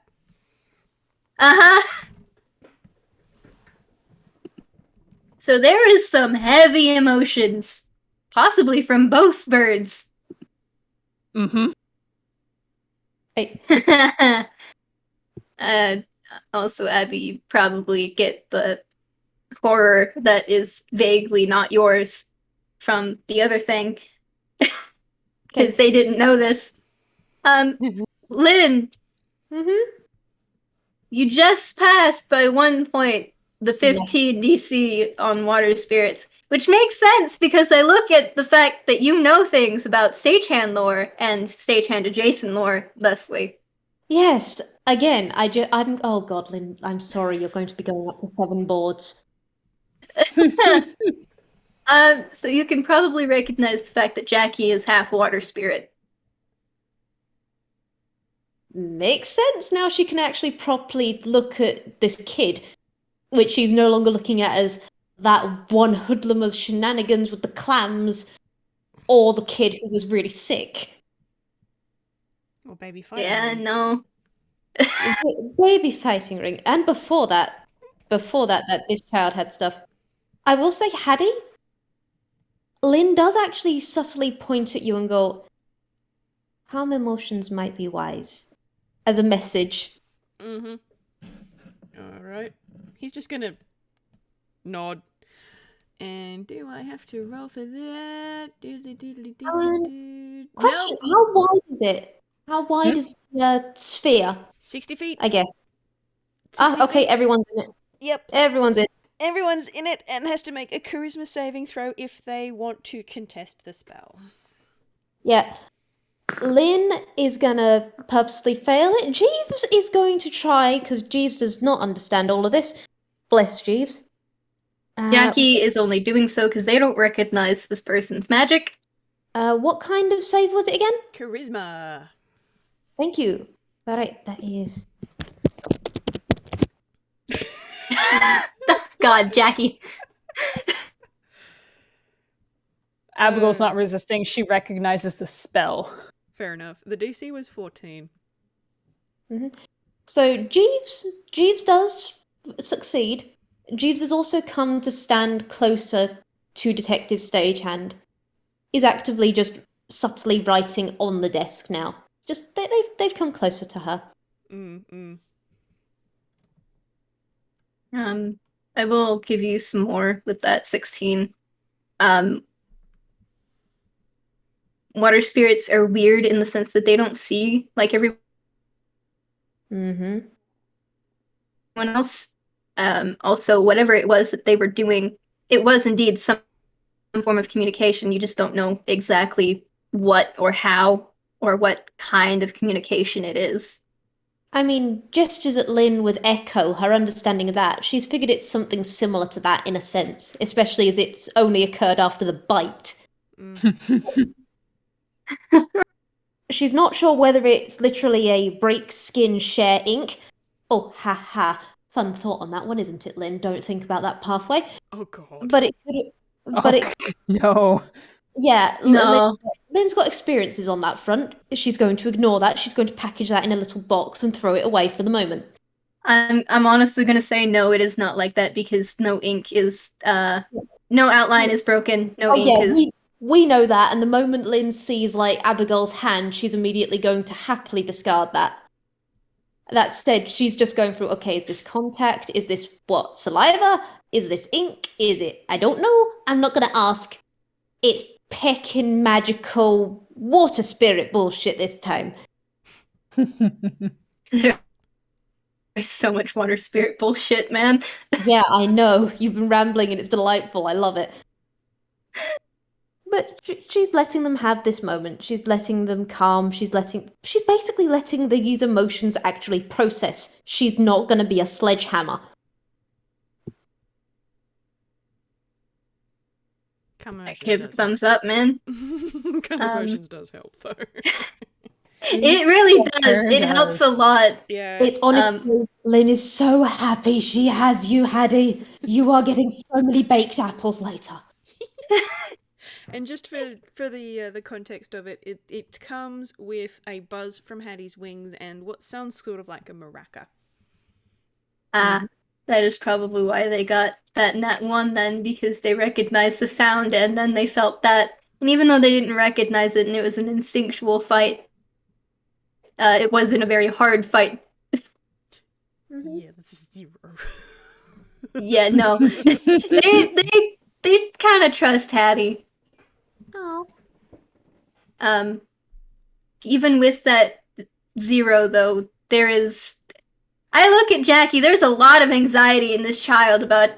Uh-huh. So there is some heavy emotions, possibly from both birds. Mm-hmm. Hey, Also, Abby, you probably get the horror that is vaguely not yours from the other thing. Because they didn't know this. Lynn, you just passed by 1 point the 15 DC on water spirits, which makes sense because I look at the fact that you know things about Stagehand lore and Stagehand adjacent lore, Leslie. Yes, again, I'm. Oh God, Lynn, I'm sorry. You're going to be going up to 7 boards. So you can probably recognize the fact that Jackie is half water spirit. Makes sense. Now she can actually properly look at this kid, which she's no longer looking at as that one hoodlum of shenanigans with the clams, or the kid who was really sick. Or baby fighting. Yeah, ring. no. Baby fighting ring. And before that this child had stuff. I will say, Haddy, Lynn does actually subtly point at you and go, calm emotions might be wise. As a message. Mm-hmm. Alright. He's just gonna nod. And do I have to roll for that? Question, how wide is it? How wide is the sphere? 60 feet? I guess. 60 Okay, feet? everyone's in it. Yep. Everyone's in. Everyone's in it and has to make a charisma saving throw if they want to contest the spell. Yeah. Lynn is gonna purposely fail it. Jeeves is going to try, because Jeeves does not understand all of this. Bless Jeeves. Jackie is only doing so because they don't recognize this person's magic. What kind of save was it again? Charisma. Thank you. Alright, that is... God, Jackie. Abbigull's not resisting. She recognizes the spell. Fair enough. The DC was 14. So Jeeves does succeed. Jeeves has also come to stand closer to Detective Stagehand. He's actively just subtly writing on the desk now. Just they've come closer to her. I will give you some more with that 16. Water spirits are weird in the sense that they don't see like everyone Mm-hmm. Anyone else? Also, whatever it was that they were doing, it was indeed some form of communication. You just don't know exactly what or how or what kind of communication it is. I mean, gestures at Lynn with Echo, her understanding of that, she's figured it's something similar to that in a sense, especially as it's only occurred after the bite. Mm. She's not sure whether it's literally a break skin share ink. Oh, ha ha. Fun thought on that one, isn't it, Lynn? Don't think about that pathway. Oh god. But it could. But Oh, it. no. Yeah, No. Lynn's got experiences on that front. She's going to ignore that. She's going to package that in a little box and throw it away for the moment. I'm honestly gonna say no, it is not like that because no ink is no outline is broken, no ink is we know that, and the moment Lynn sees like Abbigull's hand, she's immediately going to happily discard that. That said, she's just going through, okay, is this contact? Is this what, saliva? Is this ink? Is it, I don't know. I'm not gonna ask. It's peckin' magical water spirit bullshit this time. There's so much water spirit bullshit, man. Yeah, I know. You've been rambling and it's delightful. I love it. But she's letting them have this moment. She's letting them calm. She's basically letting these emotions actually process. She's not going to be a sledgehammer. I give a thumbs up, man. Calm emotions does help, though. It really does. Sure It helps a lot. Yeah. It's honestly, Lynn is so happy she has you, Haddy. You are getting so many baked apples later. And just for the context of it, it comes with a buzz from Haddy's wings and what sounds sort of like a maraca. That is probably why they got that nat 1 then, because they recognized the sound and then they felt that. And even though they didn't recognize it and it was an instinctual fight, it wasn't a very hard fight. Yeah, that's 0. Yeah, no. they kind of trust Haddy. Oh. Even with that 0, though, there is. I look at Jackie, there's a lot of anxiety in this child about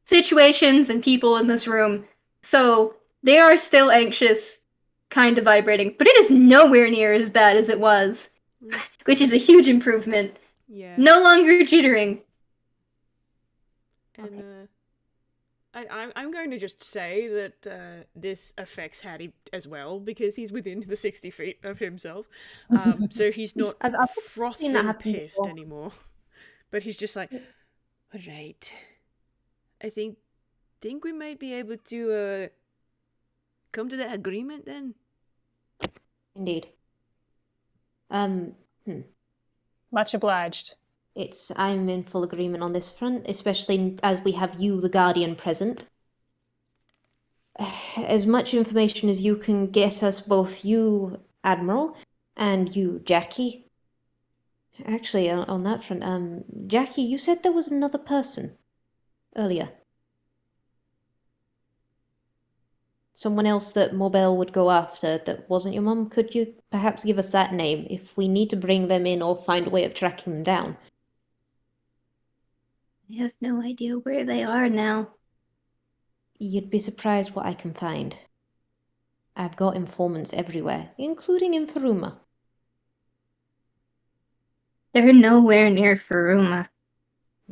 situations and people in this room. So they are still anxious, kind of vibrating, but it is nowhere near as bad as it was, which is a huge improvement. Yeah. No longer jittering. And I'm going to just say that this affects Haddy as well because he's within the 60 feet of himself, so he's not I've frothing seen that happen pissed before. anymore. But he's just like, all right, I think we might be able to come to that agreement then. Indeed. Much obliged. I'm in full agreement on this front, especially as we have you, the Guardian, present. As much information as you can get us, both you, Admiral, and you, Jackie. Actually, on that front, Jackie, you said there was another person earlier. Someone else that Morbel would go after that wasn't your mum. Could you perhaps give us that name if we need to bring them in or find a way of tracking them down? I have no idea where they are now. You'd be surprised what I can find. I've got informants everywhere, including in Faruma. They're nowhere near Faruma.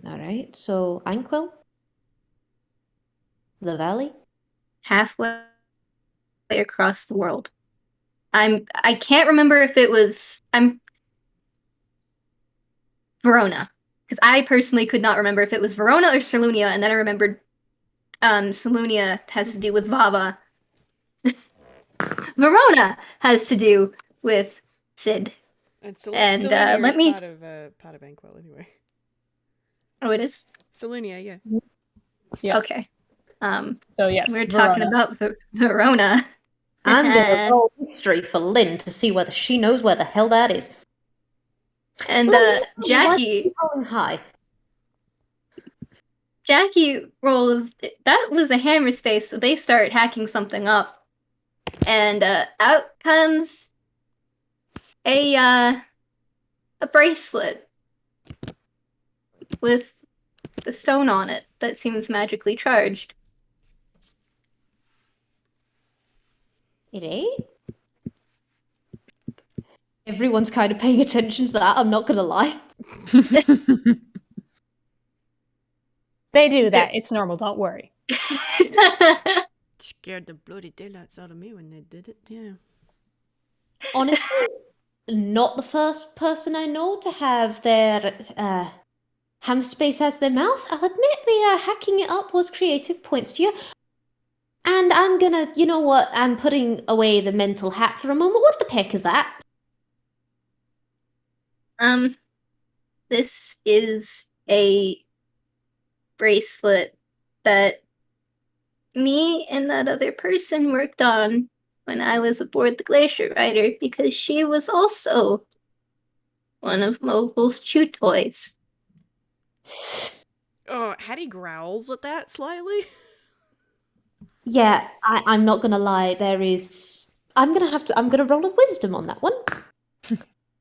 Alright, so Anquil? The Valley? Halfway across the world. I can't remember if it was Verona. Because I personally could not remember if it was Verona or Salunia, and then I remembered Salunia has to do with Vava. Verona has to do with Sid. And Salunia let is me part of Anquil anyway. Oh, it is? Salunia, yeah. Yeah. Okay. So yes, we're Verona. talking about Verona. I'm gonna roll history for Lynn to see whether she knows where the hell that is. And Lynn, why Jackie. are you rolling high? Jackie rolls. That was a hammer space, so they start hacking something up. And out comes a bracelet with the stone on it that seems magically charged. It ain't? Everyone's kind of paying attention to that, I'm not gonna lie. They do that. It's normal. Don't worry. Scared the bloody daylights out of me when they did it. Yeah. Honestly, not the first person I know to have their ham space out of their mouth. I'll admit the hacking it up was creative, points to you. And I'm gonna, you know what, I'm putting away the mental hat for a moment. What the heck is that? This is a bracelet that me and that other person worked on when I was aboard the Glacier Rider, because she was also one of Mogul's chew toys. Oh, Haddy growls at that slightly. Yeah, I'm not gonna lie, I'm gonna roll a wisdom on that one.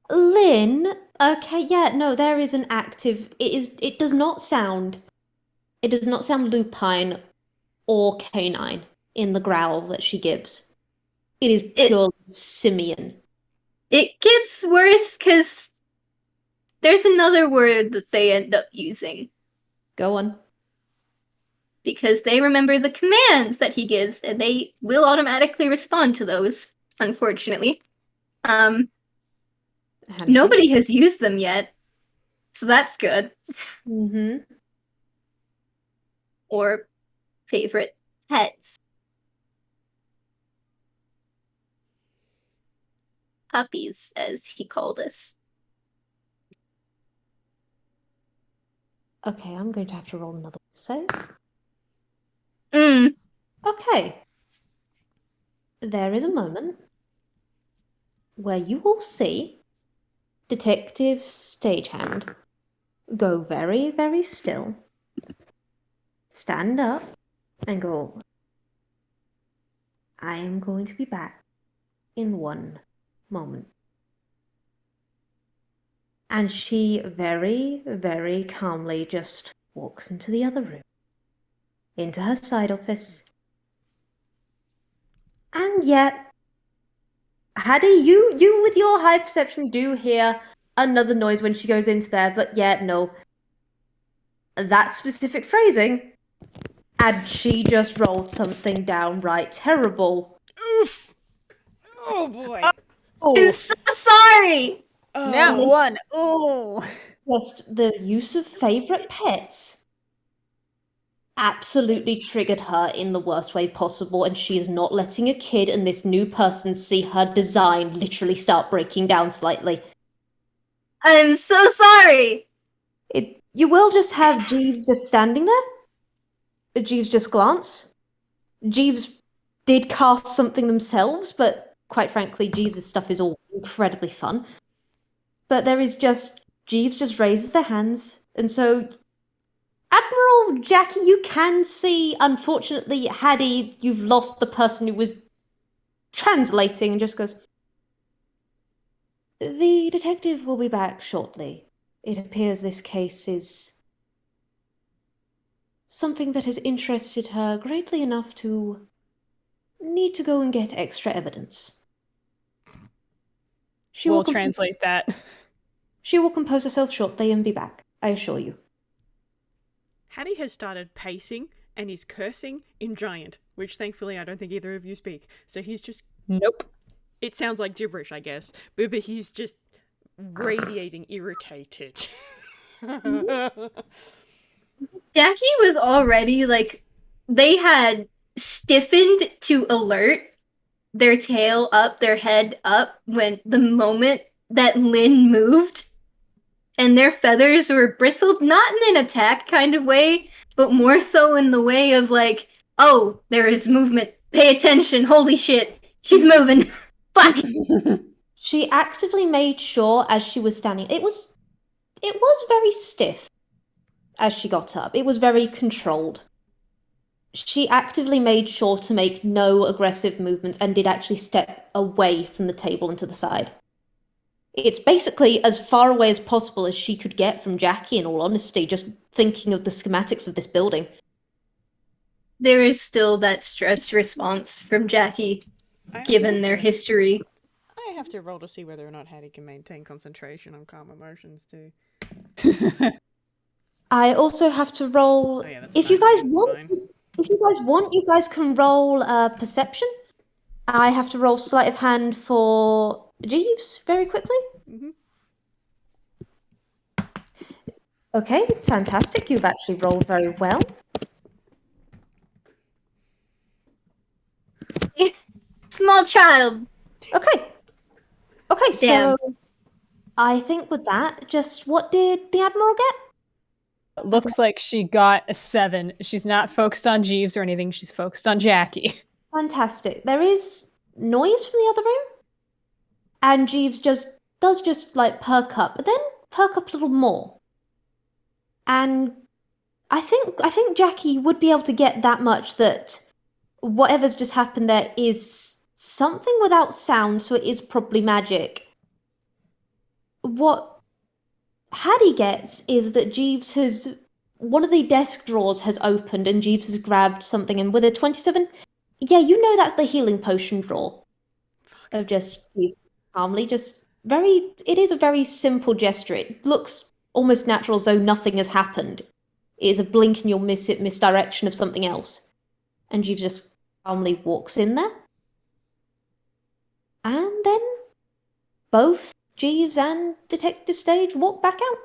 Lynn, okay, yeah, no, there is an active, it does not sound lupine or canine in the growl that she gives. It is pure simian. It gets worse because there's another word that they end up using. Go on. Because they remember the commands that he gives, and they will automatically respond to those, unfortunately. Nobody has used them yet, so that's good. Mm-hmm. Or favorite pets. Puppies, as he called us. Okay, I'm going to have to roll another save. Mm. Okay. There is a moment where you will see Detective Stagehand go very, very still, stand up, and go, I am going to be back in one moment. And she very, very calmly just walks into the other room, into her side office. And yet, Haddy, you with your high perception do hear another noise when she goes into there, but yet, no. That specific phrasing, and she just rolled something downright terrible. Oof! Oh boy. I'm so sorry! Now one. Oh. Just the use of favorite pets absolutely triggered her in the worst way possible, and she is not letting a kid and this new person see her design literally start breaking down slightly. I'm so sorry! You will just have Jeeves just standing there. Jeeves just glance. Jeeves did cast something themselves, but quite frankly, Jeeves' stuff is all incredibly fun. But there is just, Jeeves just raises their hands, and so Admiral Jackie, you can see, unfortunately, Haddy, you've lost the person who was translating, and just goes, the detective will be back shortly. It appears this case is something that has interested her greatly enough to need to go and get extra evidence. We'll translate that. She will compose herself shortly and be back, I assure you. Haddy has started pacing and is cursing in giant, which thankfully I don't think either of you speak. So he's just... Nope. It sounds like gibberish, I guess. But he's just radiating irritated. Jackie was already, like, they had stiffened to alert, their tail up, their head up, when the moment that Lynn moved, and their feathers were bristled, not in an attack kind of way, but more so in the way of, like, oh, there is movement, pay attention, holy shit, she's moving, fuck! She actively made sure as she was standing, it was very stiff as she got up. It was very controlled. She actively made sure to make no aggressive movements and did actually step away from the table and to the side. It's basically as far away as possible as she could get from Jackie, in all honesty, just thinking of the schematics of this building. There is still that stressed response from Jackie, given their history. I have to roll to see whether or not Haddy can maintain concentration on calm emotions too. I also have to roll. Oh, yeah, that's if fine. you guys That's want, fine. if you guys want, you guys can roll perception. I have to roll sleight of hand for Jeeves very quickly. Mhm. Okay, fantastic. You've actually rolled very well. Small child. Okay. Okay, Damn. so I think with that, just what did the Admiral get? Looks like she got a 7. She's not focused on Jeeves or anything. She's focused on Jackie. Fantastic. There is noise from the other room, and Jeeves does like perk up, but then perk up a little more. And I think Jackie would be able to get that much that whatever's just happened there is something without sound, so it is probably magic. What Haddy gets is that Jeeves has one of the desk drawers has opened and Jeeves has grabbed something, and with a 27, yeah, you know that's the healing potion drawer. Of just Jeeves calmly, just very. It is a very simple gesture. It looks almost natural, as though nothing has happened. It is a blink and you'll miss it, misdirection of something else, and Jeeves just calmly walks in there, and then both Jeeves and Detective Stage walk back out.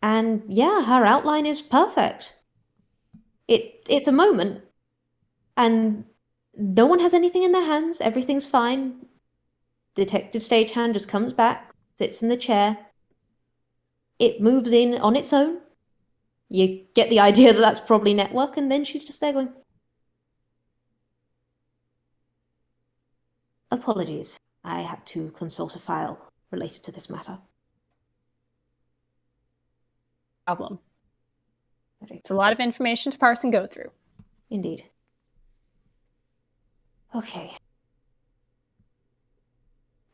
And yeah, her outline is perfect. It's a moment, and no one has anything in their hands. Everything's fine. Detective Stagehand just comes back, sits in the chair. It moves in on its own. You get the idea that that's probably network, and then she's just there going, "Apologies, I had to consult a file related to this matter." Problem. It's a lot of information to parse and go through. Indeed. Okay.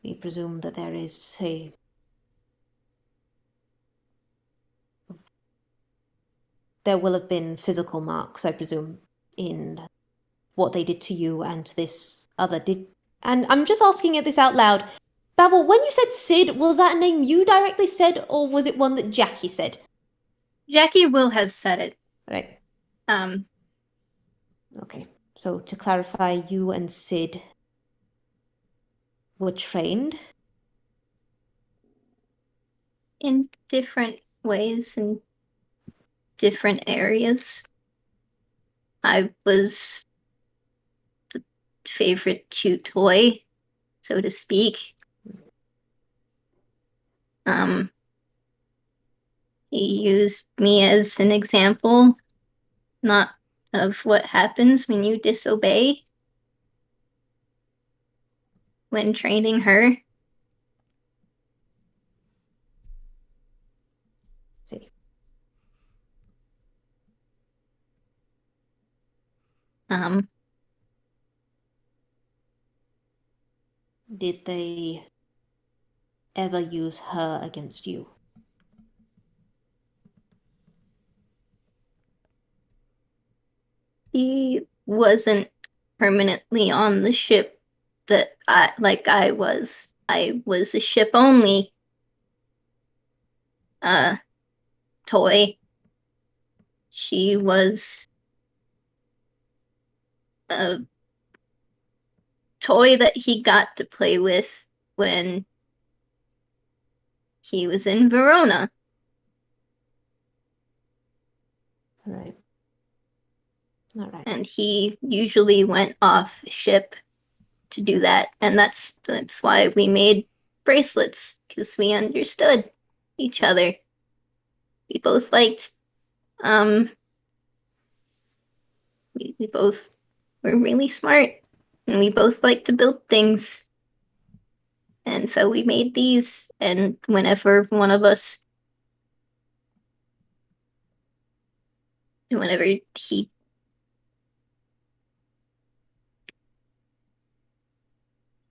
We presume that there is a... There will have been physical marks, I presume, in what they did to you and this other did. And I'm just asking it this out loud. Babble, when you said Sid, was that a name you directly said, or was it one that Jackie said? Jackie will have said it. Right. Um, Okay. So to clarify, you and Sid were trained? in different ways in different areas. I was the favorite cute toy, so to speak. He used me as an example, not of what happens when you disobey when training her. See. Did they ever use her against you? He wasn't permanently on the ship that I was. I was a ship only toy. She was a toy that he got to play with when he was in Verona. All right. All right. And he usually went off ship to do that. And that's why we made bracelets, because we understood each other. We both liked we both were really smart, and we both liked to build things. And so we made these, and whenever he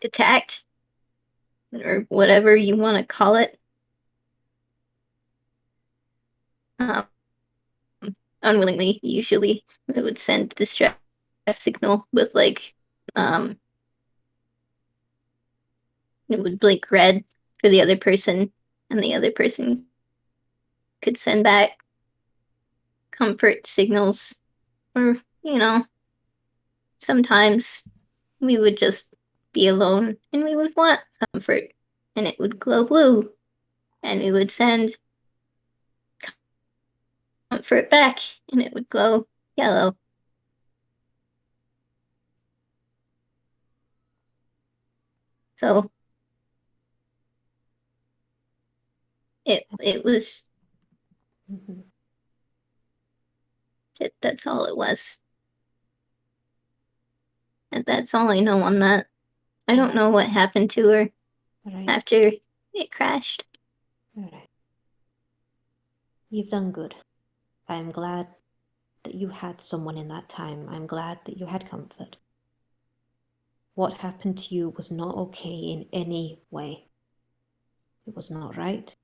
attacked, or whatever you want to call it. Unwillingly, usually, it would send distress signal with like it would blink red for the other person, and the other person could send back comfort signals, or sometimes we would just be alone and we would want comfort, and it would glow blue, and we would send comfort back, and it would glow yellow. So it was that's all it was. And that's all I know on that. I don't know what happened to her after it crashed. Alright. You've done good. I'm glad that you had someone in that time. I'm glad that you had comfort. What happened to you was not okay in any way. It was not right.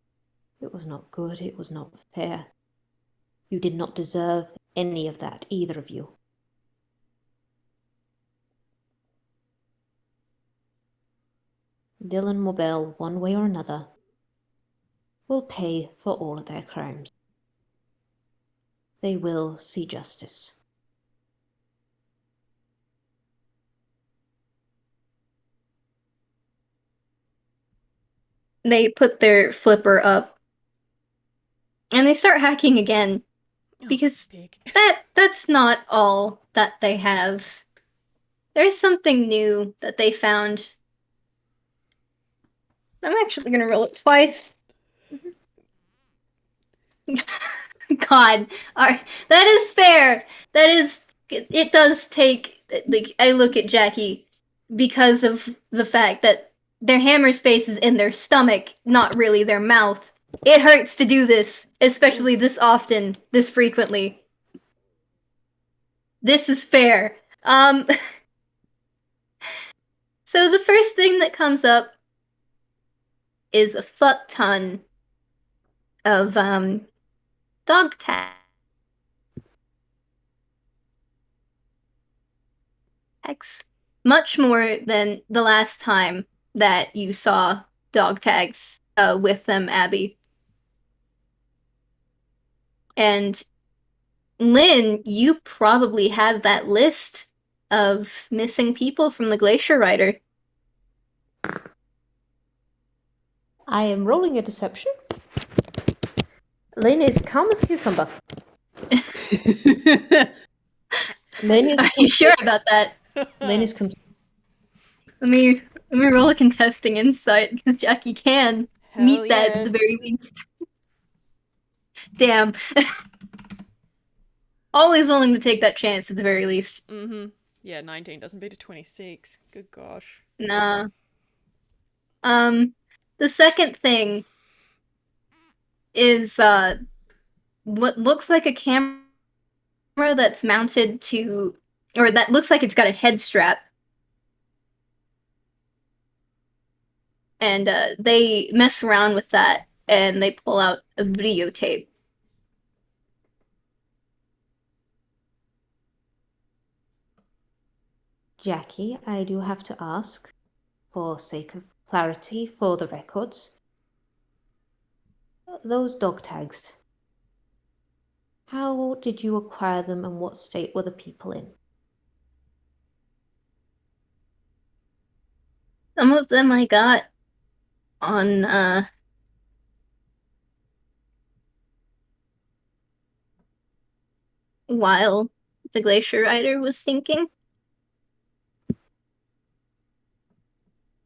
It was not good. It was not fair. You did not deserve any of that, either of you. Dylan Morbell, one way or another, will pay for all of their crimes. They will see justice. They put their flipper up and they start hacking again, because that's not all that they have. There's something new that they found. I'm actually gonna roll it twice. God, that is fair. That is, it does take, like, I look at Jackie because of the fact that their hammer space is in their stomach, not really their mouth. It hurts to do this, especially this often, this frequently. This is fair. So the first thing that comes up is a fuck ton of dog tags. Much more than the last time that you saw dog tags with them, Abby. And Lynn, you probably have that list of missing people from the Glacier Rider. I am rolling a deception. Lynn is calm as a cucumber. Lynn is Are you sure about that? Lynn is complete. Let me roll a contesting insight, because Jackie can meet that at the very least. Damn. Always willing to take that chance at the very least. Mm-hmm. Yeah, 19 doesn't beat a 26. Good gosh. Nah. The second thing is what looks like a camera that's mounted to, or that looks like it's got a head strap. And they mess around with that, and they pull out a videotape. Jackie, I do have to ask, for sake of clarity for the records, those dog tags, how did you acquire them and what state were the people in? Some of them I got on while the Glacier Rider was sinking.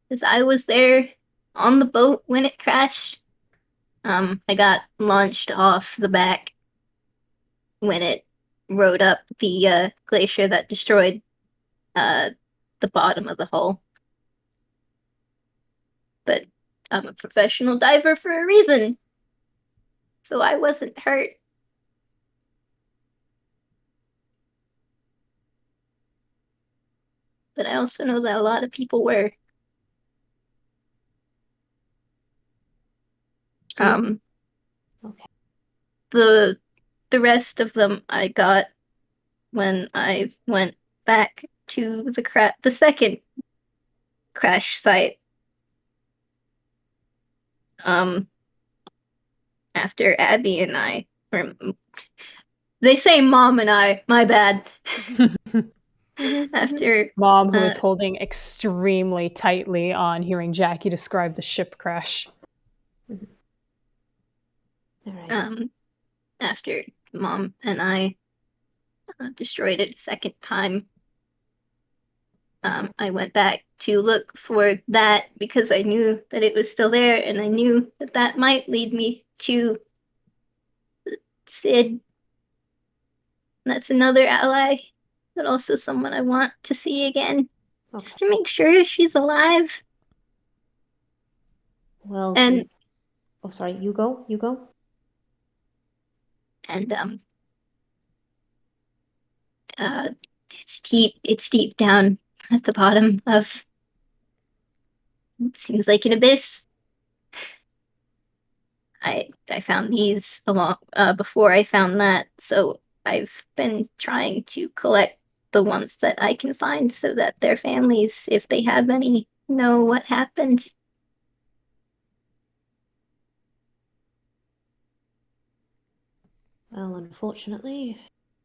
Because I was there on the boat when it crashed. I got launched off the back when it rode up the glacier that destroyed the bottom of the hull. But I'm a professional diver for a reason, so I wasn't hurt. But I also know that a lot of people were. Um, Okay. the rest of them I got when I went back to the second crash site. After Abby and I, or they say Mom and I, my bad. After Mom, who is holding extremely tightly on hearing Jackie describe the ship crash. All right. After Mom and I destroyed it a second time, I went back to look for that because I knew that it was still there, and I knew that that might lead me to Sid. That's another ally, but also someone I want to see again, just to make sure she's alive. Well, And oh, sorry. You go. You go. and it's deep down at the bottom of it seems like an abyss. I found these along before I found that, so I've been trying to collect the ones that I can find so that their families, if they have any, know what happened. Well, unfortunately,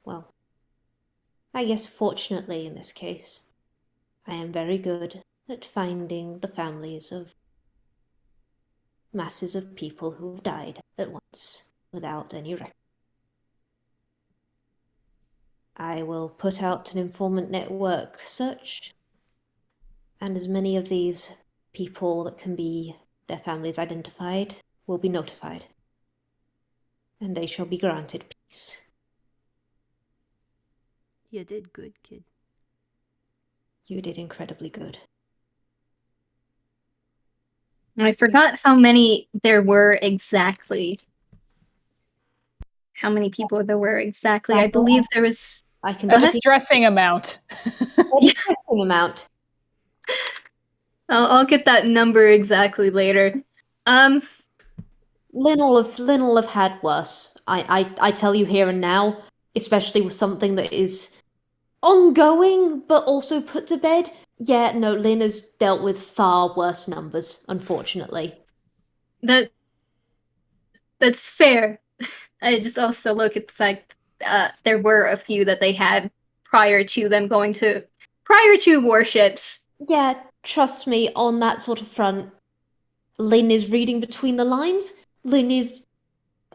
well, I guess fortunately in this case, I am very good at finding the families of masses of people who've died at once without any record. I will put out an informant network search, and as many of these people that can be their families identified will be notified, and they shall be granted peace. You did good, kid. You did incredibly good. I forgot how many there were exactly. How many people there were exactly? I believe there was. I can A see distressing amount. a distressing amount. I'll get that number exactly later. Lynn will have had worse. I tell you here and now, especially with something that is ongoing but also put to bed. Yeah, no, Lynn has dealt with far worse numbers, unfortunately. That's fair. I just also look at the fact there were a few that they had prior to warships. Yeah, trust me, on that sort of front, Lynn is reading between the lines. Lynn is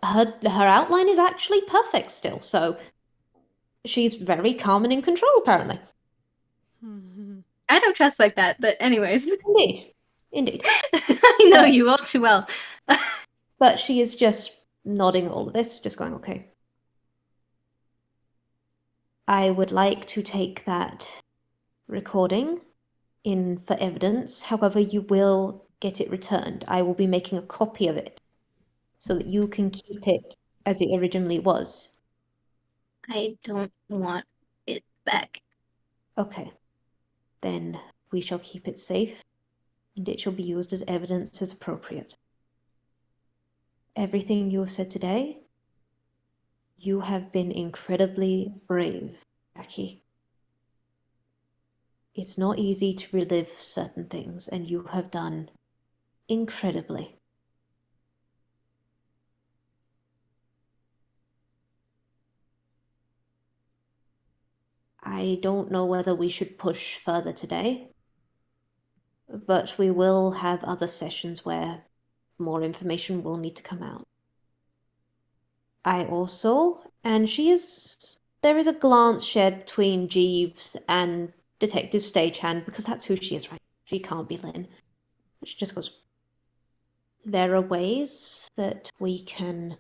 her outline is actually perfect still, so she's very calm and in control apparently. I don't trust like that, but anyways. Indeed. I know you all too well. But she is just nodding all of this, just going, okay. I would like to take that recording in for evidence. However, you will get it returned. I will be making a copy of it so that you can keep it as it originally was. I don't want it back. Okay. Then we shall keep it safe, and it shall be used as evidence as appropriate. Everything you have said today, you have been incredibly brave, Jackie. It's not easy to relive certain things, and you have done incredibly. I don't know whether we should push further today, but we will have other sessions where more information will need to come out. I also, and there is a glance shared between Jeeves and Detective Stagehand, because that's who she is, right? She can't be Lynn. She just goes, there are ways that we can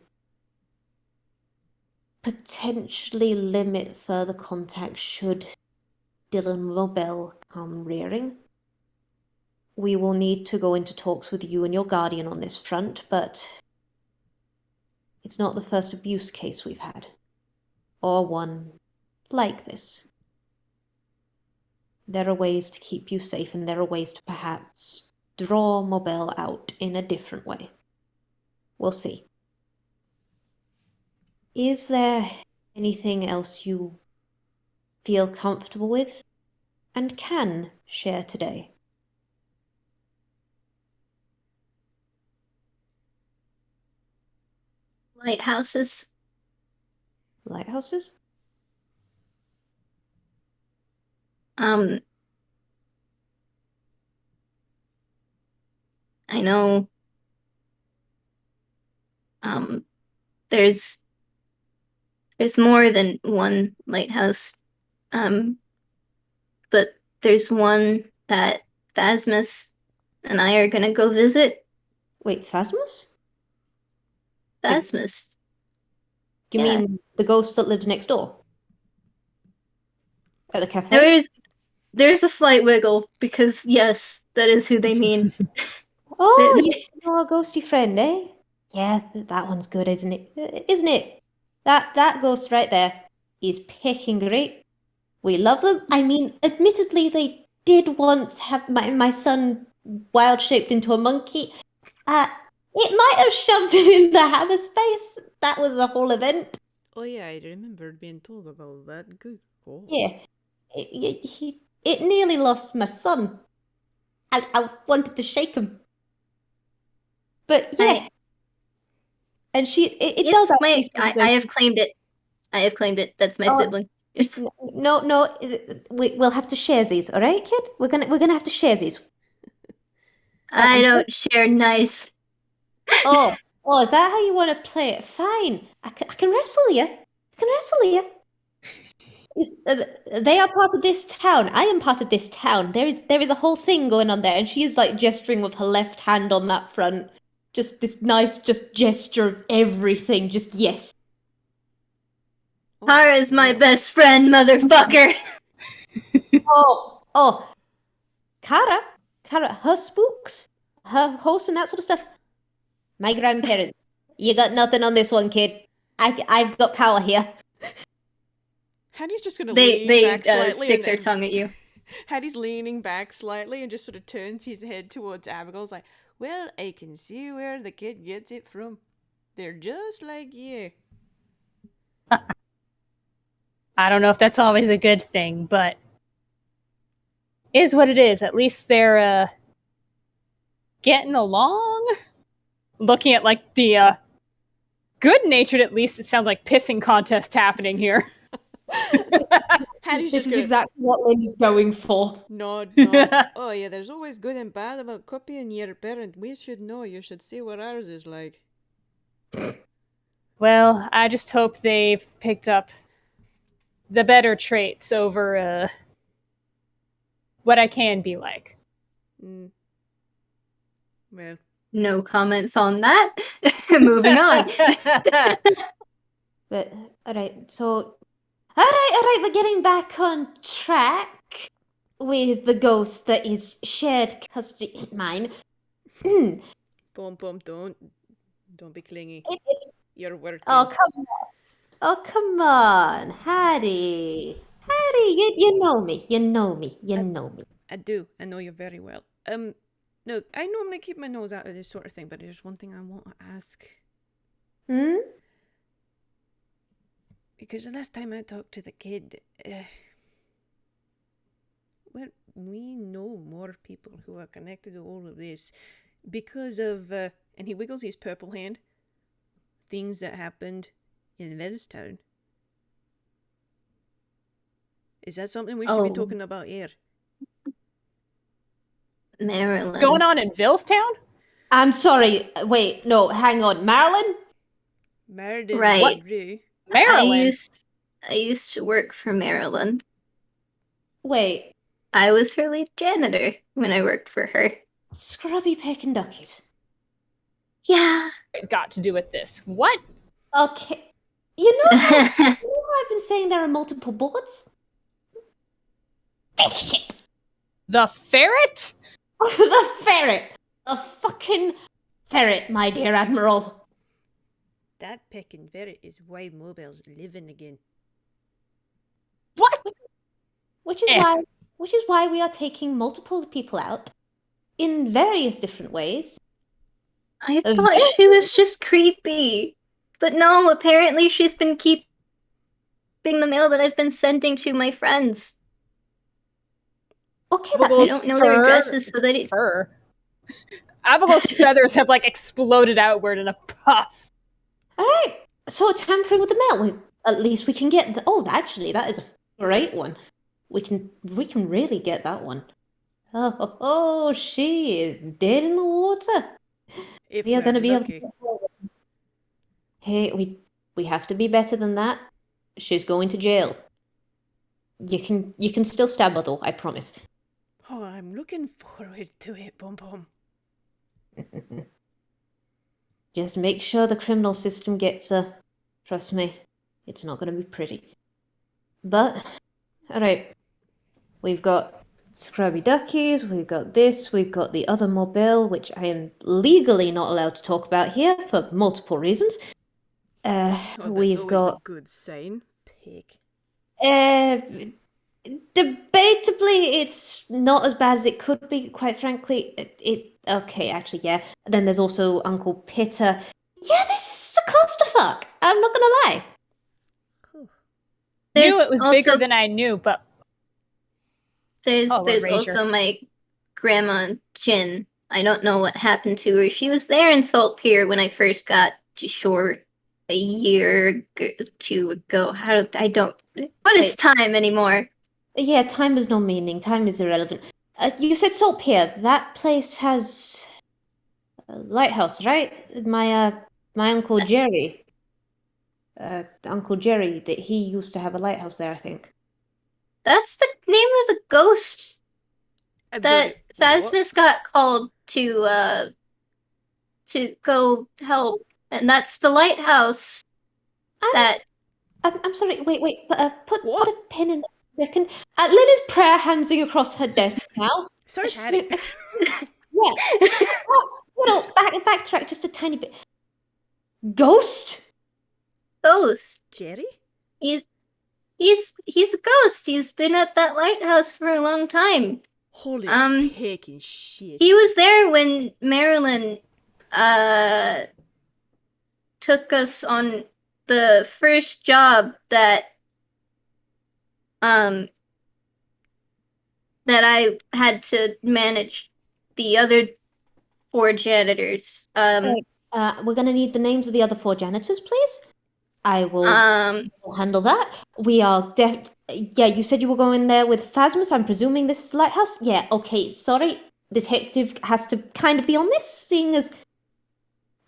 potentially limit further contact should Dylan Mobile come rearing. We will need to go into talks with you and your guardian on this front, but it's not the first abuse case we've had, or one like this. There are ways to keep you safe, and there are ways to perhaps draw Mobile out in a different way. We'll see. Is there anything else you feel comfortable with and can share today? Lighthouses. Lighthouses? I know. There's more than one lighthouse. But there's one that Phasmus and I are gonna go visit. Wait, Phasmus? Phasmus. You Yeah. mean the ghost that lives next door? At the cafe? There's a slight wiggle, because yes, that is who they mean. Oh, The- you know, a ghosty friend, eh? Yeah, that one's good, isn't it? Isn't it? That ghost right there is picking great. We love them. I mean, admittedly, they did once have my son wild shaped into a monkey. It might have shoved him in the hammer space. That was a whole event. Oh yeah, I remember being told about that. Good call. Yeah, it nearly lost my son. I wanted to shake him, but yeah. And it It's does my. actually seem I have claimed it. I have claimed it. That's my Oh. sibling. No, we'll have to share these, all right, kid? We're gonna have to share these. I don't share nice. Oh, is that how you want to play it? Fine, I can wrestle you. It's, they are part of this town. I am part of this town. There is a whole thing going on there, and she is like gesturing with her left hand on that front. Just this nice, just gesture of everything. Just yes. Tara's my best friend, motherfucker. Oh, Kara, her spooks, her hosts, and that sort of stuff. My grandparents. You got nothing on this one, kid. I've got power here. Haddy's just gonna They lean back slightly. stick their tongue at you. Haddy's leaning back slightly and just sort of turns his head towards Abbigull's like, well, I can see where the kid gets it from. They're just like you. I don't know if that's always a good thing, but is what it is. At least they're getting along. Looking at like the good-natured, at least it sounds like pissing contest happening here. Haddy's This just is gonna exactly what Lynn's going for. nod. Oh yeah, there's always good and bad about copying your parent. We should know. You should see what ours is like. Well, I just hope they've picked up the better traits over what I can be like. Well, No comments on that. Moving on. But all right, we're getting back on track with the ghost that is shared custody. Mine. Boom, don't be clingy. It's You're working. Oh, come on, Haddy. You know me. I do. I know you very well. No, I normally keep my nose out of this sort of thing, but there's one thing I want to ask. Because the last time I talked to the kid, well, we know more people who are connected to all of this because of, and he wiggles his purple hand, things that happened in Veldstown. Is that something we should be talking about here? Maryland. Going on in Villestown? I'm sorry. Wait, no, hang on. Marilyn? Meriden. Right. What? Maryland? I used to work for Maryland. Wait. I was her lead janitor when I worked for her. Scrubby pecking duckies. Yeah. Got to do with this. What? Okay. You know how I've been saying there are multiple boards? This shit. The ferret? The ferret. The fucking ferret, my dear Admiral. That pecking ferret is why Mobile's living again. What? Which is why we are taking multiple people out in various different ways I thought she was just creepy. But no, apparently she's been keeping the mail that I've been sending to my friends. Okay, that's I don't know their addresses so that it... Fur. Abbigull's feathers have like exploded outward in a puff. all right. So tampering with the mail. At least we can get. Actually, that is a great one. We can really get that one. Oh, she is dead in the water. If We are we're going to be lucky. able to. Hey, we have to be better than that. She's going to jail. You can still stab her though, I promise. Oh, I'm looking forward to it, Bum Bum. Just make sure the criminal system gets her. Trust me, it's not going to be pretty. But, alright. We've got Scrubby Duckies, we've got this, we've got the other mobile, which I am legally not allowed to talk about here for multiple reasons. Oh, that's We've always got... a good sign. Pig. debatably, it's not as bad as it could be, quite frankly. Okay, actually, yeah. Then there's also Uncle Pitter. Yeah, this is a clusterfuck. I'm not gonna lie. Knew it was bigger also- than I knew, but There's Erasure. also my grandma Jin. I don't know what happened to her. She was there in Salt Pier when I first got to shore a year or two ago. What is Wait. time anymore? Yeah, time has no meaning. Time is irrelevant. You said Salt Pier. That place has a lighthouse, right? My Uncle Jerry. Uncle Jerry, that he used to have a lighthouse there, I think. That's the name of the ghost that What? Phasmus got called to go help, and that's the lighthouse. I'm- I'm sorry. Wait. Put What? a pin in the second. Lynn is prayer handsing across her desk now. Sorry, She's Haddy. Yeah. Backtrack just a tiny bit. Ghost? Ghost. Jerry? He's a ghost. He's been at that lighthouse for a long time. Holy picking shit. He was there when Marilyn took us on the first job that I had to manage the other 4 janitors. We're gonna need the names of the other 4 janitors, please. I will handle that. We are yeah, you said you were going there with Phasmus. I'm presuming this is the lighthouse? Yeah, okay, sorry. Detective has to kind of be on this, seeing as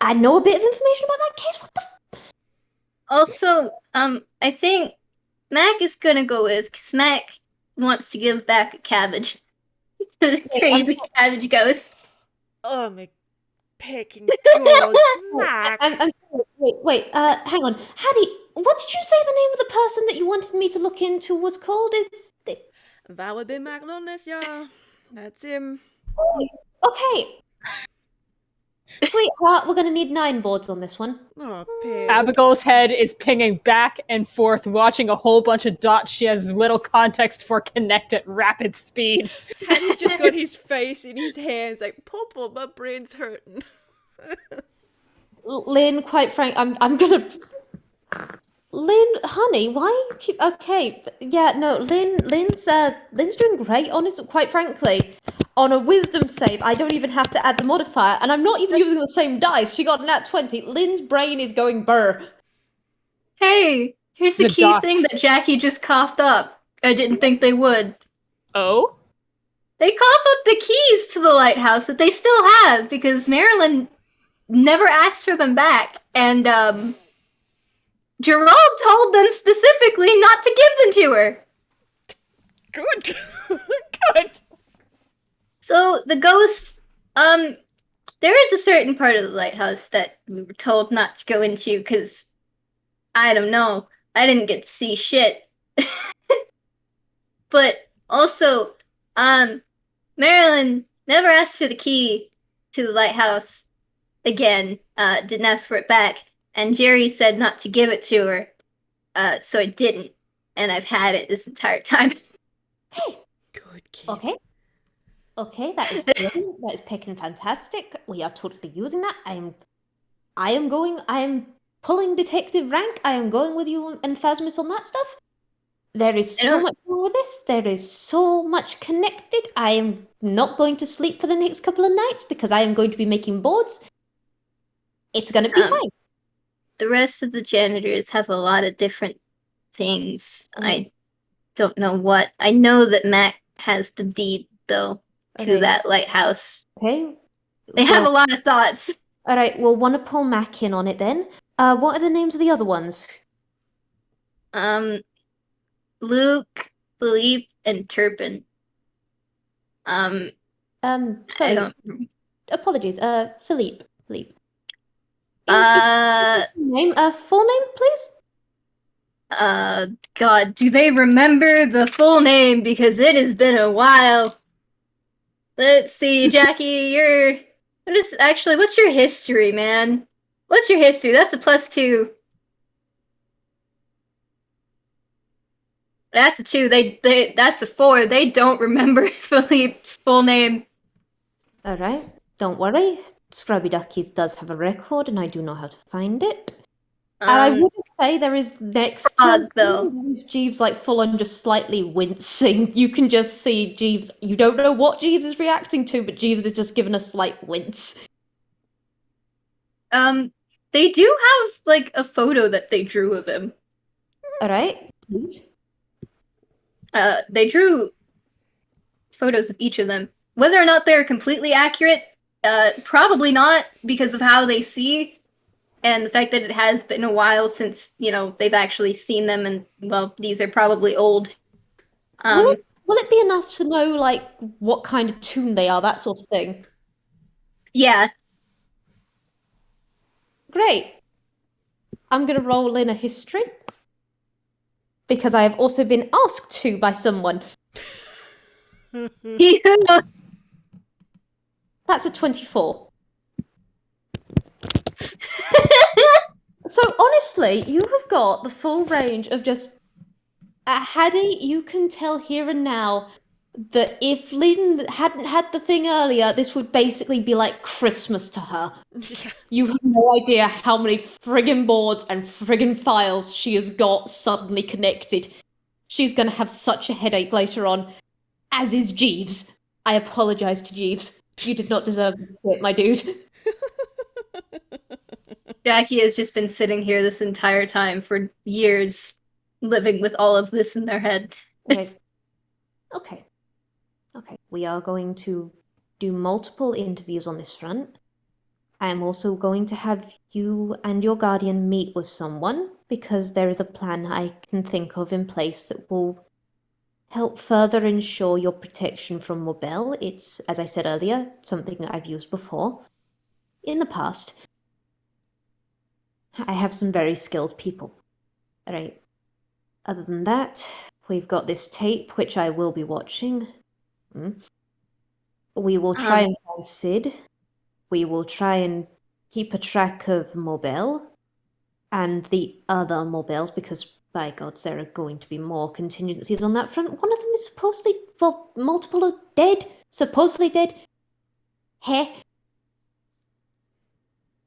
I know a bit of information about that case. What the... Also, I think Mac is gonna go with, because Mac wants to give back a cabbage to the crazy cabbage ghost. Oh my picking gods, Mac. I'm sorry. Wait, hang on. Haddy, what did you say the name of the person that you wanted me to look into was called? That would be Mac Lowness, yeah. That's him. Okay. Sweetheart, we're gonna need 9 boards on this one. Oh, pig. Abbigull's head is pinging back and forth, watching a whole bunch of dots she has little context for connect at rapid speed. Haddy's just got his face in his hands like, Papa, my brain's hurting. Lynn, quite frank, I'm gonna... Lynn, honey, why you keep... Okay, yeah, no, Lynn's doing great, honestly, quite frankly. On a wisdom save, I don't even have to add the modifier, and I'm not even using the same dice. She got a nat 20. Lynn's brain is going burr. Hey, here's the key dots. thing that Jackie just coughed up. I didn't think they would. Oh? They cough up the keys to the lighthouse that they still have, because Marilyn never asked for them back, and, Gerald told them specifically not to give them to her. Good. Good. So, the ghost, there is a certain part of the lighthouse that we were told not to go into, because, I don't know, I didn't get to see shit. But, also, Marilyn never asked for the key to the lighthouse again, didn't ask for it back, and Jerry said not to give it to her, so I didn't, and I've had it this entire time. Hey, Good kid. okay. Okay, that is brilliant. That is picking fantastic. We are totally using that. I am pulling detective rank. I am going with you and Phasmus on that stuff. There is I so don't- much wrong with this. There is so much connected. I am not going to sleep for the next couple of nights because I am going to be making boards. It's going to be fine. The rest of the janitors have a lot of different things. I don't know what. I know that Mac has the deed, though, to Okay. that lighthouse. Okay. They have a lot of thoughts. All right. We'll want to pull Mac in on it then. What are the names of the other ones? Luke, Philippe, and Turpin. Sorry. I don't. Apologies. Philippe. Philippe. Name. Full name, please. God, do they remember the full name? Because it has been a while. Let's see, Jackie, what's your history, man? What's your history? That's a +2. That's a 2. That's a 4. They don't remember Philippe's full name. All right. Don't worry. Scrubby Duckies does have a record, and I do know how to find it. And I would say there is next to though. is Jeeves like full on just slightly wincing. You can just see Jeeves. You don't know what Jeeves is reacting to, but Jeeves is just giving a slight wince. They do have like a photo that they drew of him. All right, please. They drew photos of each of them. Whether or not they're completely accurate, probably not, because of how they see and the fact that it has been a while since, they've actually seen them, and, well, these are probably old. Will it be enough to know, like, what kind of tune they are, that sort of thing? Yeah. Great. I'm going to roll in a history, because I have also been asked to by someone. That's a 24. So honestly, you have got the full range of just... Haddy, you can tell here and now that if Lynn hadn't had the thing earlier, this would basically be like Christmas to her. Yeah. You have no idea how many friggin' boards and friggin' files she has got suddenly connected. She's gonna have such a headache later on, as is Jeeves. I apologize to Jeeves. You did not deserve this quit, my dude. Jackie has just been sitting here this entire time for years, living with all of this in their head. Okay. We are going to do multiple interviews on this front. I am also going to have you and your guardian meet with someone, because there is a plan I can think of in place that will help further ensure your protection from Babble. It's, as I said earlier, something I've used before in the past. I have some very skilled people. Alright. Other than that, we've got this tape, which I will be watching. We will try and find Sid. We will try and keep a track of Babble and the other Mobiles, because by gods, there are going to be more contingencies on that front. One of them is supposedly, well, multiple are dead. Supposedly dead. Heh.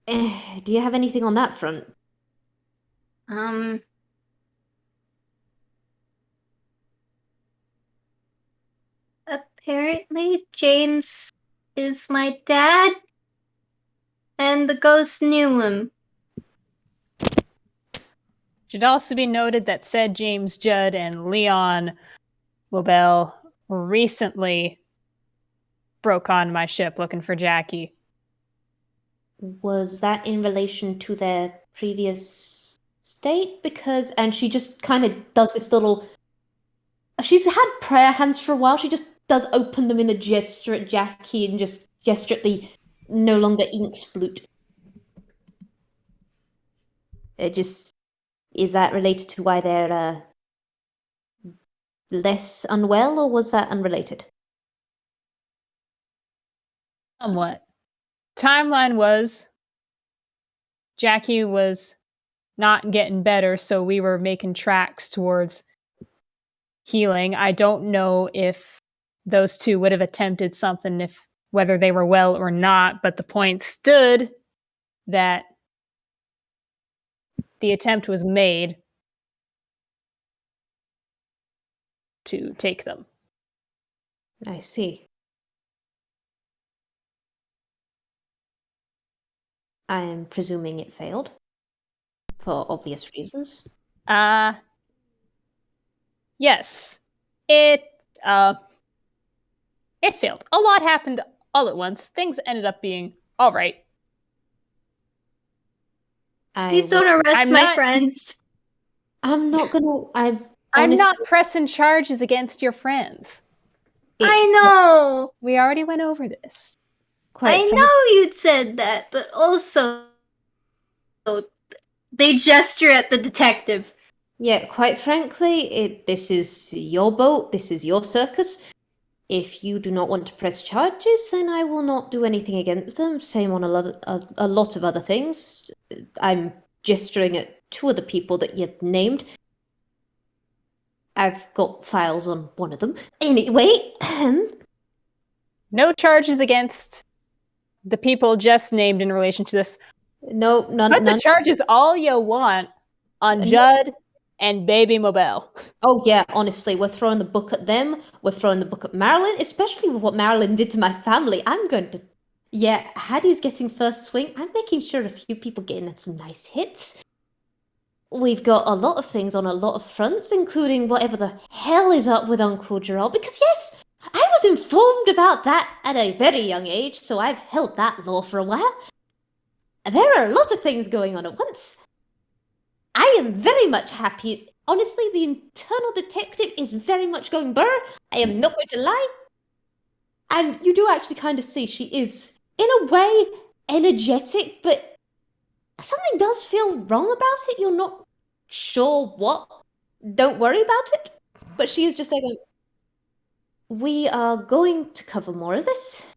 Do you have anything on that front? Apparently, James is my dad, and the ghost knew him. Should also be noted that said James Judd and Leon Babble recently broke on my ship looking for Jackie. Was that in relation to their previous state? And she just kind of does this little... She's had prayer hands for a while. She just does open them in a gesture at Jackie and just gesture at the no longer ink sploot. Is that related to why they're less unwell, or was that unrelated? Somewhat. Timeline was Jackie was not getting better, so we were making tracks towards healing. I don't know if those two would have attempted something if whether they were well or not, but the point stood that the attempt was made to take them. I see. I am presuming it failed. For obvious reasons. Yes. It failed. A lot happened all at once. Things ended up being all right. Please don't arrest my friends. I'm not gonna. I'm not pressing charges against your friends. I know. We already went over this. I know you'd said that, but also they gesture at the detective. Yeah, quite frankly, this is your boat. This is your circus. If you do not want to press charges, then I will not do anything against them. Same on a lot of other things. I'm gesturing at two of the people that you've named. I've got files on one of them. Anyway, no charges against the people just named in relation to this. No, none. Put the charges all you want on Judd and Baby Mobile. Oh yeah, honestly, we're throwing the book at them. We're throwing the book at Marilyn, especially with what Marilyn did to my family. I'm going to... Yeah, Haddy's getting first swing. I'm making sure a few people getting at some nice hits. We've got a lot of things on a lot of fronts, including whatever the hell is up with Uncle Gerald. Because yes, I was informed about that at a very young age, so I've held that law for a while. There are a lot of things going on at once. I am very much happy. Honestly, the internal detective is very much going burr. I am not going to lie. And you do actually kind of see she is, in a way, energetic, but something does feel wrong about it. You're not sure what. Don't worry about it. But she is just like, we are going to cover more of this.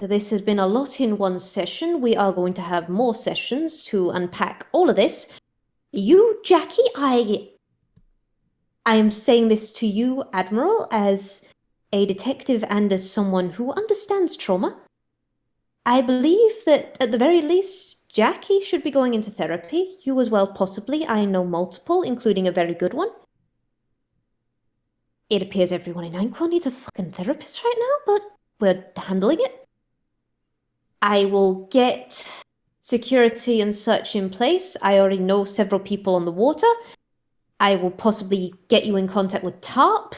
This has been a lot in one session. We are going to have more sessions to unpack all of this. You, Jackie, I am saying this to you, Admiral, as a detective and as someone who understands trauma. I believe that, at the very least, Jackie should be going into therapy. You as well, possibly. I know multiple, including a very good one. It appears everyone in Anquil needs a fucking therapist right now, but we're handling it. I will get security and such in place. I already know several people on the water. I will possibly get you in contact with Tarp.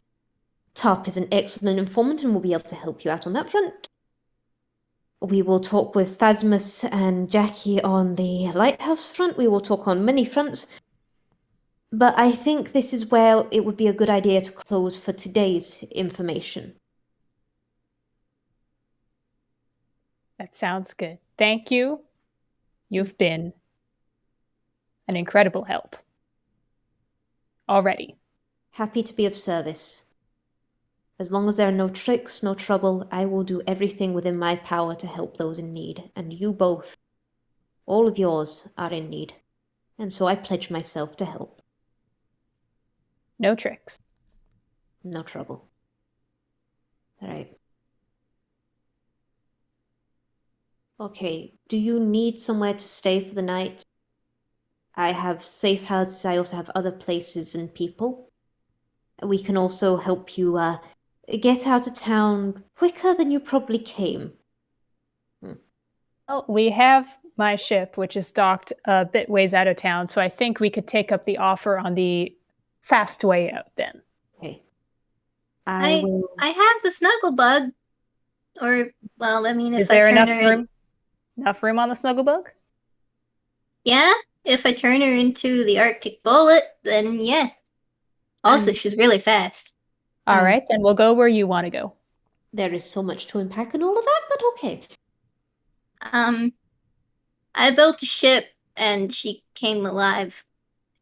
Tarp is an excellent informant and will be able to help you out on that front. We will talk with Phasmus and Jackie on the lighthouse front. We will talk on many fronts. But I think this is where it would be a good idea to close for today's information. That sounds good. Thank you. You've been an incredible help. Already. Happy to be of service. As long as there are no tricks, no trouble, I will do everything within my power to help those in need. And you both, all of yours, are in need. And so I pledge myself to help. No tricks. No trouble. All right. Okay, do you need somewhere to stay for the night? I have safe houses. I also have other places and people. We can also help you get out of town quicker than you probably came. Well, we have my ship, which is docked a bit ways out of town, so I think we could take up the offer on the fast way out then. Okay. I have the snuggle bug. Or, well, I mean, if is there I turn enough her room? Enough room on the Snugglebug? Yeah, if I turn her into the Arctic Bullet, then yeah. Also, she's really fast. All right, then we'll go where you want to go. There is so much to unpack and all of that, but okay. I built a ship and she came alive.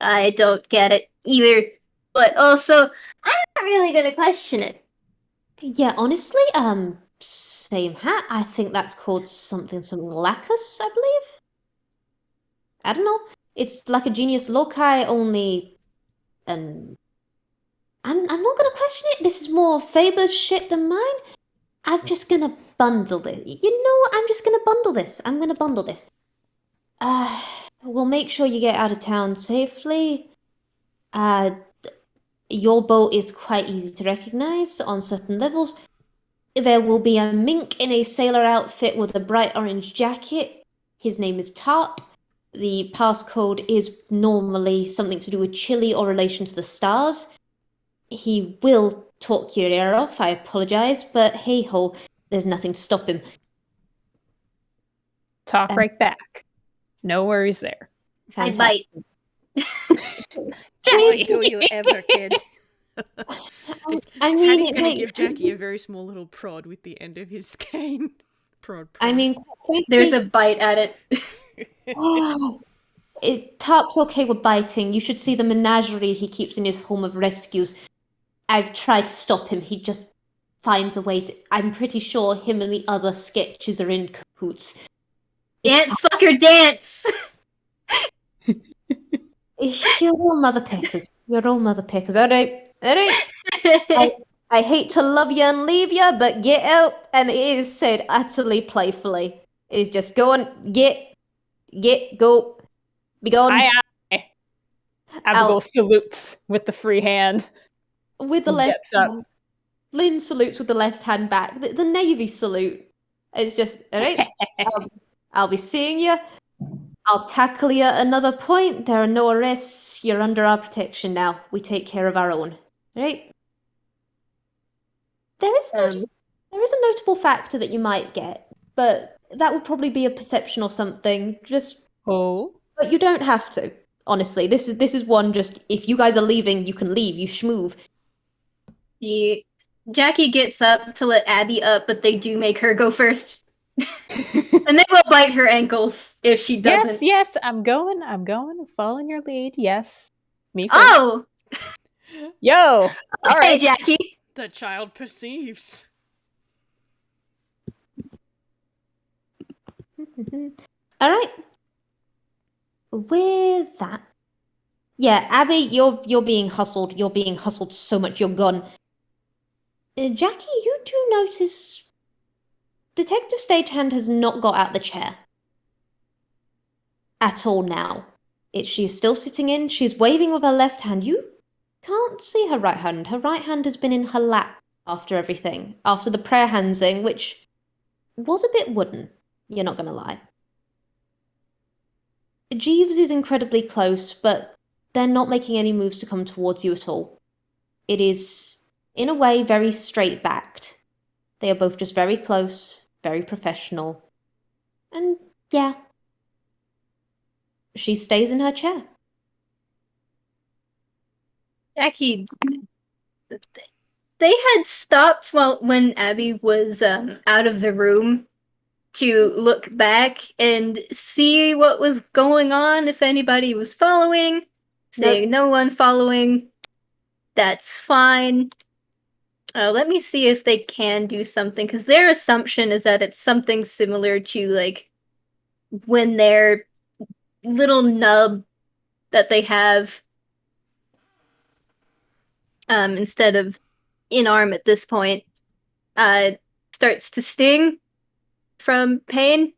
I don't get it either, but also, I'm not really gonna question it. Yeah, honestly, same hat. I think that's called something lacus, I believe. I don't know. It's like a genius loci, only I'm not gonna question it. This is more Faber's shit than mine. I'm just gonna bundle this. You know what? I'm just gonna bundle this. I'm gonna bundle this. We'll make sure you get out of town safely. Your boat is quite easy to recognize on certain levels. There will be a mink in a sailor outfit with a bright orange jacket. His name is Tarp. The passcode is normally something to do with Chile or relation to the stars. He will talk your ear off, I apologize, but hey ho, there's nothing to stop him. Talk right back. No worries there. I bite. Boy, do you ever, kid. I mean, Haddy's gonna give Jackie a very small little prod with the end of his cane. Prod. I mean, There's a bite at it. Tarp's okay with biting. You should see the menagerie he keeps in his home of rescues. I've tried to stop him. He just finds a way to... I'm pretty sure him and the other sketches are in cahoots. Dance, fucker, dance! You're all mother pickers. You're all mother pickers. Alright. I hate to love you and leave you, but get out. And it is said utterly playfully. It is just go on, go, be gone. Aye. Abbigull salutes with the free hand. With the He left gets up. hand. Lynn salutes with the left hand back. The Navy salute. It's just, alright, I'll be seeing you. I'll tackle you at another point. There are no arrests. You're under our protection now. We take care of our own. Right? There is a notable factor that you might get, but that would probably be a perception or something. But you don't have to. Honestly, this is one. Just if you guys are leaving, you can leave. You schmoove. Jackie gets up to let Abby up, but they do make her go first. And they will bite her ankles if she doesn't. Yes, I'm going, following your lead, yes. Me first. Oh! Yo! Okay, Jackie. The child perceives. Alright. With that. Yeah, Abby, you're being hustled. You're being hustled so much you're gone. Jackie, you do notice Detective Stagehand has not got out the chair. At all now. She's still sitting in, she's waving with her left hand. You can't see her right hand. Her right hand has been in her lap after everything. After the prayer handsing, which was a bit wooden, you're not gonna lie. Jeeves is incredibly close, but they're not making any moves to come towards you at all. It is, in a way, very straight-backed. They are both just very close, very professional. And, yeah. She stays in her chair. Jackie, they had stopped when Abby was out of the room to look back and see what was going on, if anybody was following. Saying no one following. That's fine. Let me see if they can do something, because their assumption is that it's something similar to, like, when their little nub that they have instead of in arm at this point starts to sting from pain.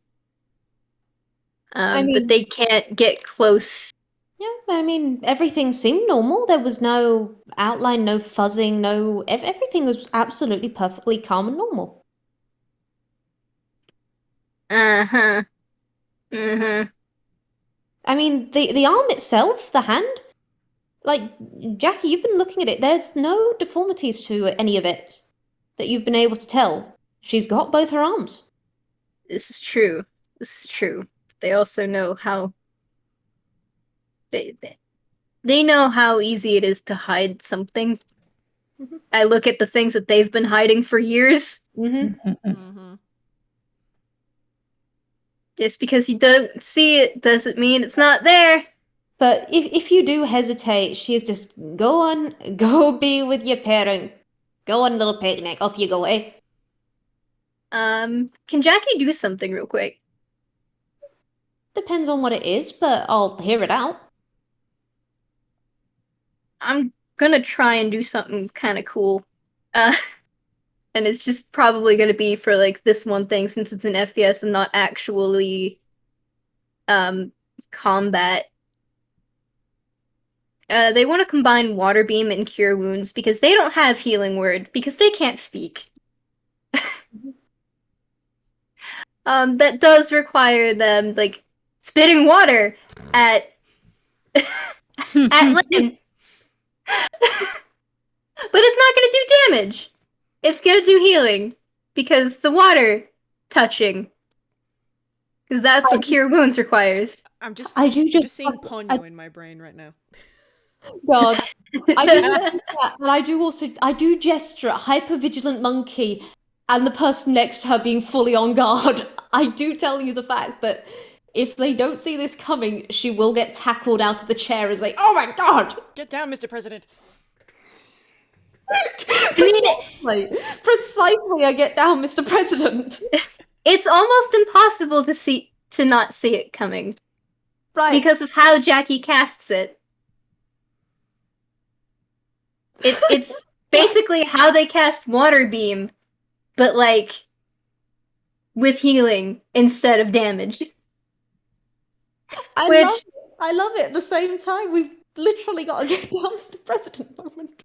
But they can't get close. Yeah, I mean, everything seemed normal. There was no outline, no fuzzing, everything was absolutely perfectly calm and normal. Uh-huh. I mean, the arm itself, the hand, like, Jackie, you've been looking at it. There's no deformities to any of it that you've been able to tell. She's got both her arms. This is true. They also know how... They know how easy it is to hide something. Mm-hmm. I look at the things that they've been hiding for years. Mm-hmm. Just because you don't see it doesn't mean it's not there. But if you do hesitate, she's just, go on, go be with your parent. Go on, little picnic. Off you go, eh? Can Jackie do something real quick? Depends on what it is, but I'll hear it out. I'm gonna try and do something kind of cool. And it's just probably gonna be for like this one thing since it's an FPS and not actually combat. They want to combine Water Beam and Cure Wounds because they don't have Healing Word because they can't speak. That does require them like spitting water at Lynn. But it's not gonna do damage. It's gonna do healing because the water touching. Because that's what Cure Wounds requires. I'm just just seeing Ponyo in my brain right now. God, I do that, and I do gesture at hypervigilant monkey and the person next to her being fully on guard. I do tell you the fact that if they don't see this coming, she will get tackled out of the chair as like, oh my God! Get down, Mr. President. Precisely, I get down, Mr. President. It's almost impossible to not see it coming. Right. Because of how Jackie casts it. It's basically how they cast Water Beam, but like with healing instead of damage. I love it. At the same time, we've literally got a get down, Mr. President moment.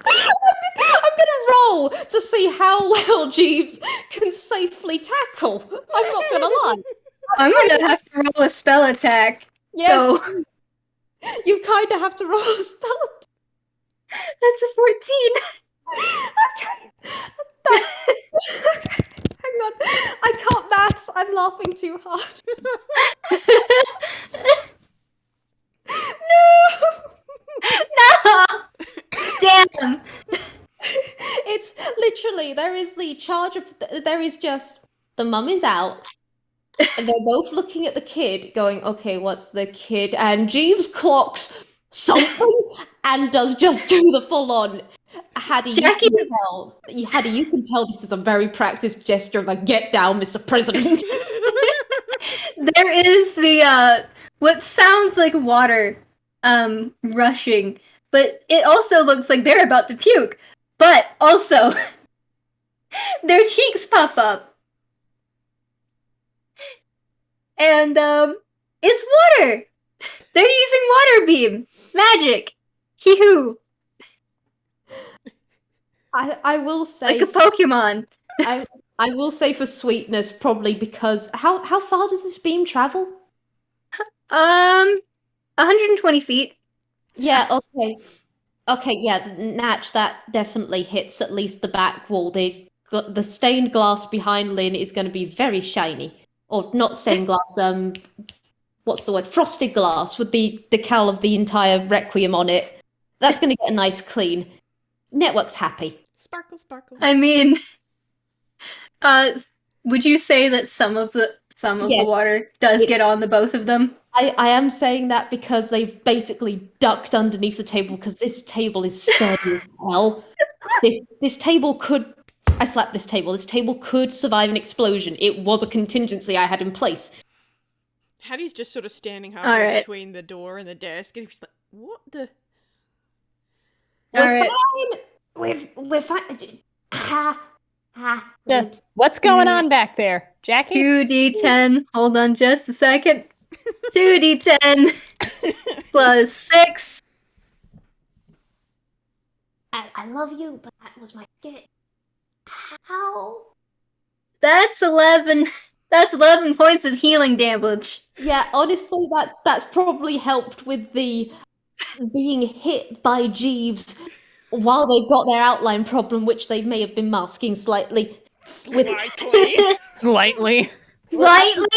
I'm gonna roll to see how well Jeeves can safely tackle. I'm not gonna lie. I'm gonna have to roll a spell attack. Yes, So you kind of have to roll a spell. that's a 14. Okay. Hang on. I can't maths. I'm laughing too hard. No! Damn! It's literally, there is the charge of, there is just, the mum is out, and they're both looking at the kid, going, okay, what's the kid? And Jeeves clocks something and does just do the full-on. Haddy, Jackie- Haddy, you can tell this is a very practiced gesture of a get down, Mr. President. There is the, what sounds like water, rushing, but it also looks like they're about to puke. But also, their cheeks puff up. And, it's water! They're using Water Beam! Magic! Hee-hoo! I will say, Like a Pokemon. I will say for sweetness, probably because, how far does this beam travel? 120 feet. Yeah, okay. Okay, yeah, Natch, that definitely hits at least the back wall. The stained glass behind Lynn is going to be very shiny. Or not stained glass, what's the word? Frosted glass with the decal of the entire Requiem on it. That's going to get a nice clean. Network's happy. Sparkle, sparkle. I mean, would you say that some of the Yes. water does get on the both of them? I am saying that because they've basically ducked underneath the table because this table is sturdy as hell. This table could... I slapped this table. This table could survive an explosion. It was a contingency I had in place. Haddy's just sort of standing halfway Alright. between the door and the desk, and he's like, what the... We're Alright. fine. We're fine. Yeah. Oops. What's going on back there, Jackie? 2d10. Hold on just a second. 2d10 plus 6. I love you, but that was my skit. How? That's 11. That's 11 points of healing damage. Yeah, honestly, that's probably helped with the being hit by Jeeves while they've got their outline problem, which they may have been masking slightly. Slightly. Slightly. Slightly.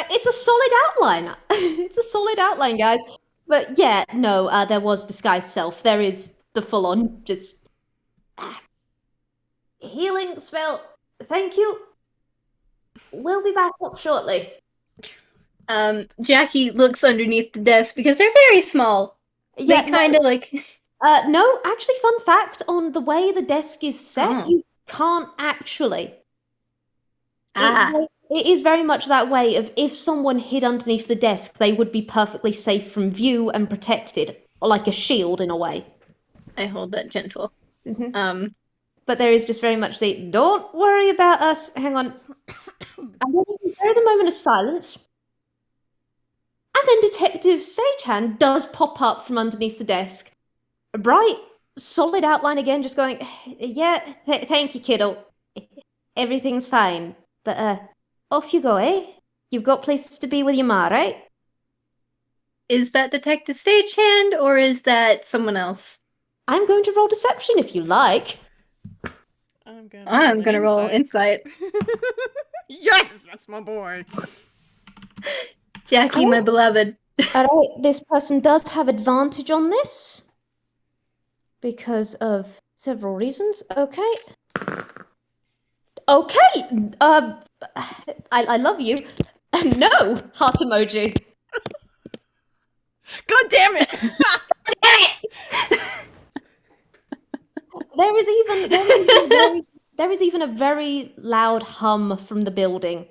It's a solid outline. It's a solid outline, guys. But yeah, no, there was disguised self. There is the full-on just healing spell. Thank you. We'll be back up shortly. Jackie looks underneath the desk because they're very small. Yeah, They kind of like... no, actually, fun fact, on the way the desk is set, Oh. you can't actually. Ah. It is very much that way of if someone hid underneath the desk, they would be perfectly safe from view and protected, like a shield in a way. I hold that gentle. Mhm. But there is just very much the, don't worry about us, hang on. And there is a moment of silence. And then Detective Stagehand does pop up from underneath the desk. A bright, solid outline again, just going, yeah, thank you, kiddo. Everything's fine. But, off you go, eh? You've got places to be with your ma, right? Is that Detective Stagehand, or is that someone else? I'm going to roll deception if you like. I'm gonna roll insight. Yes, that's my boy. Jackie, my beloved. Alright, this person does have advantage on this. Because of several reasons. Okay. Okay! I love you. No! Heart emoji. God damn it! There is even a very loud hum from the building.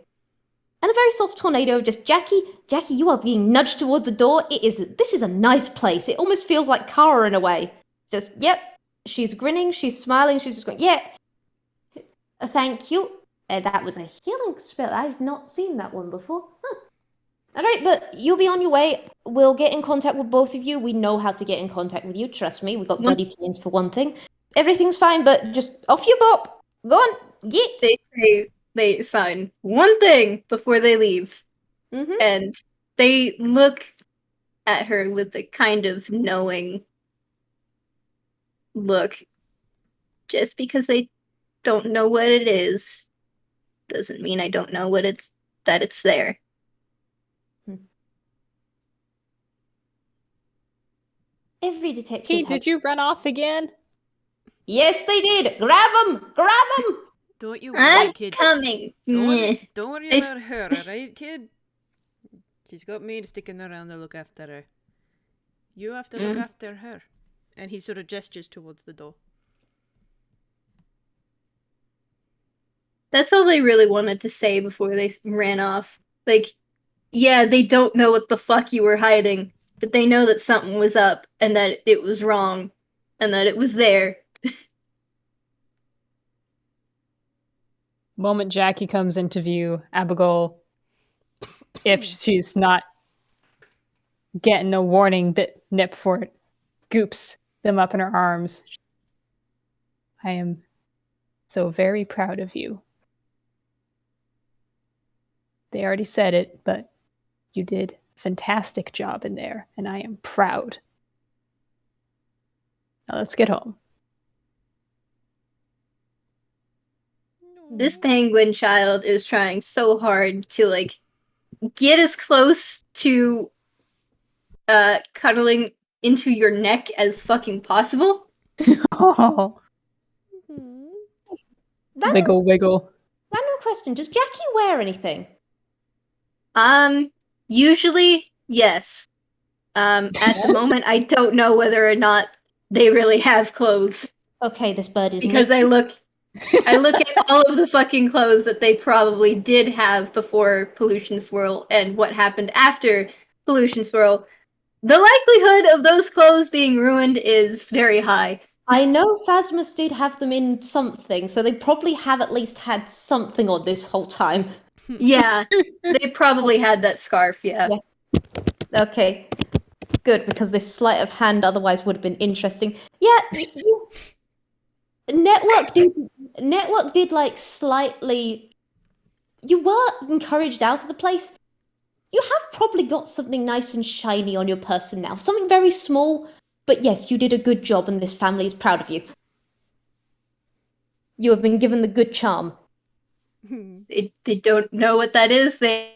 And a very soft tornado of just, Jackie, you are being nudged towards the door. This is a nice place. It almost feels like Kara in a way. Just, yep. She's grinning, she's smiling, she's just going, yeah. Thank you. That was a healing spell. I've not seen that one before. Huh. Alright, but you'll be on your way. We'll get in contact with both of you. We know how to get in contact with you, trust me. We've got buddy planes for one thing. Everything's fine, but just off you bop. Go on, get. They sign one thing before they leave. Mm-hmm. And they look at her with a kind of knowing look. Just because I don't know what it is doesn't mean I don't know that it's there. Every detective Key, did you run off again? Yes, they did! Grab them! Grab them! Don't you I'm worry, kid. coming. Don't worry about her, alright, kid? She's got me sticking around to look after her. You have to look after her. And he sort of gestures towards the door. That's all they really wanted to say before they ran off. Like, yeah, they don't know what the fuck you were hiding, but they know that something was up, and that it was wrong, and that it was there. Moment Jackie comes into view, Abbigull, if she's not getting a warning bit nip for it, scoops them up in her arms. I am so very proud of you. They already said it, but you did a fantastic job in there, and I am proud. Now let's get home. This penguin child is trying so hard to, like, get as close to cuddling into your neck as fucking possible. Oh. Wiggle, wiggle. Random question, does Jackie wear anything? Usually, yes. At the moment, I don't know whether or not they really have clothes. Okay, this bird is Because I look at all of the fucking clothes that they probably did have before Pollution Swirl and what happened after Pollution Swirl. The likelihood of those clothes being ruined is very high. I know Phasmus did have them in something, so they probably have at least had something on this whole time. Yeah, they probably had that scarf, yeah. Okay, good, because this sleight of hand otherwise would have been interesting. Yeah, Network did like slightly. You were encouraged out of the place. You have probably got something nice and shiny on your person now. Something very small, but yes, you did a good job and this family is proud of you. You have been given the good charm. They don't know what that is. They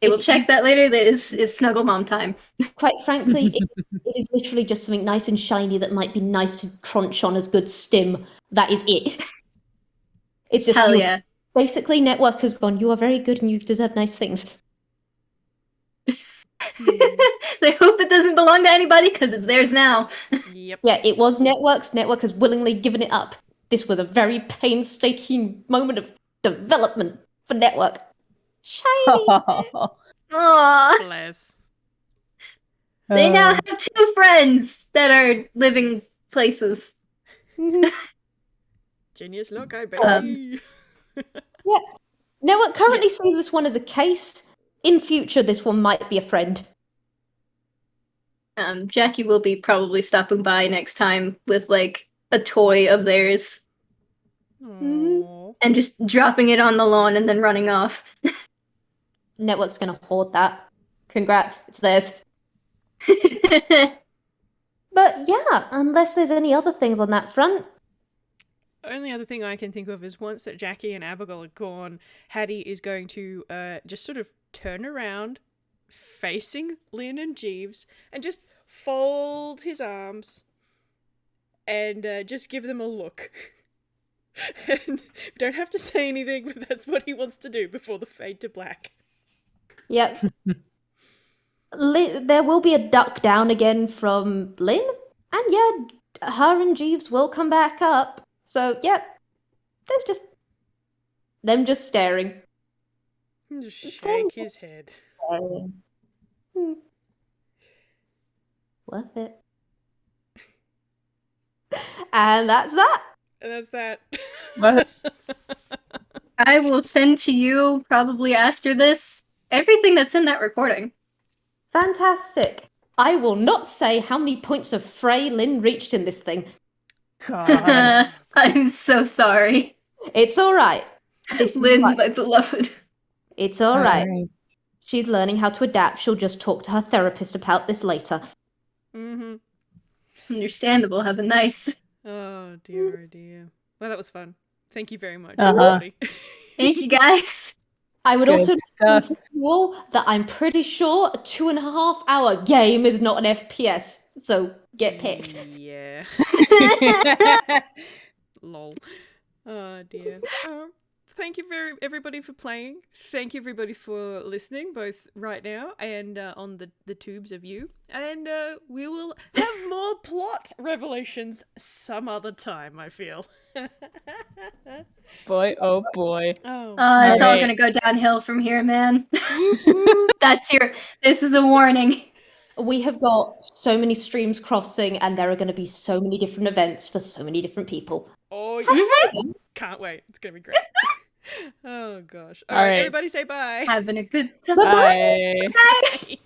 will check that later. It's Snuggle Mom time. Quite frankly, it is literally just something nice and shiny that might be nice to crunch on as good stim. That is it. It's just Hell yeah. Basically, Network has gone, you are very good and you deserve nice things. They hope it doesn't belong to anybody because it's theirs now. Yep. Yeah, it was Network's. Network has willingly given it up. This was a very painstaking moment of development for Network. Shiny. Aww. Bless. They now have 2 friends that are living places. Genius look, I baby. Yeah. Now, what currently sees this one as a case. In future, this one might be a friend. Jackie will be probably stopping by next time with like a toy of theirs Aww. and just dropping it on the lawn and then running off. Network's gonna hoard that. Congrats, it's theirs. But yeah, unless there's any other things on that front. Only other thing I can think of is once that Jackie and Abbigull are gone, Haddy is going to just sort of turn around, facing Lynn and Jeeves, and just fold his arms and just give them a look. And you don't have to say anything, but that's what he wants to do before the fade to black. Yep. There will be a duck down again from Lynn, and yeah, her and Jeeves will come back up. So, yep, there's just them just staring. Just shake his head. Worth it. And that's that. And that's that. What? I will send to you probably after this everything that's in that recording. Fantastic. I will not say how many points of fray Lynn reached in this thing. God. I'm so sorry. It's all right. This is Lynn, what- my beloved. It's all right. Alright. She's learning how to adapt. She'll just talk to her therapist about this later. Mm-hmm. Understandable. Have a nice. Oh dear, oh dear. Well, that was fun. Thank you very much, Uh-huh. everybody. Thank you guys. I would Good also stuff. tell you all that I'm pretty sure a 2.5 hour game is not an FPS, so get picked. Yeah. Lol. Oh dear. Thank you everybody for playing. Thank you everybody for listening, both right now and on the tubes of you. And we will have more plot revelations some other time, I feel. Boy, oh boy. Oh. It's all Alright. gonna go downhill from here, man. This is a warning. We have got so many streams crossing, and there are going to be so many different events for so many different people. Oh yeah. Can't wait. It's gonna be great. Oh gosh. All right, Alright. everybody say bye. Having a good time. Bye. Bye.